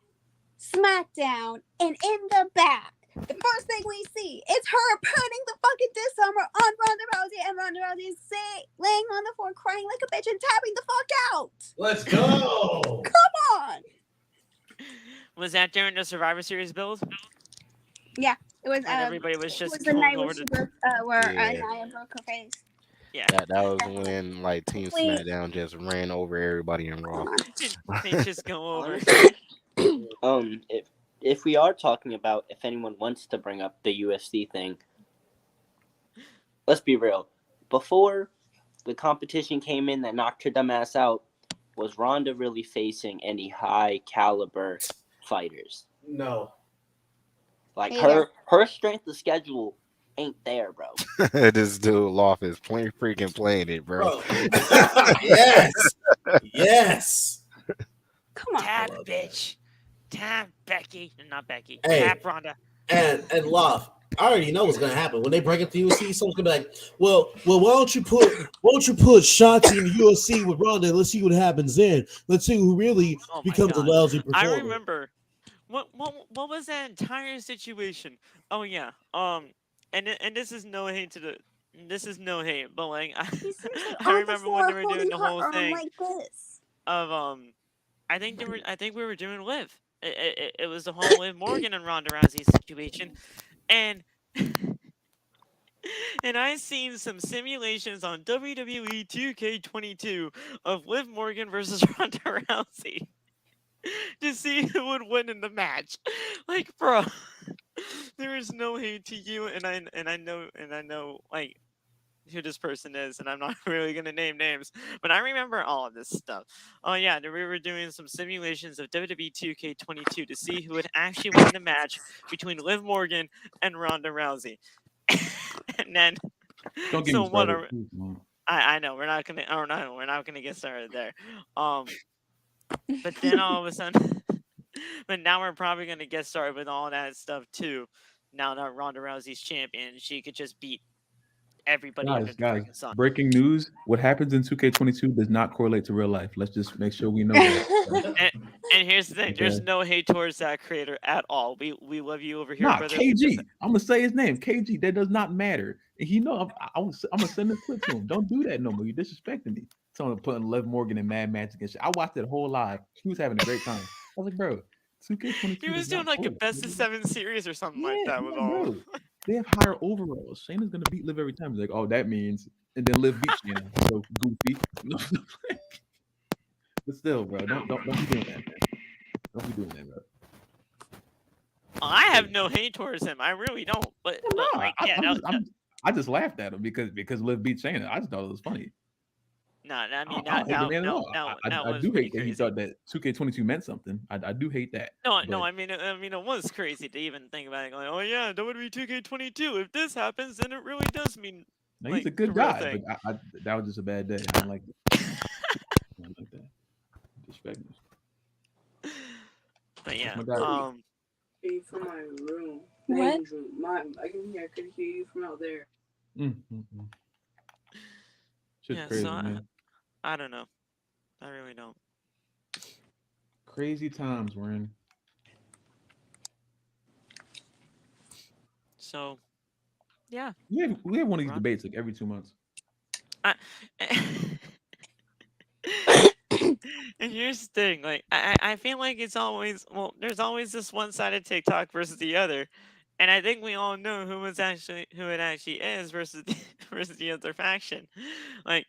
Speaker 4: SmackDown and in the back, the first thing we see is her putting the fucking disarmor on Ronda Rousey, and Ronda Rousey is laying on the floor crying like a bitch and tapping the fuck out.
Speaker 6: let's go.
Speaker 4: Come on.
Speaker 2: Was that during the Survivor Series build?
Speaker 4: Yeah, it was.
Speaker 2: And everybody was
Speaker 4: It
Speaker 2: just
Speaker 4: was the
Speaker 2: going
Speaker 4: night where
Speaker 2: over
Speaker 4: she
Speaker 2: to.
Speaker 4: broke, where
Speaker 1: Yeah.
Speaker 4: Nia broke her face.
Speaker 2: Yeah.
Speaker 1: That was when like Team
Speaker 4: Please.
Speaker 1: SmackDown just ran over everybody in Raw.
Speaker 2: And they just go over.
Speaker 3: If we are talking about if anyone wants to bring up the UFC thing, let's be real. Before the competition came in that knocked her dumb ass out, was Ronda really facing any high caliber fighters?
Speaker 6: No,
Speaker 3: Like
Speaker 4: Hey there.
Speaker 3: her strength of schedule ain't there, bro.
Speaker 1: This dude Loft is freaking playing it, bro.
Speaker 6: bro. Yes, yes.
Speaker 4: Come on.
Speaker 2: Tap,
Speaker 6: love that.
Speaker 2: bitch. Tap, Becky. Not Becky.
Speaker 6: Hey.
Speaker 2: Tap, Ronda.
Speaker 6: And Love, I already know what's gonna happen when they bring up the UFC. Someone's gonna be like, "Well, why don't you put Shotzi in the UFC with Ronda? Let's see what happens then. Let's see who really
Speaker 2: Oh my
Speaker 6: becomes a
Speaker 2: god.
Speaker 6: lousy
Speaker 2: I
Speaker 6: performer."
Speaker 2: remember. What was that entire situation? Oh yeah. And this is no hate to the. This is no hate, but like
Speaker 4: He's seriously
Speaker 2: I
Speaker 4: on the
Speaker 2: remember when
Speaker 4: floor
Speaker 2: they were doing
Speaker 4: holding
Speaker 2: the
Speaker 4: her
Speaker 2: whole
Speaker 4: arm
Speaker 2: thing
Speaker 4: like this.
Speaker 2: of I think we were doing Liv. It was the whole Liv Morgan and Ronda Rousey situation, and and I seen some simulations on WWE 2K22 of Liv Morgan versus Ronda Rousey to see who would win in the match. Like, bro, there is no hate to you, and I know like who this person is, and I'm not really gonna name names, but I remember all of this stuff. Oh yeah, we were doing some simulations of WWE 2K22 to see who would actually win the match between Liv Morgan and Ronda Rousey. And then,
Speaker 5: don't get
Speaker 2: so
Speaker 5: me
Speaker 2: what
Speaker 5: started.
Speaker 2: are
Speaker 5: Please don't.
Speaker 2: I know we're not gonna. Oh no, we're not gonna get started there. Um, but then all of a sudden, but now we're probably gonna get started with all that stuff too. Now that Ronda Rousey's champion, she could just beat everybody under the
Speaker 5: Guys,
Speaker 2: freaking sun.
Speaker 5: breaking news. What happens in 2K22 does not correlate to real life. Let's just make sure we know that.
Speaker 2: And here's the thing: there's
Speaker 5: Okay.
Speaker 2: no hate towards that creator at all. We love you over here,
Speaker 5: Nah,
Speaker 2: brother.
Speaker 5: KG. I'm gonna say his name. KG. That does not matter. And he know I'm gonna send this clip to him. Don't do that no more. You're disrespecting me. Someone putting Lev Morgan and Mad Match against you. I watched it whole live. He was having a great time. I was like, bro,
Speaker 2: He
Speaker 5: 2K22
Speaker 2: was
Speaker 5: does
Speaker 2: doing
Speaker 5: not
Speaker 2: like a
Speaker 5: correlate.
Speaker 2: best of 7 series or something like
Speaker 5: Yeah,
Speaker 2: that
Speaker 5: I'm
Speaker 2: with
Speaker 5: like,
Speaker 2: all.
Speaker 5: bro, they have higher overalls. Shayna's gonna beat Liv every time. He's like, oh, that means, and then Liv beat Shayna. So goofy. But still, bro, don't be doing that, man. Don't be doing that, bro.
Speaker 2: I have no hate towards him. I really don't. But
Speaker 5: No,
Speaker 2: like yeah, no,
Speaker 5: I just laughed at him because Liv beat Shayna. I just thought it was funny.
Speaker 2: no, I mean
Speaker 5: I don't hate the man at
Speaker 2: no,
Speaker 5: all.
Speaker 2: that
Speaker 5: I
Speaker 2: was
Speaker 5: do
Speaker 2: pretty
Speaker 5: hate that he
Speaker 2: crazy.
Speaker 5: thought that 2K22 meant something. I do hate that.
Speaker 2: No,
Speaker 5: But
Speaker 2: I mean, it was crazy to even think about it. Like, oh yeah, WWE 2K22. If this happens, then it really does mean
Speaker 5: no, he's
Speaker 2: like
Speaker 5: a
Speaker 2: the
Speaker 5: good
Speaker 2: real
Speaker 5: guy. But
Speaker 2: thing.
Speaker 5: that was just a bad day. I didn't like it. I didn't like that. Disrespect me.
Speaker 2: But
Speaker 5: That's
Speaker 2: yeah,
Speaker 5: my guy.
Speaker 8: From my room.
Speaker 4: What?
Speaker 8: I can hear. I could hear you from out there.
Speaker 5: Mm. Shit's
Speaker 2: yeah.
Speaker 5: crazy, man.
Speaker 2: I don't know. I really don't.
Speaker 5: Crazy times we're in.
Speaker 2: So yeah,
Speaker 5: We have one of these
Speaker 2: Ron.
Speaker 5: debates like every 2 months.
Speaker 2: I, and here's the thing, like I feel like it's always there's always this one sided TikTok versus the other. And I think we all know who it actually is versus versus the other faction. Like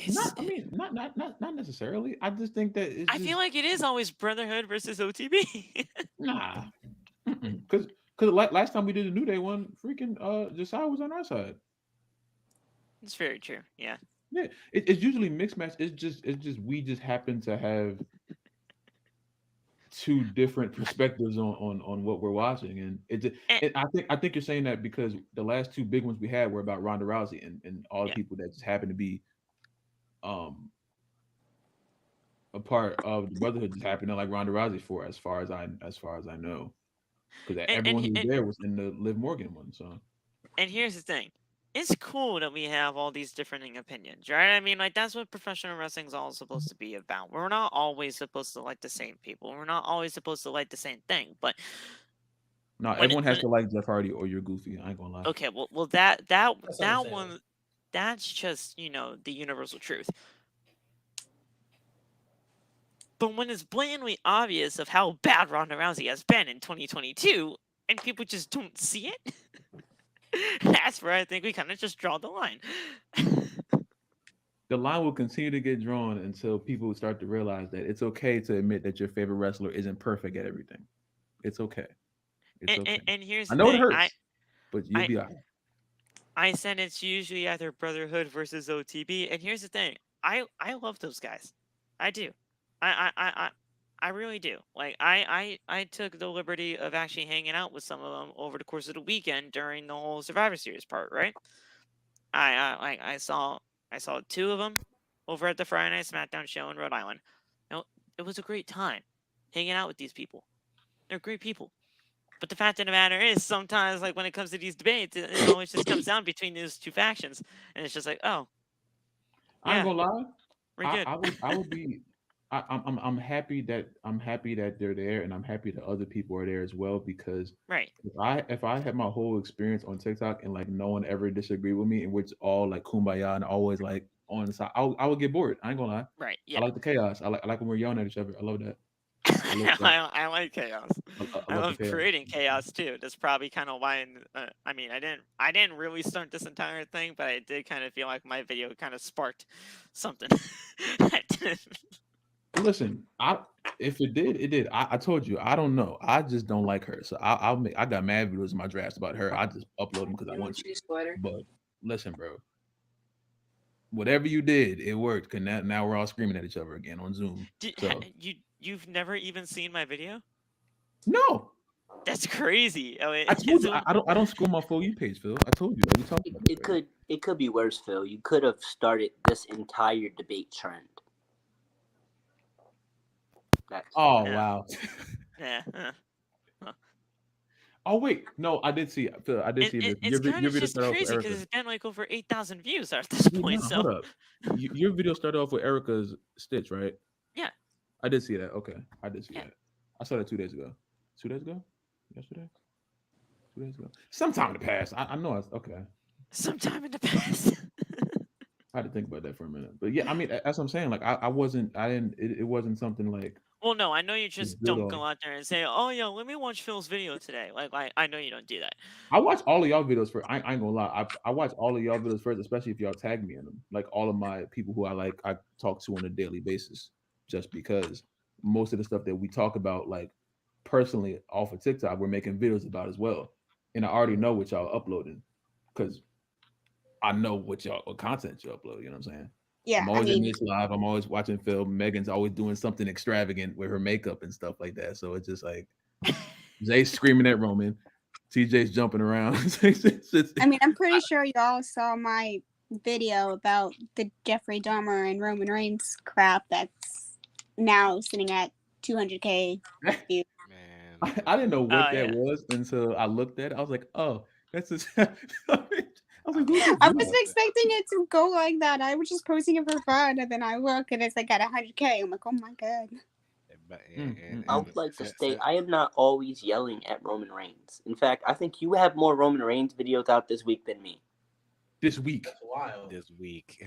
Speaker 2: It's,
Speaker 5: Not necessarily. I just think that it's
Speaker 2: I feel
Speaker 5: just
Speaker 2: like it is always Brotherhood versus OTB.
Speaker 5: nah. Because like last time we did the New Day one, freaking Josiah was on our side.
Speaker 2: It's very true. Yeah.
Speaker 5: Yeah, it's usually mixed match. It's just we just happen to have two different perspectives on what we're watching, and
Speaker 2: And,
Speaker 5: I think you're saying that because the last two big ones we had were about Ronda Rousey and all the
Speaker 2: yeah.
Speaker 5: people that just happen to be um a part of the Brotherhood just happened to like Ronda Rousey for as far as I know, because
Speaker 2: And,
Speaker 5: everyone
Speaker 2: and
Speaker 5: who was
Speaker 2: and
Speaker 5: there was in the Liv Morgan one. So
Speaker 2: and here's the thing. It's cool that we have all these differing opinions, right? I mean, like that's what professional wrestling's all supposed to be about. We're not always supposed to like the same people. We're not always supposed to like the same thing. But
Speaker 5: no,
Speaker 2: when it,
Speaker 5: everyone has
Speaker 2: when it,
Speaker 5: to like Jeff Hardy or you're goofy. I ain't gonna lie.
Speaker 2: okay, well that
Speaker 6: That's understandable.
Speaker 2: one, that's just the universal truth. But when it's blatantly obvious of how bad Ronda Rousey has been in 2022, and people just don't see it, that's where I think we kind of just draw the line.
Speaker 5: The line will continue to get drawn until people start to realize that it's okay to admit that your favorite wrestler isn't perfect at everything. It's okay. It's
Speaker 2: and,
Speaker 5: okay.
Speaker 2: and, and here's
Speaker 5: I
Speaker 2: the
Speaker 5: know it
Speaker 2: thing.
Speaker 5: hurts, but you'll
Speaker 2: I
Speaker 5: be all right.
Speaker 2: I said it's usually either Brotherhood versus OTB, and here's the thing. I love those guys. I do. I I I I I really do. Like I took the liberty of actually hanging out with some of them over the course of the weekend during the whole Survivor Series part, right? I saw two of them over at the Friday Night SmackDown show in Rhode Island. It was a great time hanging out with these people. They're great people. But the fact of the matter is, sometimes, like when it comes to these debates, it always just comes down between those two factions, and it's just like, oh,
Speaker 5: I ain't
Speaker 2: yeah,
Speaker 5: gonna lie.
Speaker 2: we're
Speaker 5: I,
Speaker 2: good.
Speaker 5: I would I would be I'm happy that they're there and I'm happy that other people are there as well because
Speaker 2: Right.
Speaker 5: if I had my whole experience on TikTok and like no one ever disagreed with me and we're just all like kumbaya and always like on the side, I would get bored. I ain't gonna lie.
Speaker 2: Right.
Speaker 5: I
Speaker 2: Yeah.
Speaker 5: like the chaos. I like when we're yelling at each other. I love that. I love that.
Speaker 2: I like chaos.
Speaker 5: I
Speaker 2: I
Speaker 5: love the
Speaker 2: love
Speaker 5: chaos.
Speaker 2: creating chaos too. That's probably kind of why. I mean, I didn't really start this entire thing, but I did kind of feel like my video kind of sparked something. I did.
Speaker 5: Listen, if it did, it did. I told you, I don't know. I just don't like her. So I got mad videos in my drafts about her. I just upload them because I
Speaker 8: You want
Speaker 5: want to.
Speaker 8: cheese slider?
Speaker 5: But listen, bro, whatever you did, it worked. Cause now we're all screaming at each other again on Zoom. So
Speaker 2: You've never even seen my video?
Speaker 5: no,
Speaker 2: That's crazy. Oh,
Speaker 5: I told you
Speaker 2: so
Speaker 5: I don't scroll my For You page, Phil. I told you that we talked
Speaker 3: It,
Speaker 5: about this
Speaker 3: it
Speaker 5: already.
Speaker 3: could be worse, Phil. You could have started this entire debate trend. That's
Speaker 5: Oh
Speaker 2: yeah,
Speaker 5: wow.
Speaker 2: yeah.
Speaker 5: Oh wait, no, I did see it, Phil. I did
Speaker 2: It,
Speaker 5: see
Speaker 2: it
Speaker 5: this.
Speaker 2: it's kind
Speaker 5: Your
Speaker 2: of
Speaker 5: video
Speaker 2: just
Speaker 5: started off with
Speaker 2: crazy because
Speaker 5: Erica.
Speaker 2: it's been like over 8,000 views at this
Speaker 5: Wait,
Speaker 2: point.
Speaker 5: no, hold
Speaker 2: So
Speaker 5: up. Your video started off with Erica's stitch, right?
Speaker 2: yeah,
Speaker 5: I did see that. Okay, I did see
Speaker 2: yeah.
Speaker 5: that. I saw that 2 days ago. 2 days ago? Yesterday? 2 days ago? Sometime in the past. I know. Okay.
Speaker 2: Sometime in the past.
Speaker 5: I had to think about that for a minute. But yeah, I mean, that's what I'm saying. Like, I wasn't. I didn't. It wasn't something like
Speaker 2: Well, no, I know you
Speaker 5: just
Speaker 2: just
Speaker 5: built
Speaker 2: don't
Speaker 5: off.
Speaker 2: go out there and say, "Oh, yeah, let me watch Phil's video today." Like, I know you don't do that.
Speaker 5: I watch all of y'all videos first. I ain't gonna lie. I watch all of y'all videos first, especially if y'all tag me in them. Like all of my people who I talk to on a daily basis, just because most of the stuff that we talk about, like personally off of TikTok, we're making videos about as well. And I already know what y'all uploading because I know what content you upload. You know what I'm saying?
Speaker 4: Yeah,
Speaker 5: I'm
Speaker 4: I
Speaker 5: always in
Speaker 4: mean,
Speaker 5: this live. I'm always watching film. Megan's always doing something extravagant with her makeup and stuff like that. So it's just like Zay's screaming at Roman. TJ's jumping around.
Speaker 4: I'm pretty sure y'all saw my video about the Jeffrey Dahmer and Roman Reigns crap that's now sitting at 200K views.
Speaker 1: Man,
Speaker 5: I didn't know
Speaker 2: Oh
Speaker 5: what that
Speaker 2: yeah.
Speaker 5: was until I looked at it. I was like, oh, that's just. I was
Speaker 1: I
Speaker 5: like, who's
Speaker 1: love
Speaker 5: this
Speaker 4: I
Speaker 5: dude?
Speaker 4: wasn't expecting it to go like that. I was just posting it for fun, and then I look and it's like at 100K. I'm like, oh my god.
Speaker 3: I would like to state I am not always yelling at Roman Reigns. In fact, I think you have more Roman Reigns videos out this week than me.
Speaker 5: This week.
Speaker 6: That's wild.
Speaker 1: this week.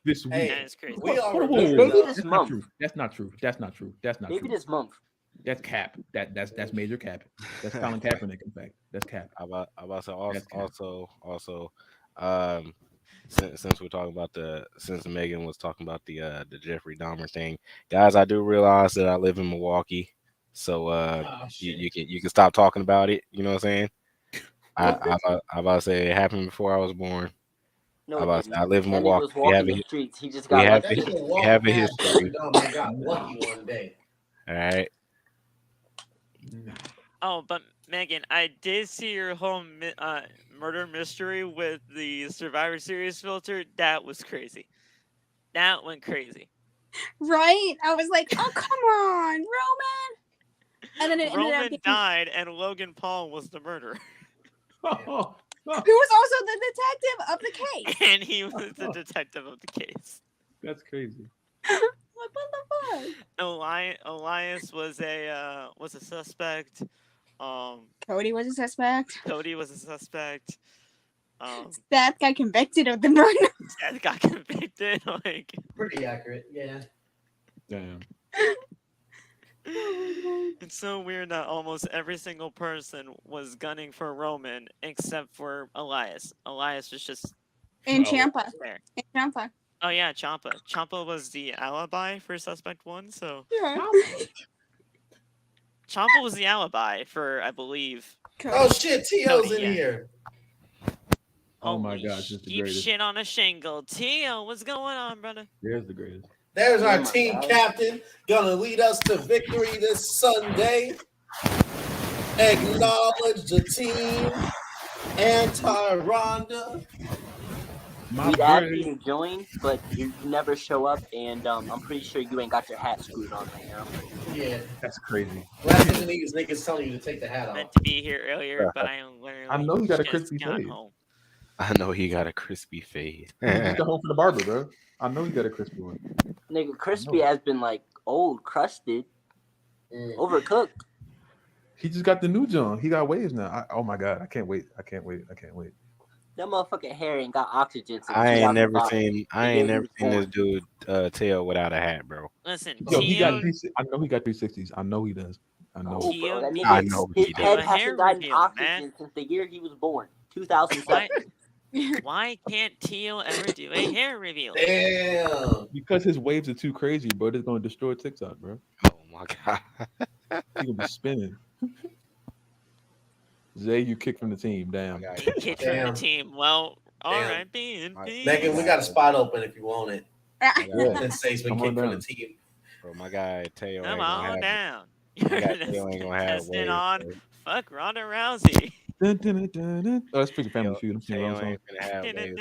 Speaker 5: This week.
Speaker 2: That
Speaker 6: Hey,
Speaker 2: is crazy.
Speaker 6: we
Speaker 5: Hold on,
Speaker 6: already
Speaker 5: whoa,
Speaker 3: Maybe
Speaker 5: whoa.
Speaker 3: this
Speaker 5: That's not
Speaker 3: month.
Speaker 5: true. That's not true. That's not true. That's not
Speaker 3: Maybe
Speaker 5: true.
Speaker 3: this month.
Speaker 5: That's cap. That's major cap. That's Colin Kaepernick. In fact, that's cap.
Speaker 1: I about to
Speaker 5: That's cap.
Speaker 1: also, um, since we're talking about since Megan was talking about the Jeffrey Dahmer thing, guys, I do realize that I live in Milwaukee, so
Speaker 6: Oh
Speaker 1: you
Speaker 6: shit.
Speaker 1: you can stop talking about it. You know what I'm saying?
Speaker 6: What?
Speaker 1: I about to say it happened before I was born.
Speaker 3: No,
Speaker 1: I
Speaker 3: it
Speaker 1: about to say
Speaker 3: didn't.
Speaker 1: I live in
Speaker 3: That nigga
Speaker 1: Milwaukee.
Speaker 3: was walking the streets. He just
Speaker 1: We
Speaker 3: got
Speaker 1: have
Speaker 6: That
Speaker 3: lucky.
Speaker 6: nigga
Speaker 1: we
Speaker 6: walked
Speaker 1: have a
Speaker 6: past Jeffrey
Speaker 1: history.
Speaker 6: Dahmer and got lucky one day.
Speaker 1: All right.
Speaker 2: Oh, but Megan, I did see your whole murder mystery with the Survivor Series filter. That was crazy. That went crazy.
Speaker 4: Right? I was like, oh, come on, Roman. And then it ended up
Speaker 2: Roman
Speaker 4: being
Speaker 2: died, and Logan Paul was the murderer,
Speaker 4: who was also the detective of the case.
Speaker 2: and he was the detective of the case.
Speaker 5: That's crazy.
Speaker 4: Like, what the fuck?
Speaker 2: Elias was a suspect.
Speaker 4: Cody was a suspect.
Speaker 2: Cody was a suspect.
Speaker 4: Seth got convicted of the murder.
Speaker 2: Seth got convicted. Like,
Speaker 6: Pretty accurate, yeah.
Speaker 5: Damn.
Speaker 2: it's so weird that almost every single person was gunning for Roman except for Elias. Elias was just
Speaker 4: And
Speaker 5: Oh.
Speaker 4: Ciampa.
Speaker 2: there.
Speaker 4: And Ciampa.
Speaker 2: Oh yeah, Ciampa. Ciampa was the alibi for suspect one, so
Speaker 4: Yeah.
Speaker 2: Ciampa was the alibi for, I believe.
Speaker 6: Oh shit, T.O.'s in
Speaker 2: yeah.
Speaker 6: here.
Speaker 5: Oh my
Speaker 2: Holy
Speaker 5: gosh, it's the
Speaker 2: sheep
Speaker 5: greatest.
Speaker 2: shit on a shingle. Tio, what's going on, brother?
Speaker 5: There's the greatest.
Speaker 6: There's
Speaker 3: Oh
Speaker 6: our
Speaker 3: my
Speaker 6: team
Speaker 3: God.
Speaker 6: captain, gonna lead us to victory this Sunday. Acknowledge the team. Anti-Ronda.
Speaker 5: My
Speaker 3: We'd ask
Speaker 5: bird.
Speaker 3: you to join, but you never show up, and I'm pretty sure you ain't got your hat screwed on right now.
Speaker 6: Yeah.
Speaker 5: That's crazy.
Speaker 6: Last thing these niggas telling you to take the hat off.
Speaker 2: Meant to be here earlier, but I literally
Speaker 5: I know he got a
Speaker 2: just
Speaker 5: crispy
Speaker 2: got
Speaker 5: fade.
Speaker 2: home.
Speaker 1: I know he got a crispy fade.
Speaker 5: He just got home from the barber, bro. I know he got a crispy one.
Speaker 3: Nigga, crispy has been like old, crusted, overcooked.
Speaker 5: He just got the new John. He got waves now. Oh my god, I can't wait. I can't wait.
Speaker 3: That motherfucking hair ain't got oxygen since
Speaker 1: I ain't never
Speaker 3: 2005.
Speaker 1: seen
Speaker 3: The day he was
Speaker 1: this
Speaker 3: born.
Speaker 1: dude tail without a hat, bro.
Speaker 2: Listen,
Speaker 5: Yo, he got.
Speaker 2: Tio,
Speaker 5: I know he got 360s. I know he does. I know.
Speaker 3: Oh,
Speaker 2: Tio
Speaker 3: bro, that
Speaker 2: needs
Speaker 1: I
Speaker 3: nigga,
Speaker 1: know
Speaker 3: his
Speaker 1: he
Speaker 3: head
Speaker 2: does.
Speaker 3: hasn't
Speaker 2: Hair
Speaker 3: gotten
Speaker 2: reveal,
Speaker 3: oxygen
Speaker 2: man.
Speaker 3: since the year he was born, 2007.
Speaker 2: Why can't Tio ever do a hair reveal?
Speaker 6: Damn.
Speaker 5: Because his waves are too crazy, bro. It's gonna destroy TikTok, bro.
Speaker 1: Oh my god.
Speaker 5: He gonna be spinning. Zay, you kicked from the team. Damn.
Speaker 2: Kicked from the
Speaker 6: Damn.
Speaker 2: team. Well,
Speaker 6: Damn.
Speaker 2: R.I.P. in peace.
Speaker 6: Megan, we got a spot open if you want it.
Speaker 5: Yeah.
Speaker 6: Since Say's been
Speaker 5: Come on
Speaker 6: kicked from the
Speaker 5: down.
Speaker 6: team.
Speaker 1: Bro, my guy Teo ain't
Speaker 2: Come
Speaker 1: gonna
Speaker 2: on
Speaker 1: have
Speaker 2: down.
Speaker 1: my
Speaker 2: You're
Speaker 1: guy
Speaker 2: just
Speaker 1: Teo ain't gonna have
Speaker 2: contesting
Speaker 1: waves,
Speaker 2: on
Speaker 1: bro.
Speaker 2: fuck Ronda Rousey.
Speaker 5: Dun, dun, dun, dun, dun. Oh, that's freaking Family
Speaker 1: Teo,
Speaker 5: Feud. I'm singing
Speaker 1: Teo
Speaker 5: wrong song.
Speaker 1: ain't gonna have waves,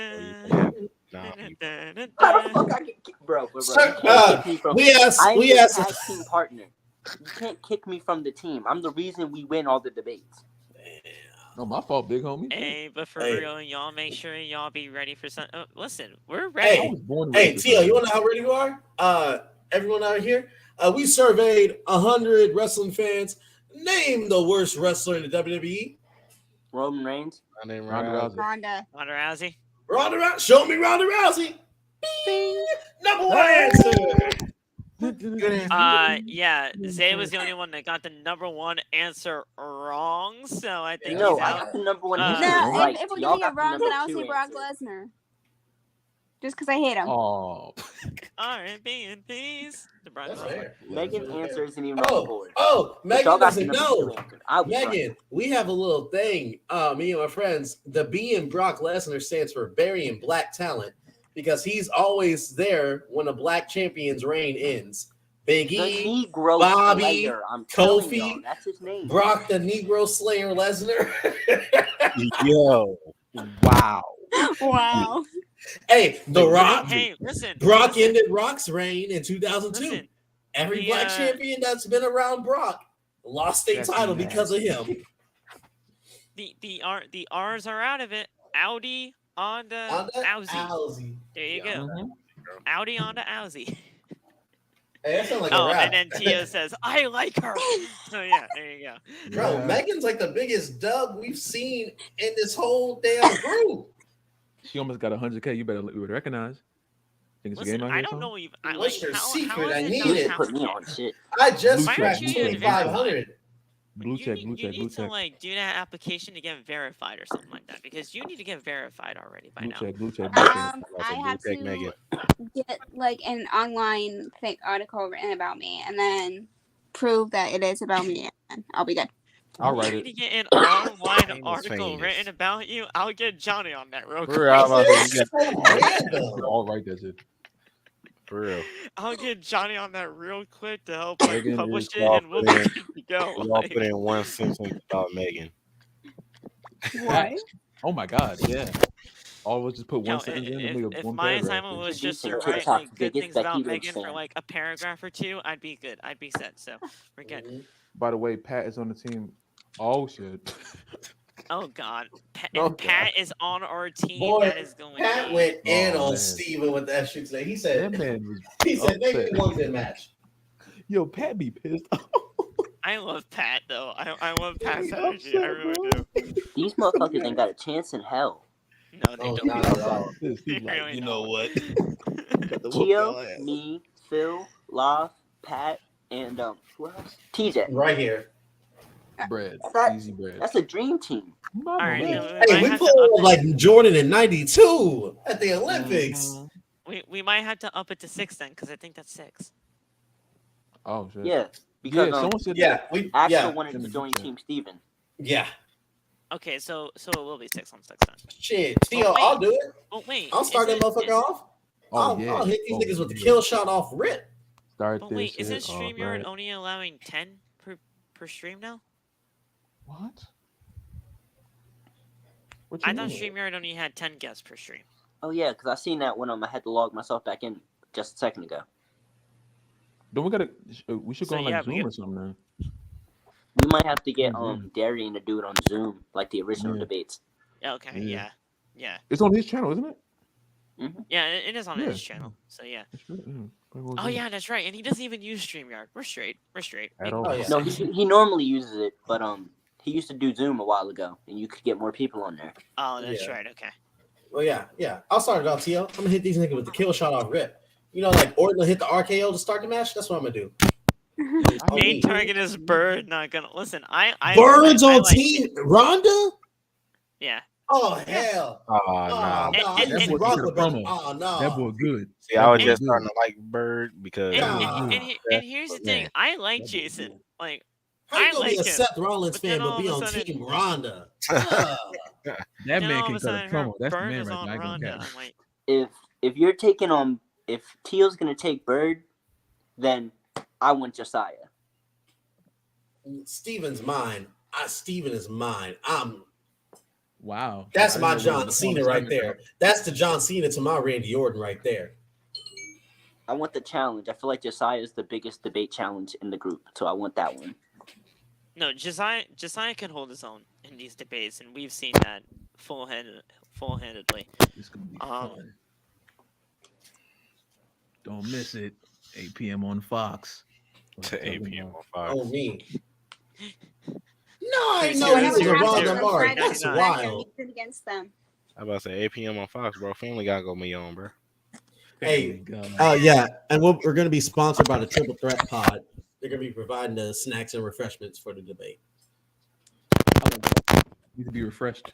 Speaker 1: bro. You gonna have, nah,
Speaker 3: How the fuck I get kicked, bro?
Speaker 6: Sir,
Speaker 3: you can't kick me from.
Speaker 6: we asked.
Speaker 3: I'm
Speaker 6: We
Speaker 3: your
Speaker 6: asked.
Speaker 3: tag team partner. You can't kick me from the team. I'm the reason we win all the debates.
Speaker 5: No, my fault, big homie.
Speaker 2: Hey, but for
Speaker 6: Hey.
Speaker 2: real, y'all make sure y'all be ready for some. Listen, we're
Speaker 5: I
Speaker 2: ready.
Speaker 5: was born with
Speaker 6: Hey,
Speaker 5: this,
Speaker 6: Tio,
Speaker 5: man.
Speaker 6: you want to know how ready you are? Everyone out here, we surveyed 100 wrestling fans. Name the worst wrestler in the WWE.
Speaker 3: Roman Reigns.
Speaker 5: Ronda
Speaker 1: Rousey.
Speaker 5: Rousey.
Speaker 4: Ronda.
Speaker 2: Ronda Rousey.
Speaker 6: Ronda Rousey. Show me Ronda Rousey. Bing. Number one answer. Good answer.
Speaker 2: Yeah, Zay was the only one that got the number one answer wrong, so I think
Speaker 3: No,
Speaker 2: he's
Speaker 3: I
Speaker 2: out.
Speaker 3: got the number one
Speaker 2: Uh,
Speaker 3: answer
Speaker 4: No,
Speaker 3: right.
Speaker 4: if we're
Speaker 3: Y'all
Speaker 4: giving it
Speaker 3: got the
Speaker 4: wrong,
Speaker 3: number
Speaker 4: then I'll
Speaker 3: two
Speaker 4: say Brock
Speaker 3: answer.
Speaker 4: Lesnar. Just because I hate him.
Speaker 5: Oh,
Speaker 2: R.I.P. in peace. The Brock
Speaker 6: That's
Speaker 2: Lesnar.
Speaker 6: fair.
Speaker 3: Megan's answer isn't even on the board.
Speaker 6: Oh,
Speaker 3: But
Speaker 6: Megan
Speaker 3: y'all got
Speaker 6: doesn't
Speaker 3: the number two
Speaker 6: know.
Speaker 3: answer. I was right.
Speaker 6: Megan, we have a little thing. Me and my friends. The B in Brock Lesnar stands for burying black talent because he's always there when a black champion's reign ends. Big
Speaker 3: The
Speaker 6: E,
Speaker 3: Negro
Speaker 6: Bobby,
Speaker 3: Slayer. I'm telling
Speaker 6: Kofi,
Speaker 3: y'all, that's his name.
Speaker 6: Brock the Negro Slayer Lesnar.
Speaker 1: Yo.
Speaker 5: wow.
Speaker 4: Wow.
Speaker 6: Hey, The Rock.
Speaker 2: Hey, listen.
Speaker 6: Brock
Speaker 2: listen,
Speaker 6: ended Rock's reign in 2002.
Speaker 2: Listen,
Speaker 6: Every
Speaker 2: the,
Speaker 6: black champion that's been around Brock lost their
Speaker 5: That's
Speaker 6: title because of him.
Speaker 2: the R's are out of it. Audi, Honda, Aussie.
Speaker 6: Aussie.
Speaker 2: There you
Speaker 6: Yeah.
Speaker 2: go. Audi, Honda, Aussie.
Speaker 6: Hey, that sounds like
Speaker 2: Oh,
Speaker 6: a rap.
Speaker 2: and then Tio says, "I like her." So yeah, there you go.
Speaker 6: Bro,
Speaker 5: Yeah.
Speaker 6: Megan's like the biggest dub we've seen in this whole damn group.
Speaker 5: She almost got 100K. You better recognize. Think it's a
Speaker 2: Listen,
Speaker 5: game out
Speaker 2: I
Speaker 5: here?
Speaker 2: don't know even.
Speaker 6: What's your secret? I
Speaker 2: is
Speaker 6: need
Speaker 2: not
Speaker 6: it.
Speaker 3: Put me
Speaker 2: happening?
Speaker 3: on shit.
Speaker 6: I just
Speaker 2: Why
Speaker 6: cracked
Speaker 2: aren't you
Speaker 6: 2,500.
Speaker 5: Blue check, blue
Speaker 2: You
Speaker 5: check, blue
Speaker 2: need to
Speaker 5: check,
Speaker 2: like do that application to get verified or something like that because you need to get verified already by
Speaker 5: blue
Speaker 2: now.
Speaker 5: check, blue check, blue check.
Speaker 1: I
Speaker 4: I
Speaker 1: say blue
Speaker 4: have
Speaker 1: check
Speaker 4: to
Speaker 1: Megan.
Speaker 4: get like an online fake article written about me, and then prove that it is about me, and I'll be good.
Speaker 5: I'll
Speaker 2: You
Speaker 5: write
Speaker 2: need
Speaker 5: it.
Speaker 2: to get an online
Speaker 1: Famous,
Speaker 2: article written
Speaker 1: famous.
Speaker 2: about you. I'll get Johnny on that real
Speaker 1: For real, I
Speaker 2: quick.
Speaker 1: was about to say,
Speaker 6: This
Speaker 1: you
Speaker 6: is
Speaker 1: got
Speaker 6: so random.
Speaker 5: I'll write that shit.
Speaker 1: for real.
Speaker 2: I'll get Johnny on that real quick to help like
Speaker 5: Megan
Speaker 2: publish
Speaker 5: is
Speaker 2: it,
Speaker 1: Y'all
Speaker 2: and we'll
Speaker 1: put
Speaker 2: be
Speaker 1: in,
Speaker 2: good to go.
Speaker 1: y'all
Speaker 2: Like,
Speaker 1: put in one sentence about Megan.
Speaker 4: What?
Speaker 5: Oh my god, yeah. All of us just put one
Speaker 2: yo,
Speaker 5: sentence in and
Speaker 2: if
Speaker 5: make
Speaker 2: if
Speaker 5: one
Speaker 2: my
Speaker 5: paragraph.
Speaker 2: assignment was just
Speaker 3: Introducing
Speaker 2: to write
Speaker 3: TikTok's
Speaker 2: like good
Speaker 3: biggest
Speaker 2: things
Speaker 3: Becky
Speaker 2: about
Speaker 3: Lynch
Speaker 2: Megan for
Speaker 3: fan.
Speaker 2: like a paragraph or two, I'd be good. I'd be set. So we're good.
Speaker 6: Mhm.
Speaker 5: By the way, Pat is on the team. Oh shit.
Speaker 2: Oh God,
Speaker 5: Oh,
Speaker 2: if Pat is on our team,
Speaker 6: Boy,
Speaker 2: that is going
Speaker 6: Pat
Speaker 2: to
Speaker 6: went in
Speaker 5: Oh,
Speaker 6: on
Speaker 5: man.
Speaker 6: Steven with that shit today. He
Speaker 5: That
Speaker 6: said,
Speaker 5: man was
Speaker 6: he said, make
Speaker 5: upset.
Speaker 6: me one good match.
Speaker 5: Yo, Pat be pissed.
Speaker 2: I love Pat though. I love
Speaker 5: He
Speaker 2: Pat's
Speaker 5: be
Speaker 2: energy. I
Speaker 5: upset,
Speaker 2: really
Speaker 5: bro.
Speaker 2: do.
Speaker 3: These motherfuckers ain't got a chance in hell.
Speaker 2: No, they
Speaker 6: Oh,
Speaker 2: don't.
Speaker 6: not at all.
Speaker 5: He's
Speaker 2: They
Speaker 5: like,
Speaker 2: really
Speaker 5: you know
Speaker 2: don't.
Speaker 5: what? Got to whoop
Speaker 3: Geo,
Speaker 5: y'all ass.
Speaker 3: me, Phil, Loth, Pat, and who else? TJ.
Speaker 6: Right here.
Speaker 5: Bread.
Speaker 3: That-
Speaker 5: Easy bread.
Speaker 3: That's a dream team.
Speaker 2: All right,
Speaker 5: Mama.
Speaker 2: we
Speaker 6: Hey,
Speaker 2: might
Speaker 6: we
Speaker 2: have
Speaker 6: pulled
Speaker 2: to up
Speaker 6: up
Speaker 2: it.
Speaker 6: like Jordan in '92 at the Olympics.
Speaker 5: Mhm.
Speaker 2: We might have to up it to 6 then, because I think that's 6.
Speaker 5: Oh shit.
Speaker 3: Yeah, because
Speaker 5: someone said
Speaker 6: Yeah,
Speaker 5: that.
Speaker 6: we
Speaker 3: Axel
Speaker 6: yeah
Speaker 3: wanted
Speaker 5: in
Speaker 3: to
Speaker 5: the
Speaker 3: join
Speaker 5: group chat.
Speaker 3: Team Steven.
Speaker 6: yeah.
Speaker 2: Okay, so it will be 6 on 6 then.
Speaker 6: Shit, Theo,
Speaker 2: wait.
Speaker 6: I'll do it.
Speaker 2: Oh wait,
Speaker 6: I'll start that
Speaker 2: isn't-
Speaker 6: motherfucker off.
Speaker 5: Oh yeah.
Speaker 6: I'll hit these
Speaker 5: Oh,
Speaker 6: niggas with the
Speaker 5: yeah.
Speaker 6: kill shot off rip.
Speaker 5: Start
Speaker 2: But
Speaker 5: this
Speaker 2: wait,
Speaker 5: shit
Speaker 2: isn't
Speaker 5: off,
Speaker 2: StreamYard
Speaker 5: right?
Speaker 2: only allowing 10 per stream now?
Speaker 5: What? What you
Speaker 2: I thought
Speaker 5: mean?
Speaker 2: StreamYard only had 10 guests per stream.
Speaker 3: Oh yeah, because I seen that when I had to log myself back in just a second ago.
Speaker 5: Don't we gotta? We should go
Speaker 2: So,
Speaker 5: on like
Speaker 2: yeah, we
Speaker 5: Zoom
Speaker 2: got-
Speaker 5: or something. Then.
Speaker 3: We might have to get
Speaker 5: Yeah.
Speaker 3: Darian to do it on Zoom, like the original
Speaker 5: Yeah.
Speaker 3: debates.
Speaker 2: Yeah, okay,
Speaker 5: Yeah.
Speaker 2: yeah.
Speaker 5: It's on his channel, isn't it?
Speaker 2: Yeah, it is on
Speaker 5: Yeah.
Speaker 2: his channel. So yeah.
Speaker 5: It's good, yeah. Go on
Speaker 2: Oh
Speaker 5: Zoom.
Speaker 2: yeah, that's right. And he doesn't even use StreamYard. We're straight.
Speaker 5: At all.
Speaker 6: Oh, yeah.
Speaker 3: No, he normally uses it, but he used to do Zoom a while ago, and you could get more people on there.
Speaker 2: Oh, that's
Speaker 6: Yeah.
Speaker 2: right. Okay.
Speaker 6: Well, yeah. I'll start it off, Theo. I'm gonna hit these niggas with the kill shot off rip. You know, like Orton will hit the RKO to start the match. That's what I'm gonna do. Oh,
Speaker 2: Main
Speaker 6: me.
Speaker 2: target is Bird. Not gonna listen.
Speaker 6: Birds
Speaker 2: I
Speaker 6: on
Speaker 2: like
Speaker 6: team Ronda.
Speaker 2: Yeah.
Speaker 6: Oh hell.
Speaker 1: Oh
Speaker 6: Oh
Speaker 1: no.
Speaker 6: no. I
Speaker 2: And-
Speaker 6: just
Speaker 5: and-
Speaker 6: rock
Speaker 5: and-
Speaker 6: with them.
Speaker 5: promo.
Speaker 6: Oh no.
Speaker 5: That boy good.
Speaker 1: See, I was
Speaker 2: And-
Speaker 1: just starting to like Bird because
Speaker 2: And here's the thing.
Speaker 1: man.
Speaker 2: I like
Speaker 5: That boy
Speaker 2: Jason.
Speaker 5: good.
Speaker 2: Like
Speaker 6: How you
Speaker 2: I
Speaker 6: gonna be
Speaker 2: like
Speaker 6: a
Speaker 2: him.
Speaker 6: Seth Rollins
Speaker 2: But
Speaker 6: fan
Speaker 2: then
Speaker 6: but
Speaker 2: all
Speaker 6: be
Speaker 2: of a
Speaker 6: on
Speaker 2: sudden-
Speaker 6: Team Ronda?
Speaker 5: That
Speaker 2: then
Speaker 5: man
Speaker 2: all
Speaker 5: can
Speaker 2: of
Speaker 5: cut
Speaker 2: a
Speaker 5: a
Speaker 2: sudden, her
Speaker 5: promo. That's the
Speaker 2: Bird
Speaker 5: man
Speaker 2: is
Speaker 5: right
Speaker 2: on
Speaker 5: there. I ain't
Speaker 2: Ronda.
Speaker 5: gonna
Speaker 2: I'm like,
Speaker 3: If you're taking on, if Teal's gonna take Bird, then I want Josiah.
Speaker 6: Steven's mine. Steven is mine.
Speaker 5: Wow.
Speaker 6: That's
Speaker 5: I
Speaker 6: my
Speaker 5: didn't know
Speaker 6: John
Speaker 5: the
Speaker 6: Cena
Speaker 5: whole
Speaker 6: right
Speaker 5: segment
Speaker 6: there. That's the John Cena to my Randy Orton right there.
Speaker 3: I want the challenge. I feel like Josiah is the biggest debate challenge in the group, so I want that one.
Speaker 2: no, Josiah can hold his own in these debates, and we've seen that full-handedly.
Speaker 5: It's gonna be
Speaker 2: Um,
Speaker 5: fun. Don't miss it. 8 p.m. on Fox.
Speaker 1: to 8 p.m. on Fox.
Speaker 6: Oh me. No, I
Speaker 2: Pretty
Speaker 6: know
Speaker 2: sure
Speaker 6: he
Speaker 2: it's
Speaker 6: was a
Speaker 2: zero,
Speaker 6: Ronda
Speaker 2: zero,
Speaker 6: Mark.
Speaker 2: zero,
Speaker 6: That's
Speaker 2: 99.
Speaker 6: wild.
Speaker 4: Against them.
Speaker 1: I about to say 8 p.m. on Fox, bro. Family gotta go me on, bro.
Speaker 6: Hey,
Speaker 5: God.
Speaker 6: yeah, and we're going to be sponsored by the Triple Threat Pod. They're going to be providing the snacks and refreshments for the debate.
Speaker 5: Need to be refreshed.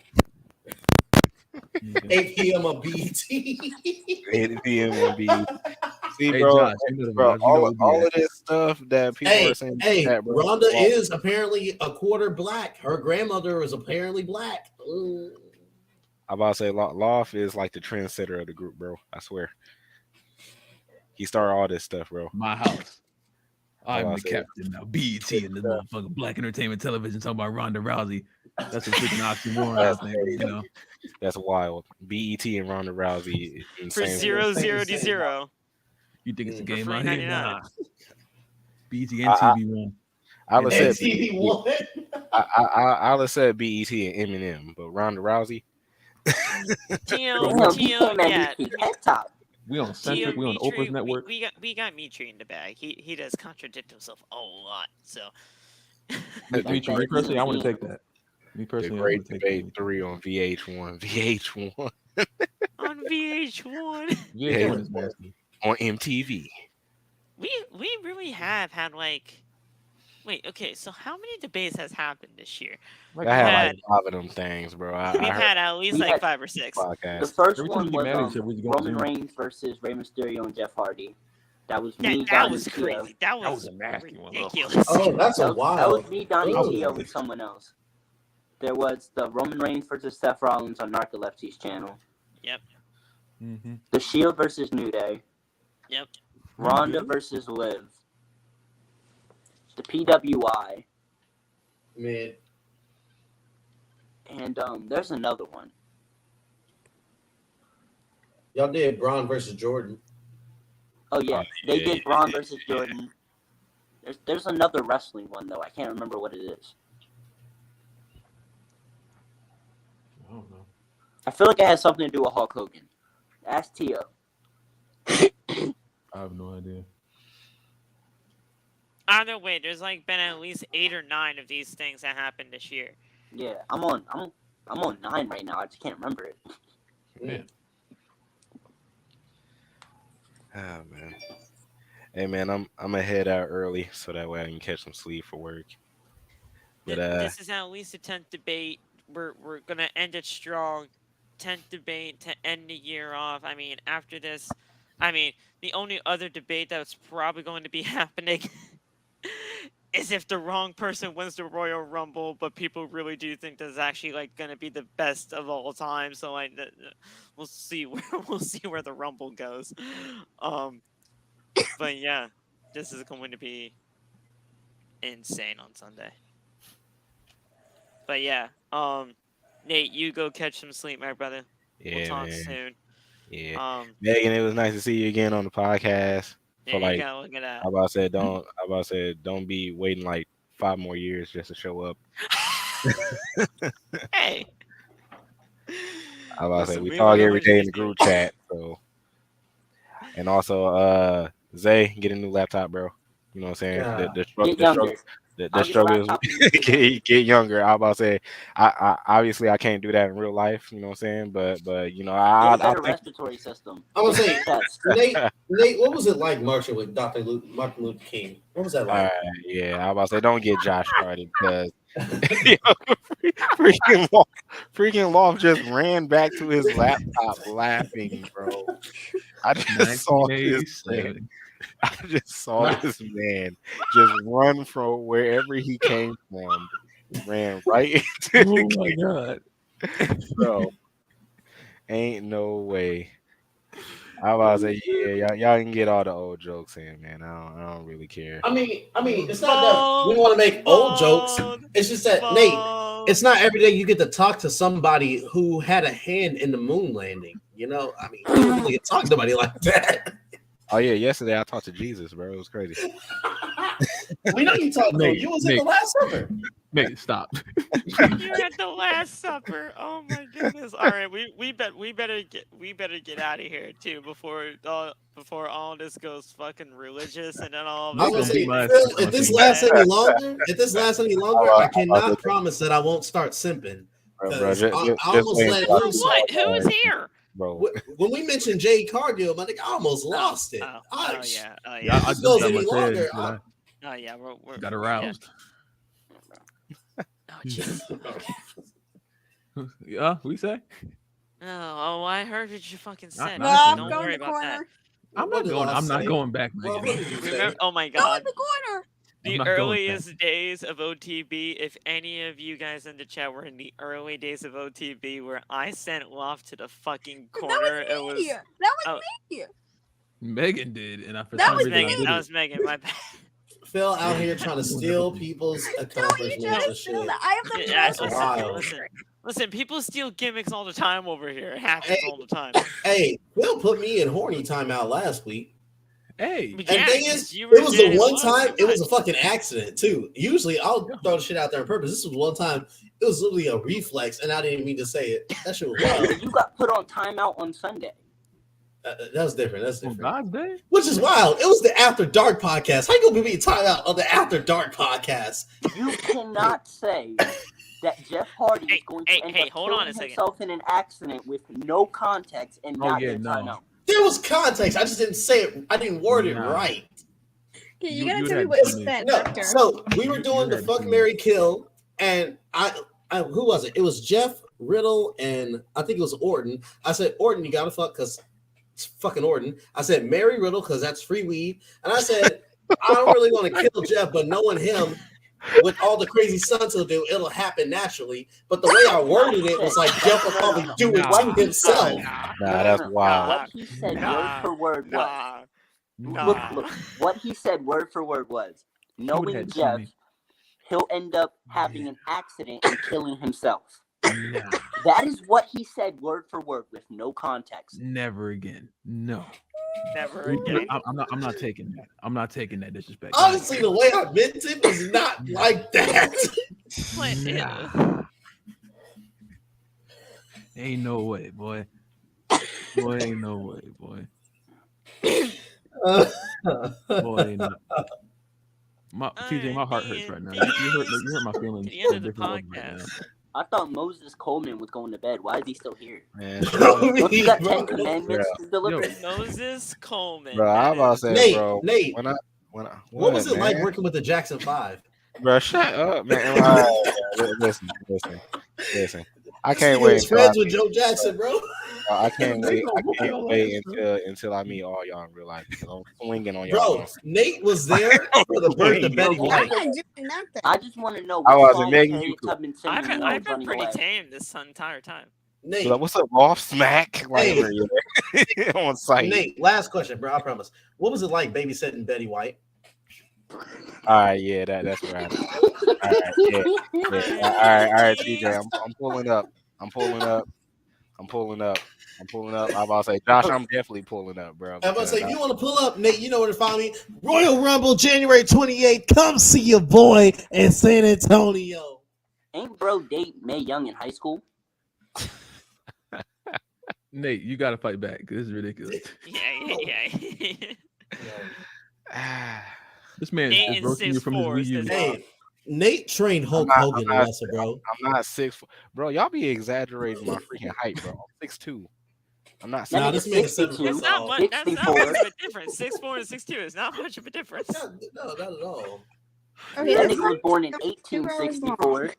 Speaker 6: 8 p.m. on BET.
Speaker 1: 8 p.m. on B. See,
Speaker 5: Hey,
Speaker 1: bro,
Speaker 5: Josh, you know the
Speaker 1: bro,
Speaker 5: vibes. You know
Speaker 1: all
Speaker 5: what
Speaker 1: of this stuff that people
Speaker 6: Hey,
Speaker 1: are saying. in the chat, bro,
Speaker 6: Ronda
Speaker 1: wow.
Speaker 6: is apparently a quarter black. Her grandmother is apparently black. Ooh.
Speaker 1: I'm about to say Loft is like the trendsetter of the group, bro. I swear. He started all this stuff, bro.
Speaker 5: My house. I'm
Speaker 1: I
Speaker 5: the
Speaker 1: said-
Speaker 5: captain now. BET and the motherfucking Black Entertainment Television talking about Ronda Rousey. That's a freaking oxymoron, I think. You know.
Speaker 1: That's wild. BET and Ronda Rousey
Speaker 2: For
Speaker 1: insane.
Speaker 2: 0-0.
Speaker 5: You think it's a
Speaker 6: For
Speaker 5: game
Speaker 2: free
Speaker 5: out here?
Speaker 2: 99.
Speaker 5: Nah. BET and
Speaker 1: I-
Speaker 5: TV1.
Speaker 1: I would say
Speaker 6: NTV won.
Speaker 1: I would say BET and Eminem, but Ronda Rousey.
Speaker 2: Tio,
Speaker 3: Damn, he came at
Speaker 2: yeah.
Speaker 3: me head top.
Speaker 5: We on Centric. We on Oprah's network.
Speaker 2: We got Mitri in the bag. He does contradict himself a lot. So
Speaker 5: Me personally, I want to take that. Me
Speaker 1: The
Speaker 5: personally, I
Speaker 1: Great
Speaker 5: want to take
Speaker 1: Debate
Speaker 5: that.
Speaker 1: 3 on VH1. VH1
Speaker 2: on VH1,
Speaker 5: VH1 is nasty.
Speaker 1: on MTV.
Speaker 2: we really have had like Wait, okay, so how many debates has happened this year?
Speaker 5: Like
Speaker 1: I had like
Speaker 2: had
Speaker 1: 5 of them things, bro. I
Speaker 2: we've
Speaker 1: heard
Speaker 2: had at least
Speaker 3: We
Speaker 2: like
Speaker 3: had
Speaker 2: 5 or 6.
Speaker 3: the
Speaker 1: podcast.
Speaker 3: first
Speaker 5: every time
Speaker 3: one
Speaker 5: you get
Speaker 3: was
Speaker 5: mad at each other, we go
Speaker 3: Roman
Speaker 5: Zoom.
Speaker 3: Reigns versus Rey Mysterio and Jeff Hardy. That was
Speaker 2: That
Speaker 3: me,
Speaker 2: that
Speaker 3: Donnie
Speaker 2: was
Speaker 3: Tio.
Speaker 2: crazy. That
Speaker 5: That was
Speaker 2: was
Speaker 5: a nasty one, though.
Speaker 2: ridiculous.
Speaker 6: Oh, that's a
Speaker 3: That was
Speaker 6: wild.
Speaker 3: me, Donnie
Speaker 6: Ooh.
Speaker 3: Tio, and someone else. There was the Roman Reigns versus Seth Rollins on Narcolepsy's channel.
Speaker 2: Yep.
Speaker 5: Mm-hmm.
Speaker 3: The Shield versus New Day.
Speaker 2: Yep.
Speaker 3: Ronda versus Liv. The PWI.
Speaker 6: Man,
Speaker 3: And there's another one.
Speaker 6: y'all did Braun versus Jordan.
Speaker 3: Oh yeah, they
Speaker 1: yeah,
Speaker 3: did Braun versus Jordan. There's another wrestling one though. I can't remember what it is.
Speaker 5: I don't know.
Speaker 3: I feel like it has something to do with Hulk Hogan. Ask Tio.
Speaker 5: I have no idea.
Speaker 2: Either way, there's like been at least 8 or 9 of these things that happened this year.
Speaker 3: Yeah, I'm on 9 right now. I just can't remember it.
Speaker 5: Man.
Speaker 1: Oh man. Hey man, I'm gonna head out early so that way I can catch some sleep for work. But
Speaker 2: This is at least the 10th debate. We're gonna end it strong. 10th debate to end the year off. I mean, after this, I mean, the only other debate that's probably going to be happening is if the wrong person wins the Royal Rumble, but people really do think that's actually like gonna be the best of all time. So like, we'll see where the Rumble goes. But yeah, this is going to be insane on Sunday. But yeah, Nate, you go catch some sleep, my brother. We'll
Speaker 1: yeah,
Speaker 2: talk
Speaker 1: man.
Speaker 2: soon.
Speaker 1: Yeah. Megan, it was nice to see you again on the podcast.
Speaker 2: There
Speaker 1: For
Speaker 2: you
Speaker 1: like,
Speaker 2: go. Look at that.
Speaker 1: I about to say don't be waiting like 5 more years just to show up.
Speaker 2: Hey.
Speaker 1: I about to say
Speaker 2: Listen,
Speaker 1: we
Speaker 2: we
Speaker 1: talk
Speaker 2: were
Speaker 1: every day in
Speaker 2: originally
Speaker 1: the group chat. So, and also, Zay, get a new laptop, bro. You know what I'm saying?
Speaker 6: God.
Speaker 3: Get younger.
Speaker 1: The
Speaker 3: I'll get a
Speaker 1: struggle is
Speaker 3: laptop when you get younger.
Speaker 1: get younger. I about to say, I obviously I can't do that in real life. You know what I'm saying? But you know,
Speaker 3: Get
Speaker 1: I
Speaker 3: a better
Speaker 1: think
Speaker 3: respiratory system.
Speaker 6: I would say,
Speaker 3: Test.
Speaker 6: Nate, what was it like marching with Martin Luther King? What was that like?
Speaker 1: yeah, I about to say don't get Josh started because freaking Loft just ran back to his laptop laughing, bro. I just saw this man.
Speaker 5: 1987.
Speaker 1: I just saw this man just run from wherever he came from, ran right into
Speaker 5: Oh
Speaker 1: the
Speaker 5: my
Speaker 1: game,
Speaker 5: god.
Speaker 1: bro. Ain't no way. I was about to say, yeah, y'all can get all the old jokes in, man. I don't really care.
Speaker 6: I mean, it's not that we want to make old jokes. It's just that Nate, it's not every day you get to talk to somebody who had a hand in the moon landing. You know, I mean, you don't really get to talk to nobody like that.
Speaker 1: Oh yeah, yesterday I talked to Jesus, bro. It was crazy.
Speaker 6: We know you talked to him.
Speaker 5: Nate,
Speaker 6: You was at
Speaker 5: Nate.
Speaker 6: the Last Supper.
Speaker 5: Mate, stop.
Speaker 2: You're at the Last Supper. Oh my goodness! All right, we better get out of here too before all this goes fucking religious and then all of
Speaker 6: I
Speaker 2: a
Speaker 6: was
Speaker 2: sudden.
Speaker 6: gonna say, Phil, if this lasts any longer, I cannot promise that I won't start simping.
Speaker 1: Bro,
Speaker 6: Because
Speaker 1: just,
Speaker 6: I
Speaker 1: just
Speaker 6: almost
Speaker 1: wait
Speaker 6: let it
Speaker 1: until I
Speaker 6: loose.
Speaker 2: What? Who is here?
Speaker 1: bro.
Speaker 6: When we mentioned Jay Cargill, my nigga, I almost lost it.
Speaker 2: Oh yeah. Oh
Speaker 5: Yeah,
Speaker 2: yeah.
Speaker 5: I
Speaker 6: If this
Speaker 5: just
Speaker 6: goes
Speaker 5: got
Speaker 6: any
Speaker 5: my
Speaker 6: longer,
Speaker 5: head.
Speaker 2: Oh yeah. We're
Speaker 5: Got aroused.
Speaker 2: Yeah. Oh jeez.
Speaker 5: Yeah, we say.
Speaker 2: Oh, I heard what you fucking said.
Speaker 5: Not
Speaker 4: Well,
Speaker 2: Don't
Speaker 4: go in
Speaker 2: worry
Speaker 4: the
Speaker 2: about that.
Speaker 4: corner.
Speaker 5: I'm
Speaker 6: What
Speaker 5: not
Speaker 6: did
Speaker 5: going.
Speaker 6: I
Speaker 5: I'm not
Speaker 6: say?
Speaker 5: going back.
Speaker 6: Well, what did you say?
Speaker 2: Remember? Oh my
Speaker 4: Go in
Speaker 2: god.
Speaker 4: the corner.
Speaker 2: The
Speaker 5: not going
Speaker 2: earliest days of OTB, if any of you guys in the chat were in the early days of OTB where I sent Loft to the fucking corner,
Speaker 4: That was me. That was me.
Speaker 5: Megan did, and I for
Speaker 4: That
Speaker 5: some
Speaker 2: That was
Speaker 5: reason I
Speaker 2: Megan.
Speaker 5: did
Speaker 2: That
Speaker 5: it.
Speaker 2: was Megan. My bad.
Speaker 6: Phil out here trying to steal people's
Speaker 4: Don't you
Speaker 6: accomplishments
Speaker 4: try to
Speaker 6: and
Speaker 4: steal
Speaker 6: shit.
Speaker 4: that. I have the
Speaker 2: Yeah,
Speaker 6: That's
Speaker 4: most.
Speaker 6: wild.
Speaker 2: listen. People steal gimmicks all the time over here. It happens
Speaker 6: Hey.
Speaker 2: all the time.
Speaker 6: Hey, Phil put me in horny timeout last week.
Speaker 5: Hey,
Speaker 2: But
Speaker 6: And
Speaker 2: yeah,
Speaker 6: thing
Speaker 2: 'cause
Speaker 6: is,
Speaker 2: you
Speaker 6: it
Speaker 2: were
Speaker 6: was the
Speaker 2: getting
Speaker 6: one
Speaker 2: lost
Speaker 6: time,
Speaker 2: so
Speaker 6: it was a
Speaker 2: much.
Speaker 6: fucking accident too. Usually I'll throw the shit out there on purpose. This was one time, it was literally a reflex, and I didn't mean to say it. That shit was
Speaker 3: Yeah,
Speaker 6: wild.
Speaker 3: you got put on timeout on Sunday.
Speaker 6: That was different. That's
Speaker 5: on
Speaker 6: different.
Speaker 5: God's day.
Speaker 6: Which is wild. It was the After Dark podcast. How you gonna be time out on the After Dark podcast?
Speaker 3: You cannot say that Jeff Hardy is
Speaker 2: Hey,
Speaker 3: going to
Speaker 2: hey,
Speaker 3: end
Speaker 2: hey,
Speaker 3: up
Speaker 2: hold on
Speaker 3: killing
Speaker 2: a second.
Speaker 3: himself in an accident with no context and
Speaker 5: Oh,
Speaker 3: not
Speaker 5: yeah,
Speaker 3: get
Speaker 5: no.
Speaker 3: timeout.
Speaker 6: There was context. I just didn't say it. I didn't word it
Speaker 5: Nah.
Speaker 6: right.
Speaker 4: Okay, you
Speaker 5: You
Speaker 4: gotta
Speaker 5: would
Speaker 4: tell me
Speaker 5: have
Speaker 4: what
Speaker 5: to
Speaker 4: you
Speaker 5: me.
Speaker 4: said
Speaker 6: No,
Speaker 4: after.
Speaker 6: so we were
Speaker 5: You
Speaker 6: doing the
Speaker 5: had to
Speaker 6: fuck
Speaker 5: see me.
Speaker 6: Mary Kill, and I who was it? It was Jeff Riddle and I think it was Orton. I said, Orton, you gotta fuck because it's fucking Orton. I said Mary Riddle because that's free weed, and I said I don't really want to kill Jeff, but knowing him with all the crazy stunts he'll do, it'll happen naturally. But the way I worded it was like Jeff will probably do it
Speaker 3: What
Speaker 6: to
Speaker 3: he said.
Speaker 6: himself.
Speaker 1: Nah, that's wild.
Speaker 3: What he said word for word was.
Speaker 2: Nah.
Speaker 3: Look, what he said word for word was, knowing
Speaker 5: had to see
Speaker 3: Jeff,
Speaker 5: me.
Speaker 3: he'll end up having an accident and killing himself.
Speaker 5: Nah,
Speaker 3: That is what he said word for word with no context.
Speaker 5: never again. No.
Speaker 2: Never again.
Speaker 5: I'm not taking that. I'm not taking that disrespect.
Speaker 6: Honestly, the way I meant it was not like that.
Speaker 2: What?
Speaker 5: Nah. Ain't no way, boy. Boy, ain't no way, boy. Boy, ain't no. TJ, my heart hurts right now. You hurt my feelings.
Speaker 2: To the end
Speaker 5: on
Speaker 2: of the
Speaker 5: different levels right
Speaker 2: podcast.
Speaker 5: now.
Speaker 3: I thought Moses Coleman was going to bed. Why is he still here?
Speaker 1: Man,
Speaker 3: Don't you got
Speaker 6: Bro.
Speaker 3: 10 commandments to deliver?
Speaker 2: Moses Coleman.
Speaker 1: bro,
Speaker 2: that
Speaker 1: I'm about to
Speaker 2: is-
Speaker 1: say,
Speaker 6: Nate,
Speaker 1: bro.
Speaker 6: Nate,
Speaker 1: When I,
Speaker 6: what was it
Speaker 1: man?
Speaker 6: like working with the Jackson 5?
Speaker 1: Bro, shut up, man. All right, listen. I
Speaker 6: This
Speaker 1: can't
Speaker 6: nigga
Speaker 1: wait
Speaker 6: was
Speaker 1: until
Speaker 6: friends with Joe Jackson, bro.
Speaker 1: I can't wait. I
Speaker 5: whooping
Speaker 1: can't
Speaker 5: your
Speaker 1: wait
Speaker 5: ass,
Speaker 1: until I meet all y'all in real life because I'm swinging on y'all.
Speaker 6: Bro,
Speaker 1: once.
Speaker 6: Nate was there for the birth of Betty
Speaker 3: Bro,
Speaker 6: White.
Speaker 4: I'm not doing nothing.
Speaker 3: I just want to know
Speaker 1: I
Speaker 3: what
Speaker 1: wasn't
Speaker 3: song
Speaker 1: making you
Speaker 3: Harriet
Speaker 1: cool.
Speaker 3: Tubman singing when
Speaker 2: I've
Speaker 3: was
Speaker 2: been
Speaker 3: running
Speaker 2: pretty
Speaker 3: away.
Speaker 2: tame this entire time.
Speaker 6: Nate,
Speaker 1: Like, what's up, off smack? Like,
Speaker 6: Hey.
Speaker 1: on site.
Speaker 6: Nate, last question, bro. I promise. What was it like babysitting Betty White?
Speaker 1: All right, yeah, that's where I'm. All right, yeah. All right, TJ. I'm pulling up. I'm pulling up. I'm about to say, Josh, I'm definitely pulling up, bro.
Speaker 6: I'm about to say,
Speaker 1: because
Speaker 6: if you want to pull up, Nate, you know where to find me. Royal Rumble, January 28th. Come see your boy in San Antonio.
Speaker 3: Ain't bro date Mae Young in high school?
Speaker 5: Nate, you gotta fight back. This is ridiculous.
Speaker 2: Yeah.
Speaker 5: This man
Speaker 2: Nate
Speaker 5: is
Speaker 2: is
Speaker 5: roasting you from his
Speaker 2: 6'4",
Speaker 5: Wii U.
Speaker 2: says
Speaker 6: Hey, Nate trained Hulk
Speaker 1: not-
Speaker 6: Hogan to
Speaker 1: I'm not-
Speaker 6: wrestle, bro.
Speaker 1: I'm not 6'4", bro. Y'all be exaggerating my freaking height, bro. I'm 6'2". I'm not.
Speaker 3: That
Speaker 6: Nah,
Speaker 3: nigga
Speaker 6: this man is
Speaker 3: 62.
Speaker 6: 7
Speaker 2: It's
Speaker 6: foot
Speaker 2: not
Speaker 6: tall.
Speaker 2: much. That's not
Speaker 3: 64.
Speaker 2: much of a difference. 6'4" and 6'2" is not much of a difference.
Speaker 6: No, not at all.
Speaker 4: Okay,
Speaker 3: That
Speaker 4: that's
Speaker 3: nigga was born in
Speaker 4: not
Speaker 3: 1864.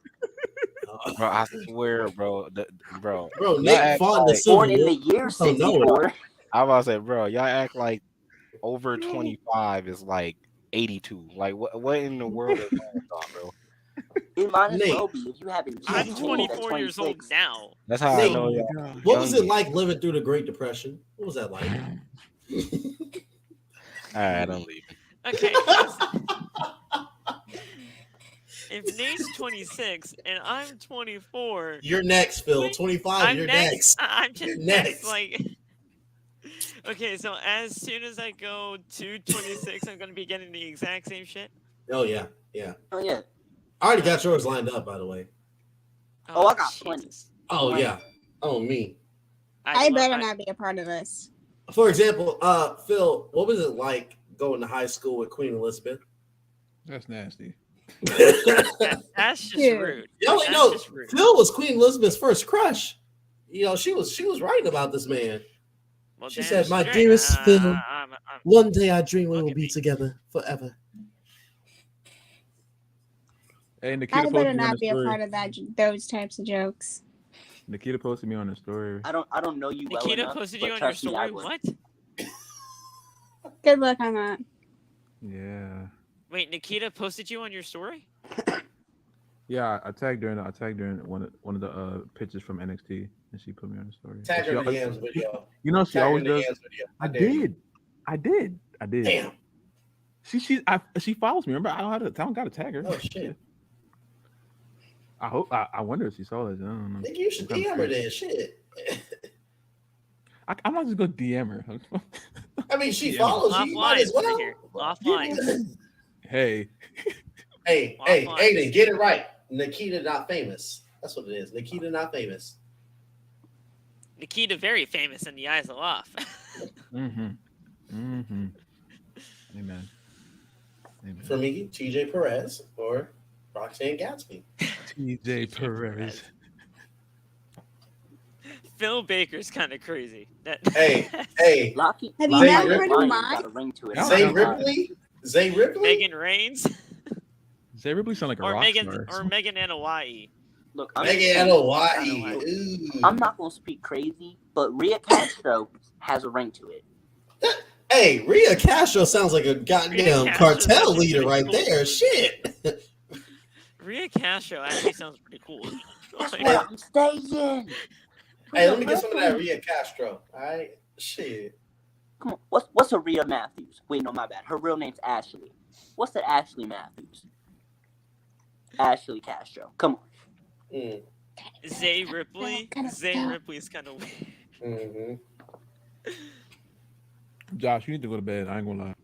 Speaker 1: Bro, I swear, bro. Bro,
Speaker 6: Bro,
Speaker 1: y'all
Speaker 6: Nate
Speaker 1: act
Speaker 6: fought in the
Speaker 1: like-
Speaker 6: Civil
Speaker 3: Born in
Speaker 6: War.
Speaker 3: the year
Speaker 6: Oh, no.
Speaker 3: 64.
Speaker 1: I was about to say, bro, y'all act like over 25 is like 82. Like, what in the world is going on, bro?
Speaker 3: It might as
Speaker 6: Nate.
Speaker 3: well be if you haven't
Speaker 2: I'm
Speaker 3: changed at
Speaker 2: 24 years old
Speaker 3: 26.
Speaker 2: now.
Speaker 1: That's how
Speaker 6: Nate,
Speaker 1: I know
Speaker 5: Oh my
Speaker 1: y'all.
Speaker 5: God.
Speaker 6: What was it
Speaker 1: youngin'.
Speaker 6: like living through the Great Depression? What was that like?
Speaker 1: All right, I'm leaving.
Speaker 2: Okay. Listen. If Nate's 26 and I'm 24,
Speaker 6: You're next, Phil.
Speaker 2: Wait,
Speaker 6: 25,
Speaker 2: I'm
Speaker 6: you're
Speaker 2: next.
Speaker 6: next.
Speaker 2: I'm just
Speaker 6: You're
Speaker 2: next.
Speaker 6: next.
Speaker 2: Like, okay, so as soon as I go to 26, I'm gonna be getting the exact same shit.
Speaker 6: Oh, yeah. Yeah.
Speaker 3: Oh, yeah.
Speaker 6: I already got yours lined up, by the way.
Speaker 3: Oh, I got plenty.
Speaker 2: Jesus.
Speaker 6: Oh,
Speaker 3: Plenty.
Speaker 6: yeah. Oh, me.
Speaker 4: I better not be a part of this.
Speaker 6: For example, Phil, what was it like going to high school with Queen Elizabeth?
Speaker 5: That's nasty.
Speaker 2: That's just
Speaker 4: Yeah.
Speaker 2: rude.
Speaker 6: Y'all
Speaker 2: That's
Speaker 6: ain't know
Speaker 2: just rude.
Speaker 6: Phil was Queen Elizabeth's first crush. You know, she was writing about this man.
Speaker 2: Well,
Speaker 6: She
Speaker 2: damn
Speaker 6: said, "My
Speaker 2: straight.
Speaker 6: dearest Phil,
Speaker 2: I'm-
Speaker 6: one day I dream we
Speaker 2: Look
Speaker 6: will
Speaker 2: at
Speaker 6: be
Speaker 2: me.
Speaker 6: together forever."
Speaker 5: Hey, Nikita
Speaker 4: I better
Speaker 5: posted me on
Speaker 4: not
Speaker 5: the
Speaker 4: be a
Speaker 5: story.
Speaker 4: part of those types of jokes.
Speaker 5: Nikita posted me on the story.
Speaker 3: I don't know you well
Speaker 2: Nikita
Speaker 3: enough,
Speaker 2: posted
Speaker 3: but
Speaker 2: you on your
Speaker 3: trust me, I
Speaker 2: story.
Speaker 3: would.
Speaker 2: What?
Speaker 4: Good luck on that.
Speaker 5: Yeah.
Speaker 2: Wait, Nikita posted you on your story?
Speaker 5: Yeah, I tagged her in one of the pictures from NXT, and she put me on the story.
Speaker 6: Tag
Speaker 5: She
Speaker 6: her in the
Speaker 5: always-
Speaker 6: Yams video.
Speaker 5: You know, she
Speaker 6: Tag her
Speaker 5: always
Speaker 6: in the
Speaker 5: does.
Speaker 6: Yams video.
Speaker 5: I
Speaker 6: dare you.
Speaker 5: did.
Speaker 6: Damn.
Speaker 5: She follows me. Remember, I don't gotta tag her.
Speaker 6: Oh shit.
Speaker 5: I wonder if she saw this. I don't know.
Speaker 6: Think you should
Speaker 5: I'm
Speaker 6: DM her
Speaker 5: kinda
Speaker 6: then. Shit.
Speaker 5: I'm not just gonna DM her.
Speaker 6: I mean, she
Speaker 5: Yeah.
Speaker 6: follows you. You might
Speaker 2: Offline
Speaker 6: as well.
Speaker 2: over here. Offline.
Speaker 5: Hey,
Speaker 6: Hey,
Speaker 2: Offline.
Speaker 6: Aiden, get it right. Nikita not famous. That's what it is. Nikita not famous.
Speaker 2: Nikita very famous in the eyes of Loff.
Speaker 5: Amen.
Speaker 6: For me, TJ Perez or Roxanne Gatsby.
Speaker 5: TJ Perez.
Speaker 2: Phil Baker's kind of crazy.
Speaker 6: Hey,
Speaker 3: Locky,
Speaker 4: Have you
Speaker 3: Locky
Speaker 6: never
Speaker 3: Lion
Speaker 4: heard of
Speaker 3: got
Speaker 4: mine?
Speaker 3: a ring to it.
Speaker 5: No,
Speaker 6: Zay
Speaker 5: no, no.
Speaker 6: Ripley. Zay Ripley?
Speaker 2: Megan Reigns,
Speaker 5: Zay Ripley sound like a rock star.
Speaker 2: or Megan in Hawaii.
Speaker 3: Look, I'm
Speaker 6: Megan
Speaker 3: just
Speaker 6: and
Speaker 3: saying,
Speaker 6: Hawaii.
Speaker 3: I'm not gonna speak crazy, but Rhea Castro has a ring to it.
Speaker 6: Hey, Rhea Castro sounds like a goddamn
Speaker 2: Castro's
Speaker 6: cartel
Speaker 2: actually
Speaker 6: leader
Speaker 2: pretty
Speaker 6: right
Speaker 2: cool.
Speaker 6: there. Shit.
Speaker 2: Rhea Castro actually sounds pretty cool.
Speaker 3: That's
Speaker 2: Like,
Speaker 3: where I'm staying.
Speaker 6: Hey, let me get some of that Rhea Castro. All right, shit.
Speaker 3: Come on, what's a Rhea Matthews? Wait, no, my bad. Her real name's Ashley. What's the Ashley Matthews? Ashley Castro. Come on.
Speaker 6: Mm,
Speaker 2: Zay Ripley. Zay Ripley is kind of weird.
Speaker 6: mm-hmm.
Speaker 5: Josh, you need to go to bed. I ain't gonna lie.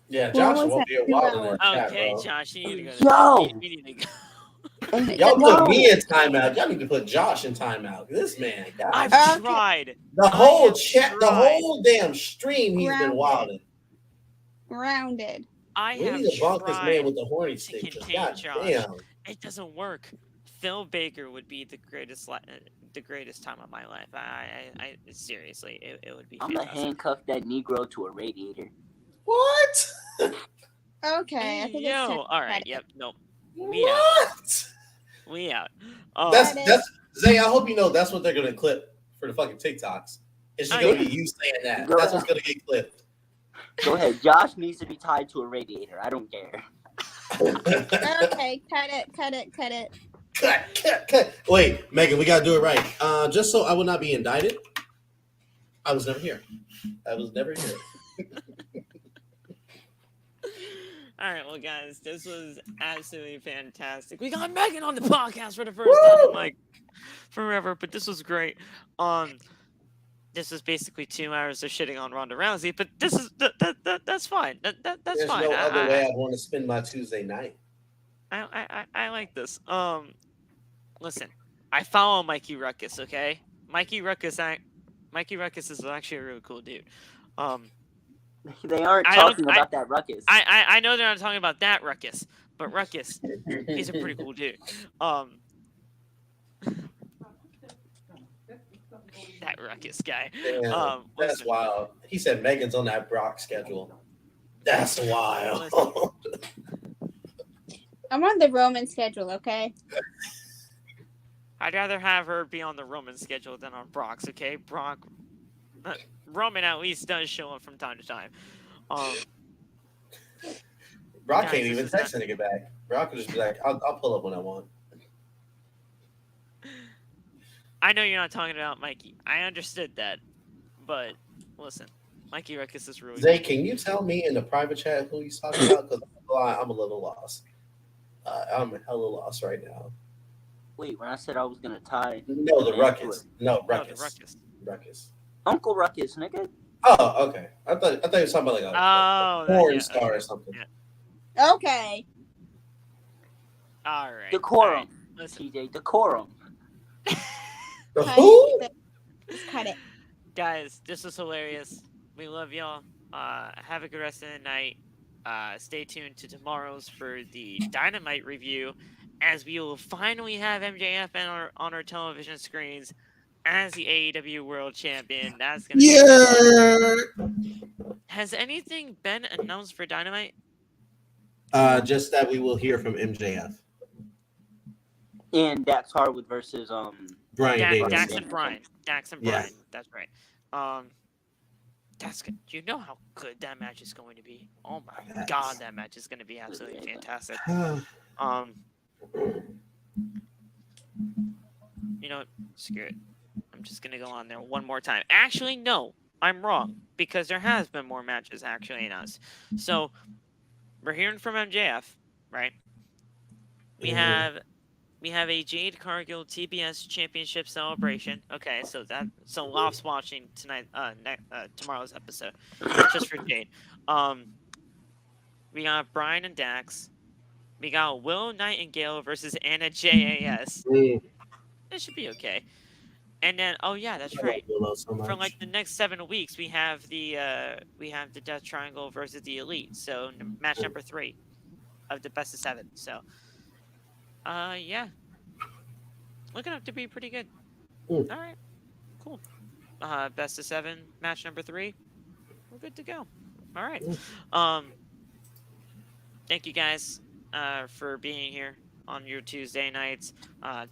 Speaker 6: Yeah,
Speaker 4: What
Speaker 6: Josh
Speaker 4: was
Speaker 6: won't
Speaker 4: that
Speaker 6: be a wild in that chat,
Speaker 2: Okay,
Speaker 6: bro.
Speaker 2: Josh, you need to go.
Speaker 3: Yo!
Speaker 2: You need to go.
Speaker 6: Y'all put me in timeout. Y'all need to put Josh in timeout. This man,
Speaker 2: I've
Speaker 6: God.
Speaker 2: tried.
Speaker 6: The whole
Speaker 2: have
Speaker 6: chat, the
Speaker 2: tried.
Speaker 6: whole damn stream, he's been
Speaker 4: Grounded.
Speaker 6: wilding.
Speaker 4: Grounded.
Speaker 2: I
Speaker 6: We
Speaker 2: have
Speaker 6: need to bonk this man
Speaker 2: tried
Speaker 6: with the horny
Speaker 2: to
Speaker 6: stick. Just
Speaker 2: contain
Speaker 6: God
Speaker 2: Josh.
Speaker 6: damn.
Speaker 2: It doesn't work. Phil Baker would be the greatest time of my life. I seriously, it would be.
Speaker 3: I'm gonna
Speaker 2: fantastic.
Speaker 3: handcuff that Negro to a radiator.
Speaker 6: What?
Speaker 4: Okay, I think it's time
Speaker 2: Yo,
Speaker 4: to
Speaker 2: all right,
Speaker 4: cut it.
Speaker 2: yep, nope, we out,
Speaker 6: What?
Speaker 2: we out.
Speaker 6: That's
Speaker 4: Cut it.
Speaker 6: Zay. I hope you know that's what they're gonna clip for the fucking TikToks. It's just
Speaker 2: Oh,
Speaker 6: gonna
Speaker 2: yeah.
Speaker 6: be you saying that.
Speaker 3: Go
Speaker 6: That's what's
Speaker 3: ahead.
Speaker 6: gonna get clipped.
Speaker 3: Go ahead. Josh needs to be tied to a radiator. I don't care.
Speaker 4: Okay, cut it, cut it, cut it.
Speaker 6: Cut. Wait, Megan, we gotta do it right. Just so I will not be indicted. I was never here. I was never here.
Speaker 2: All right, well, guys, this was absolutely fantastic. We got Megan on the podcast for the first time in like forever, but this was great. This was basically 2 hours of shitting on Ronda Rousey, but this is that's fine. That's
Speaker 6: There's
Speaker 2: fine.
Speaker 6: no other way I'd want to spend my Tuesday night.
Speaker 2: I like this. Listen, I follow Mikey Ruckus. Okay, Mikey Ruckus is actually a really cool dude.
Speaker 3: They aren't
Speaker 2: I don't-
Speaker 3: talking about that ruckus.
Speaker 2: I know they're not talking about that Ruckus, but Ruckus, he's a pretty cool dude. That Ruckus guy.
Speaker 6: Damn, that's
Speaker 2: listen,
Speaker 6: wild. He said Megan's on that Brock schedule. That's wild.
Speaker 4: I'm on the Roman schedule, okay?
Speaker 2: I'd rather have her be on the Roman schedule than on Brock's. Okay, Roman at least does show up from time to time.
Speaker 6: Brock
Speaker 2: guys,
Speaker 6: can't
Speaker 2: this
Speaker 6: even
Speaker 2: is
Speaker 6: text a nigga back. Brock will just be like, I'll pull up when I want.
Speaker 2: I know you're not talking about Mikey. I understood that, but listen, Mikey Ruckus is really.
Speaker 6: Zay, can you tell me in the private chat who he's talking about? Because I'm a little lost. I'm hella lost right now.
Speaker 3: Wait, when I said I was gonna tie
Speaker 6: No, the
Speaker 3: man
Speaker 6: Ruckus. No,
Speaker 2: No,
Speaker 6: Ruckus.
Speaker 2: the Ruckus.
Speaker 6: Ruckus.
Speaker 3: Uncle Ruckus, nigga.
Speaker 6: Oh, okay. I thought you were talking about like a
Speaker 2: Oh,
Speaker 6: porn
Speaker 2: yeah,
Speaker 6: star
Speaker 2: okay.
Speaker 6: or something.
Speaker 2: Yeah.
Speaker 4: Okay.
Speaker 2: All right.
Speaker 3: Decorum.
Speaker 2: all right, Listen,
Speaker 3: TJ, decorum.
Speaker 6: The
Speaker 4: Cut
Speaker 6: who?
Speaker 4: it. Just cut it.
Speaker 2: guys, this was hilarious. We love y'all. Have a good rest of the night. Stay tuned to tomorrow's for the Dynamite review, as we will finally have MJF on our television screens as the AEW World Champion. That's gonna. Has anything been announced for Dynamite?
Speaker 6: Just that we will hear from MJF.
Speaker 3: And Dax Harwood versus
Speaker 6: Brian Davis.
Speaker 2: Dax and Brian.
Speaker 6: Yeah.
Speaker 2: That's right. That's good. Do you know how good that match is going to be? Oh my god, that match is going to be absolutely fantastic. You know what? Screw it. I'm just going to go on there one more time. Actually, no. I'm wrong. Because there has been more matches actually announced. So, we're hearing from MJF, right? We have a Jade Cargill TBS Championship celebration. Okay, so Loft's watching tonight, tomorrow's episode, just for Jade. We got Brian and Dax. We got Will Nightingale versus Anna JAS. It should be okay. And then, oh yeah, that's right. For like the next 7 weeks, we have the Death Triangle versus the Elite. So match number 3 of the best of 7. So, yeah. Looking up to be pretty good. All right, cool. Best of 7, match number 3. We're good to go. All right. thank you guys for being here on your Tuesday nights.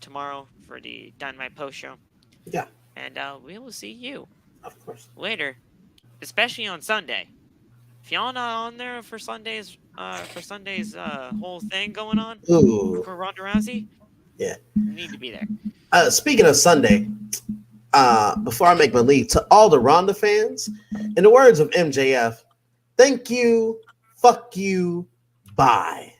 Speaker 2: Tomorrow for the Dynamite post show,
Speaker 6: Yeah,
Speaker 2: and we will see you
Speaker 6: of course.
Speaker 2: later, especially on Sunday. If y'all not on there for Sunday's whole thing going on
Speaker 6: Ooh,
Speaker 2: for Ronda Rousey,
Speaker 6: yeah.
Speaker 2: you need to be there.
Speaker 6: Speaking of Sunday, before I make my leave, to all the Ronda fans, in the words of MJF, thank you, fuck you, bye.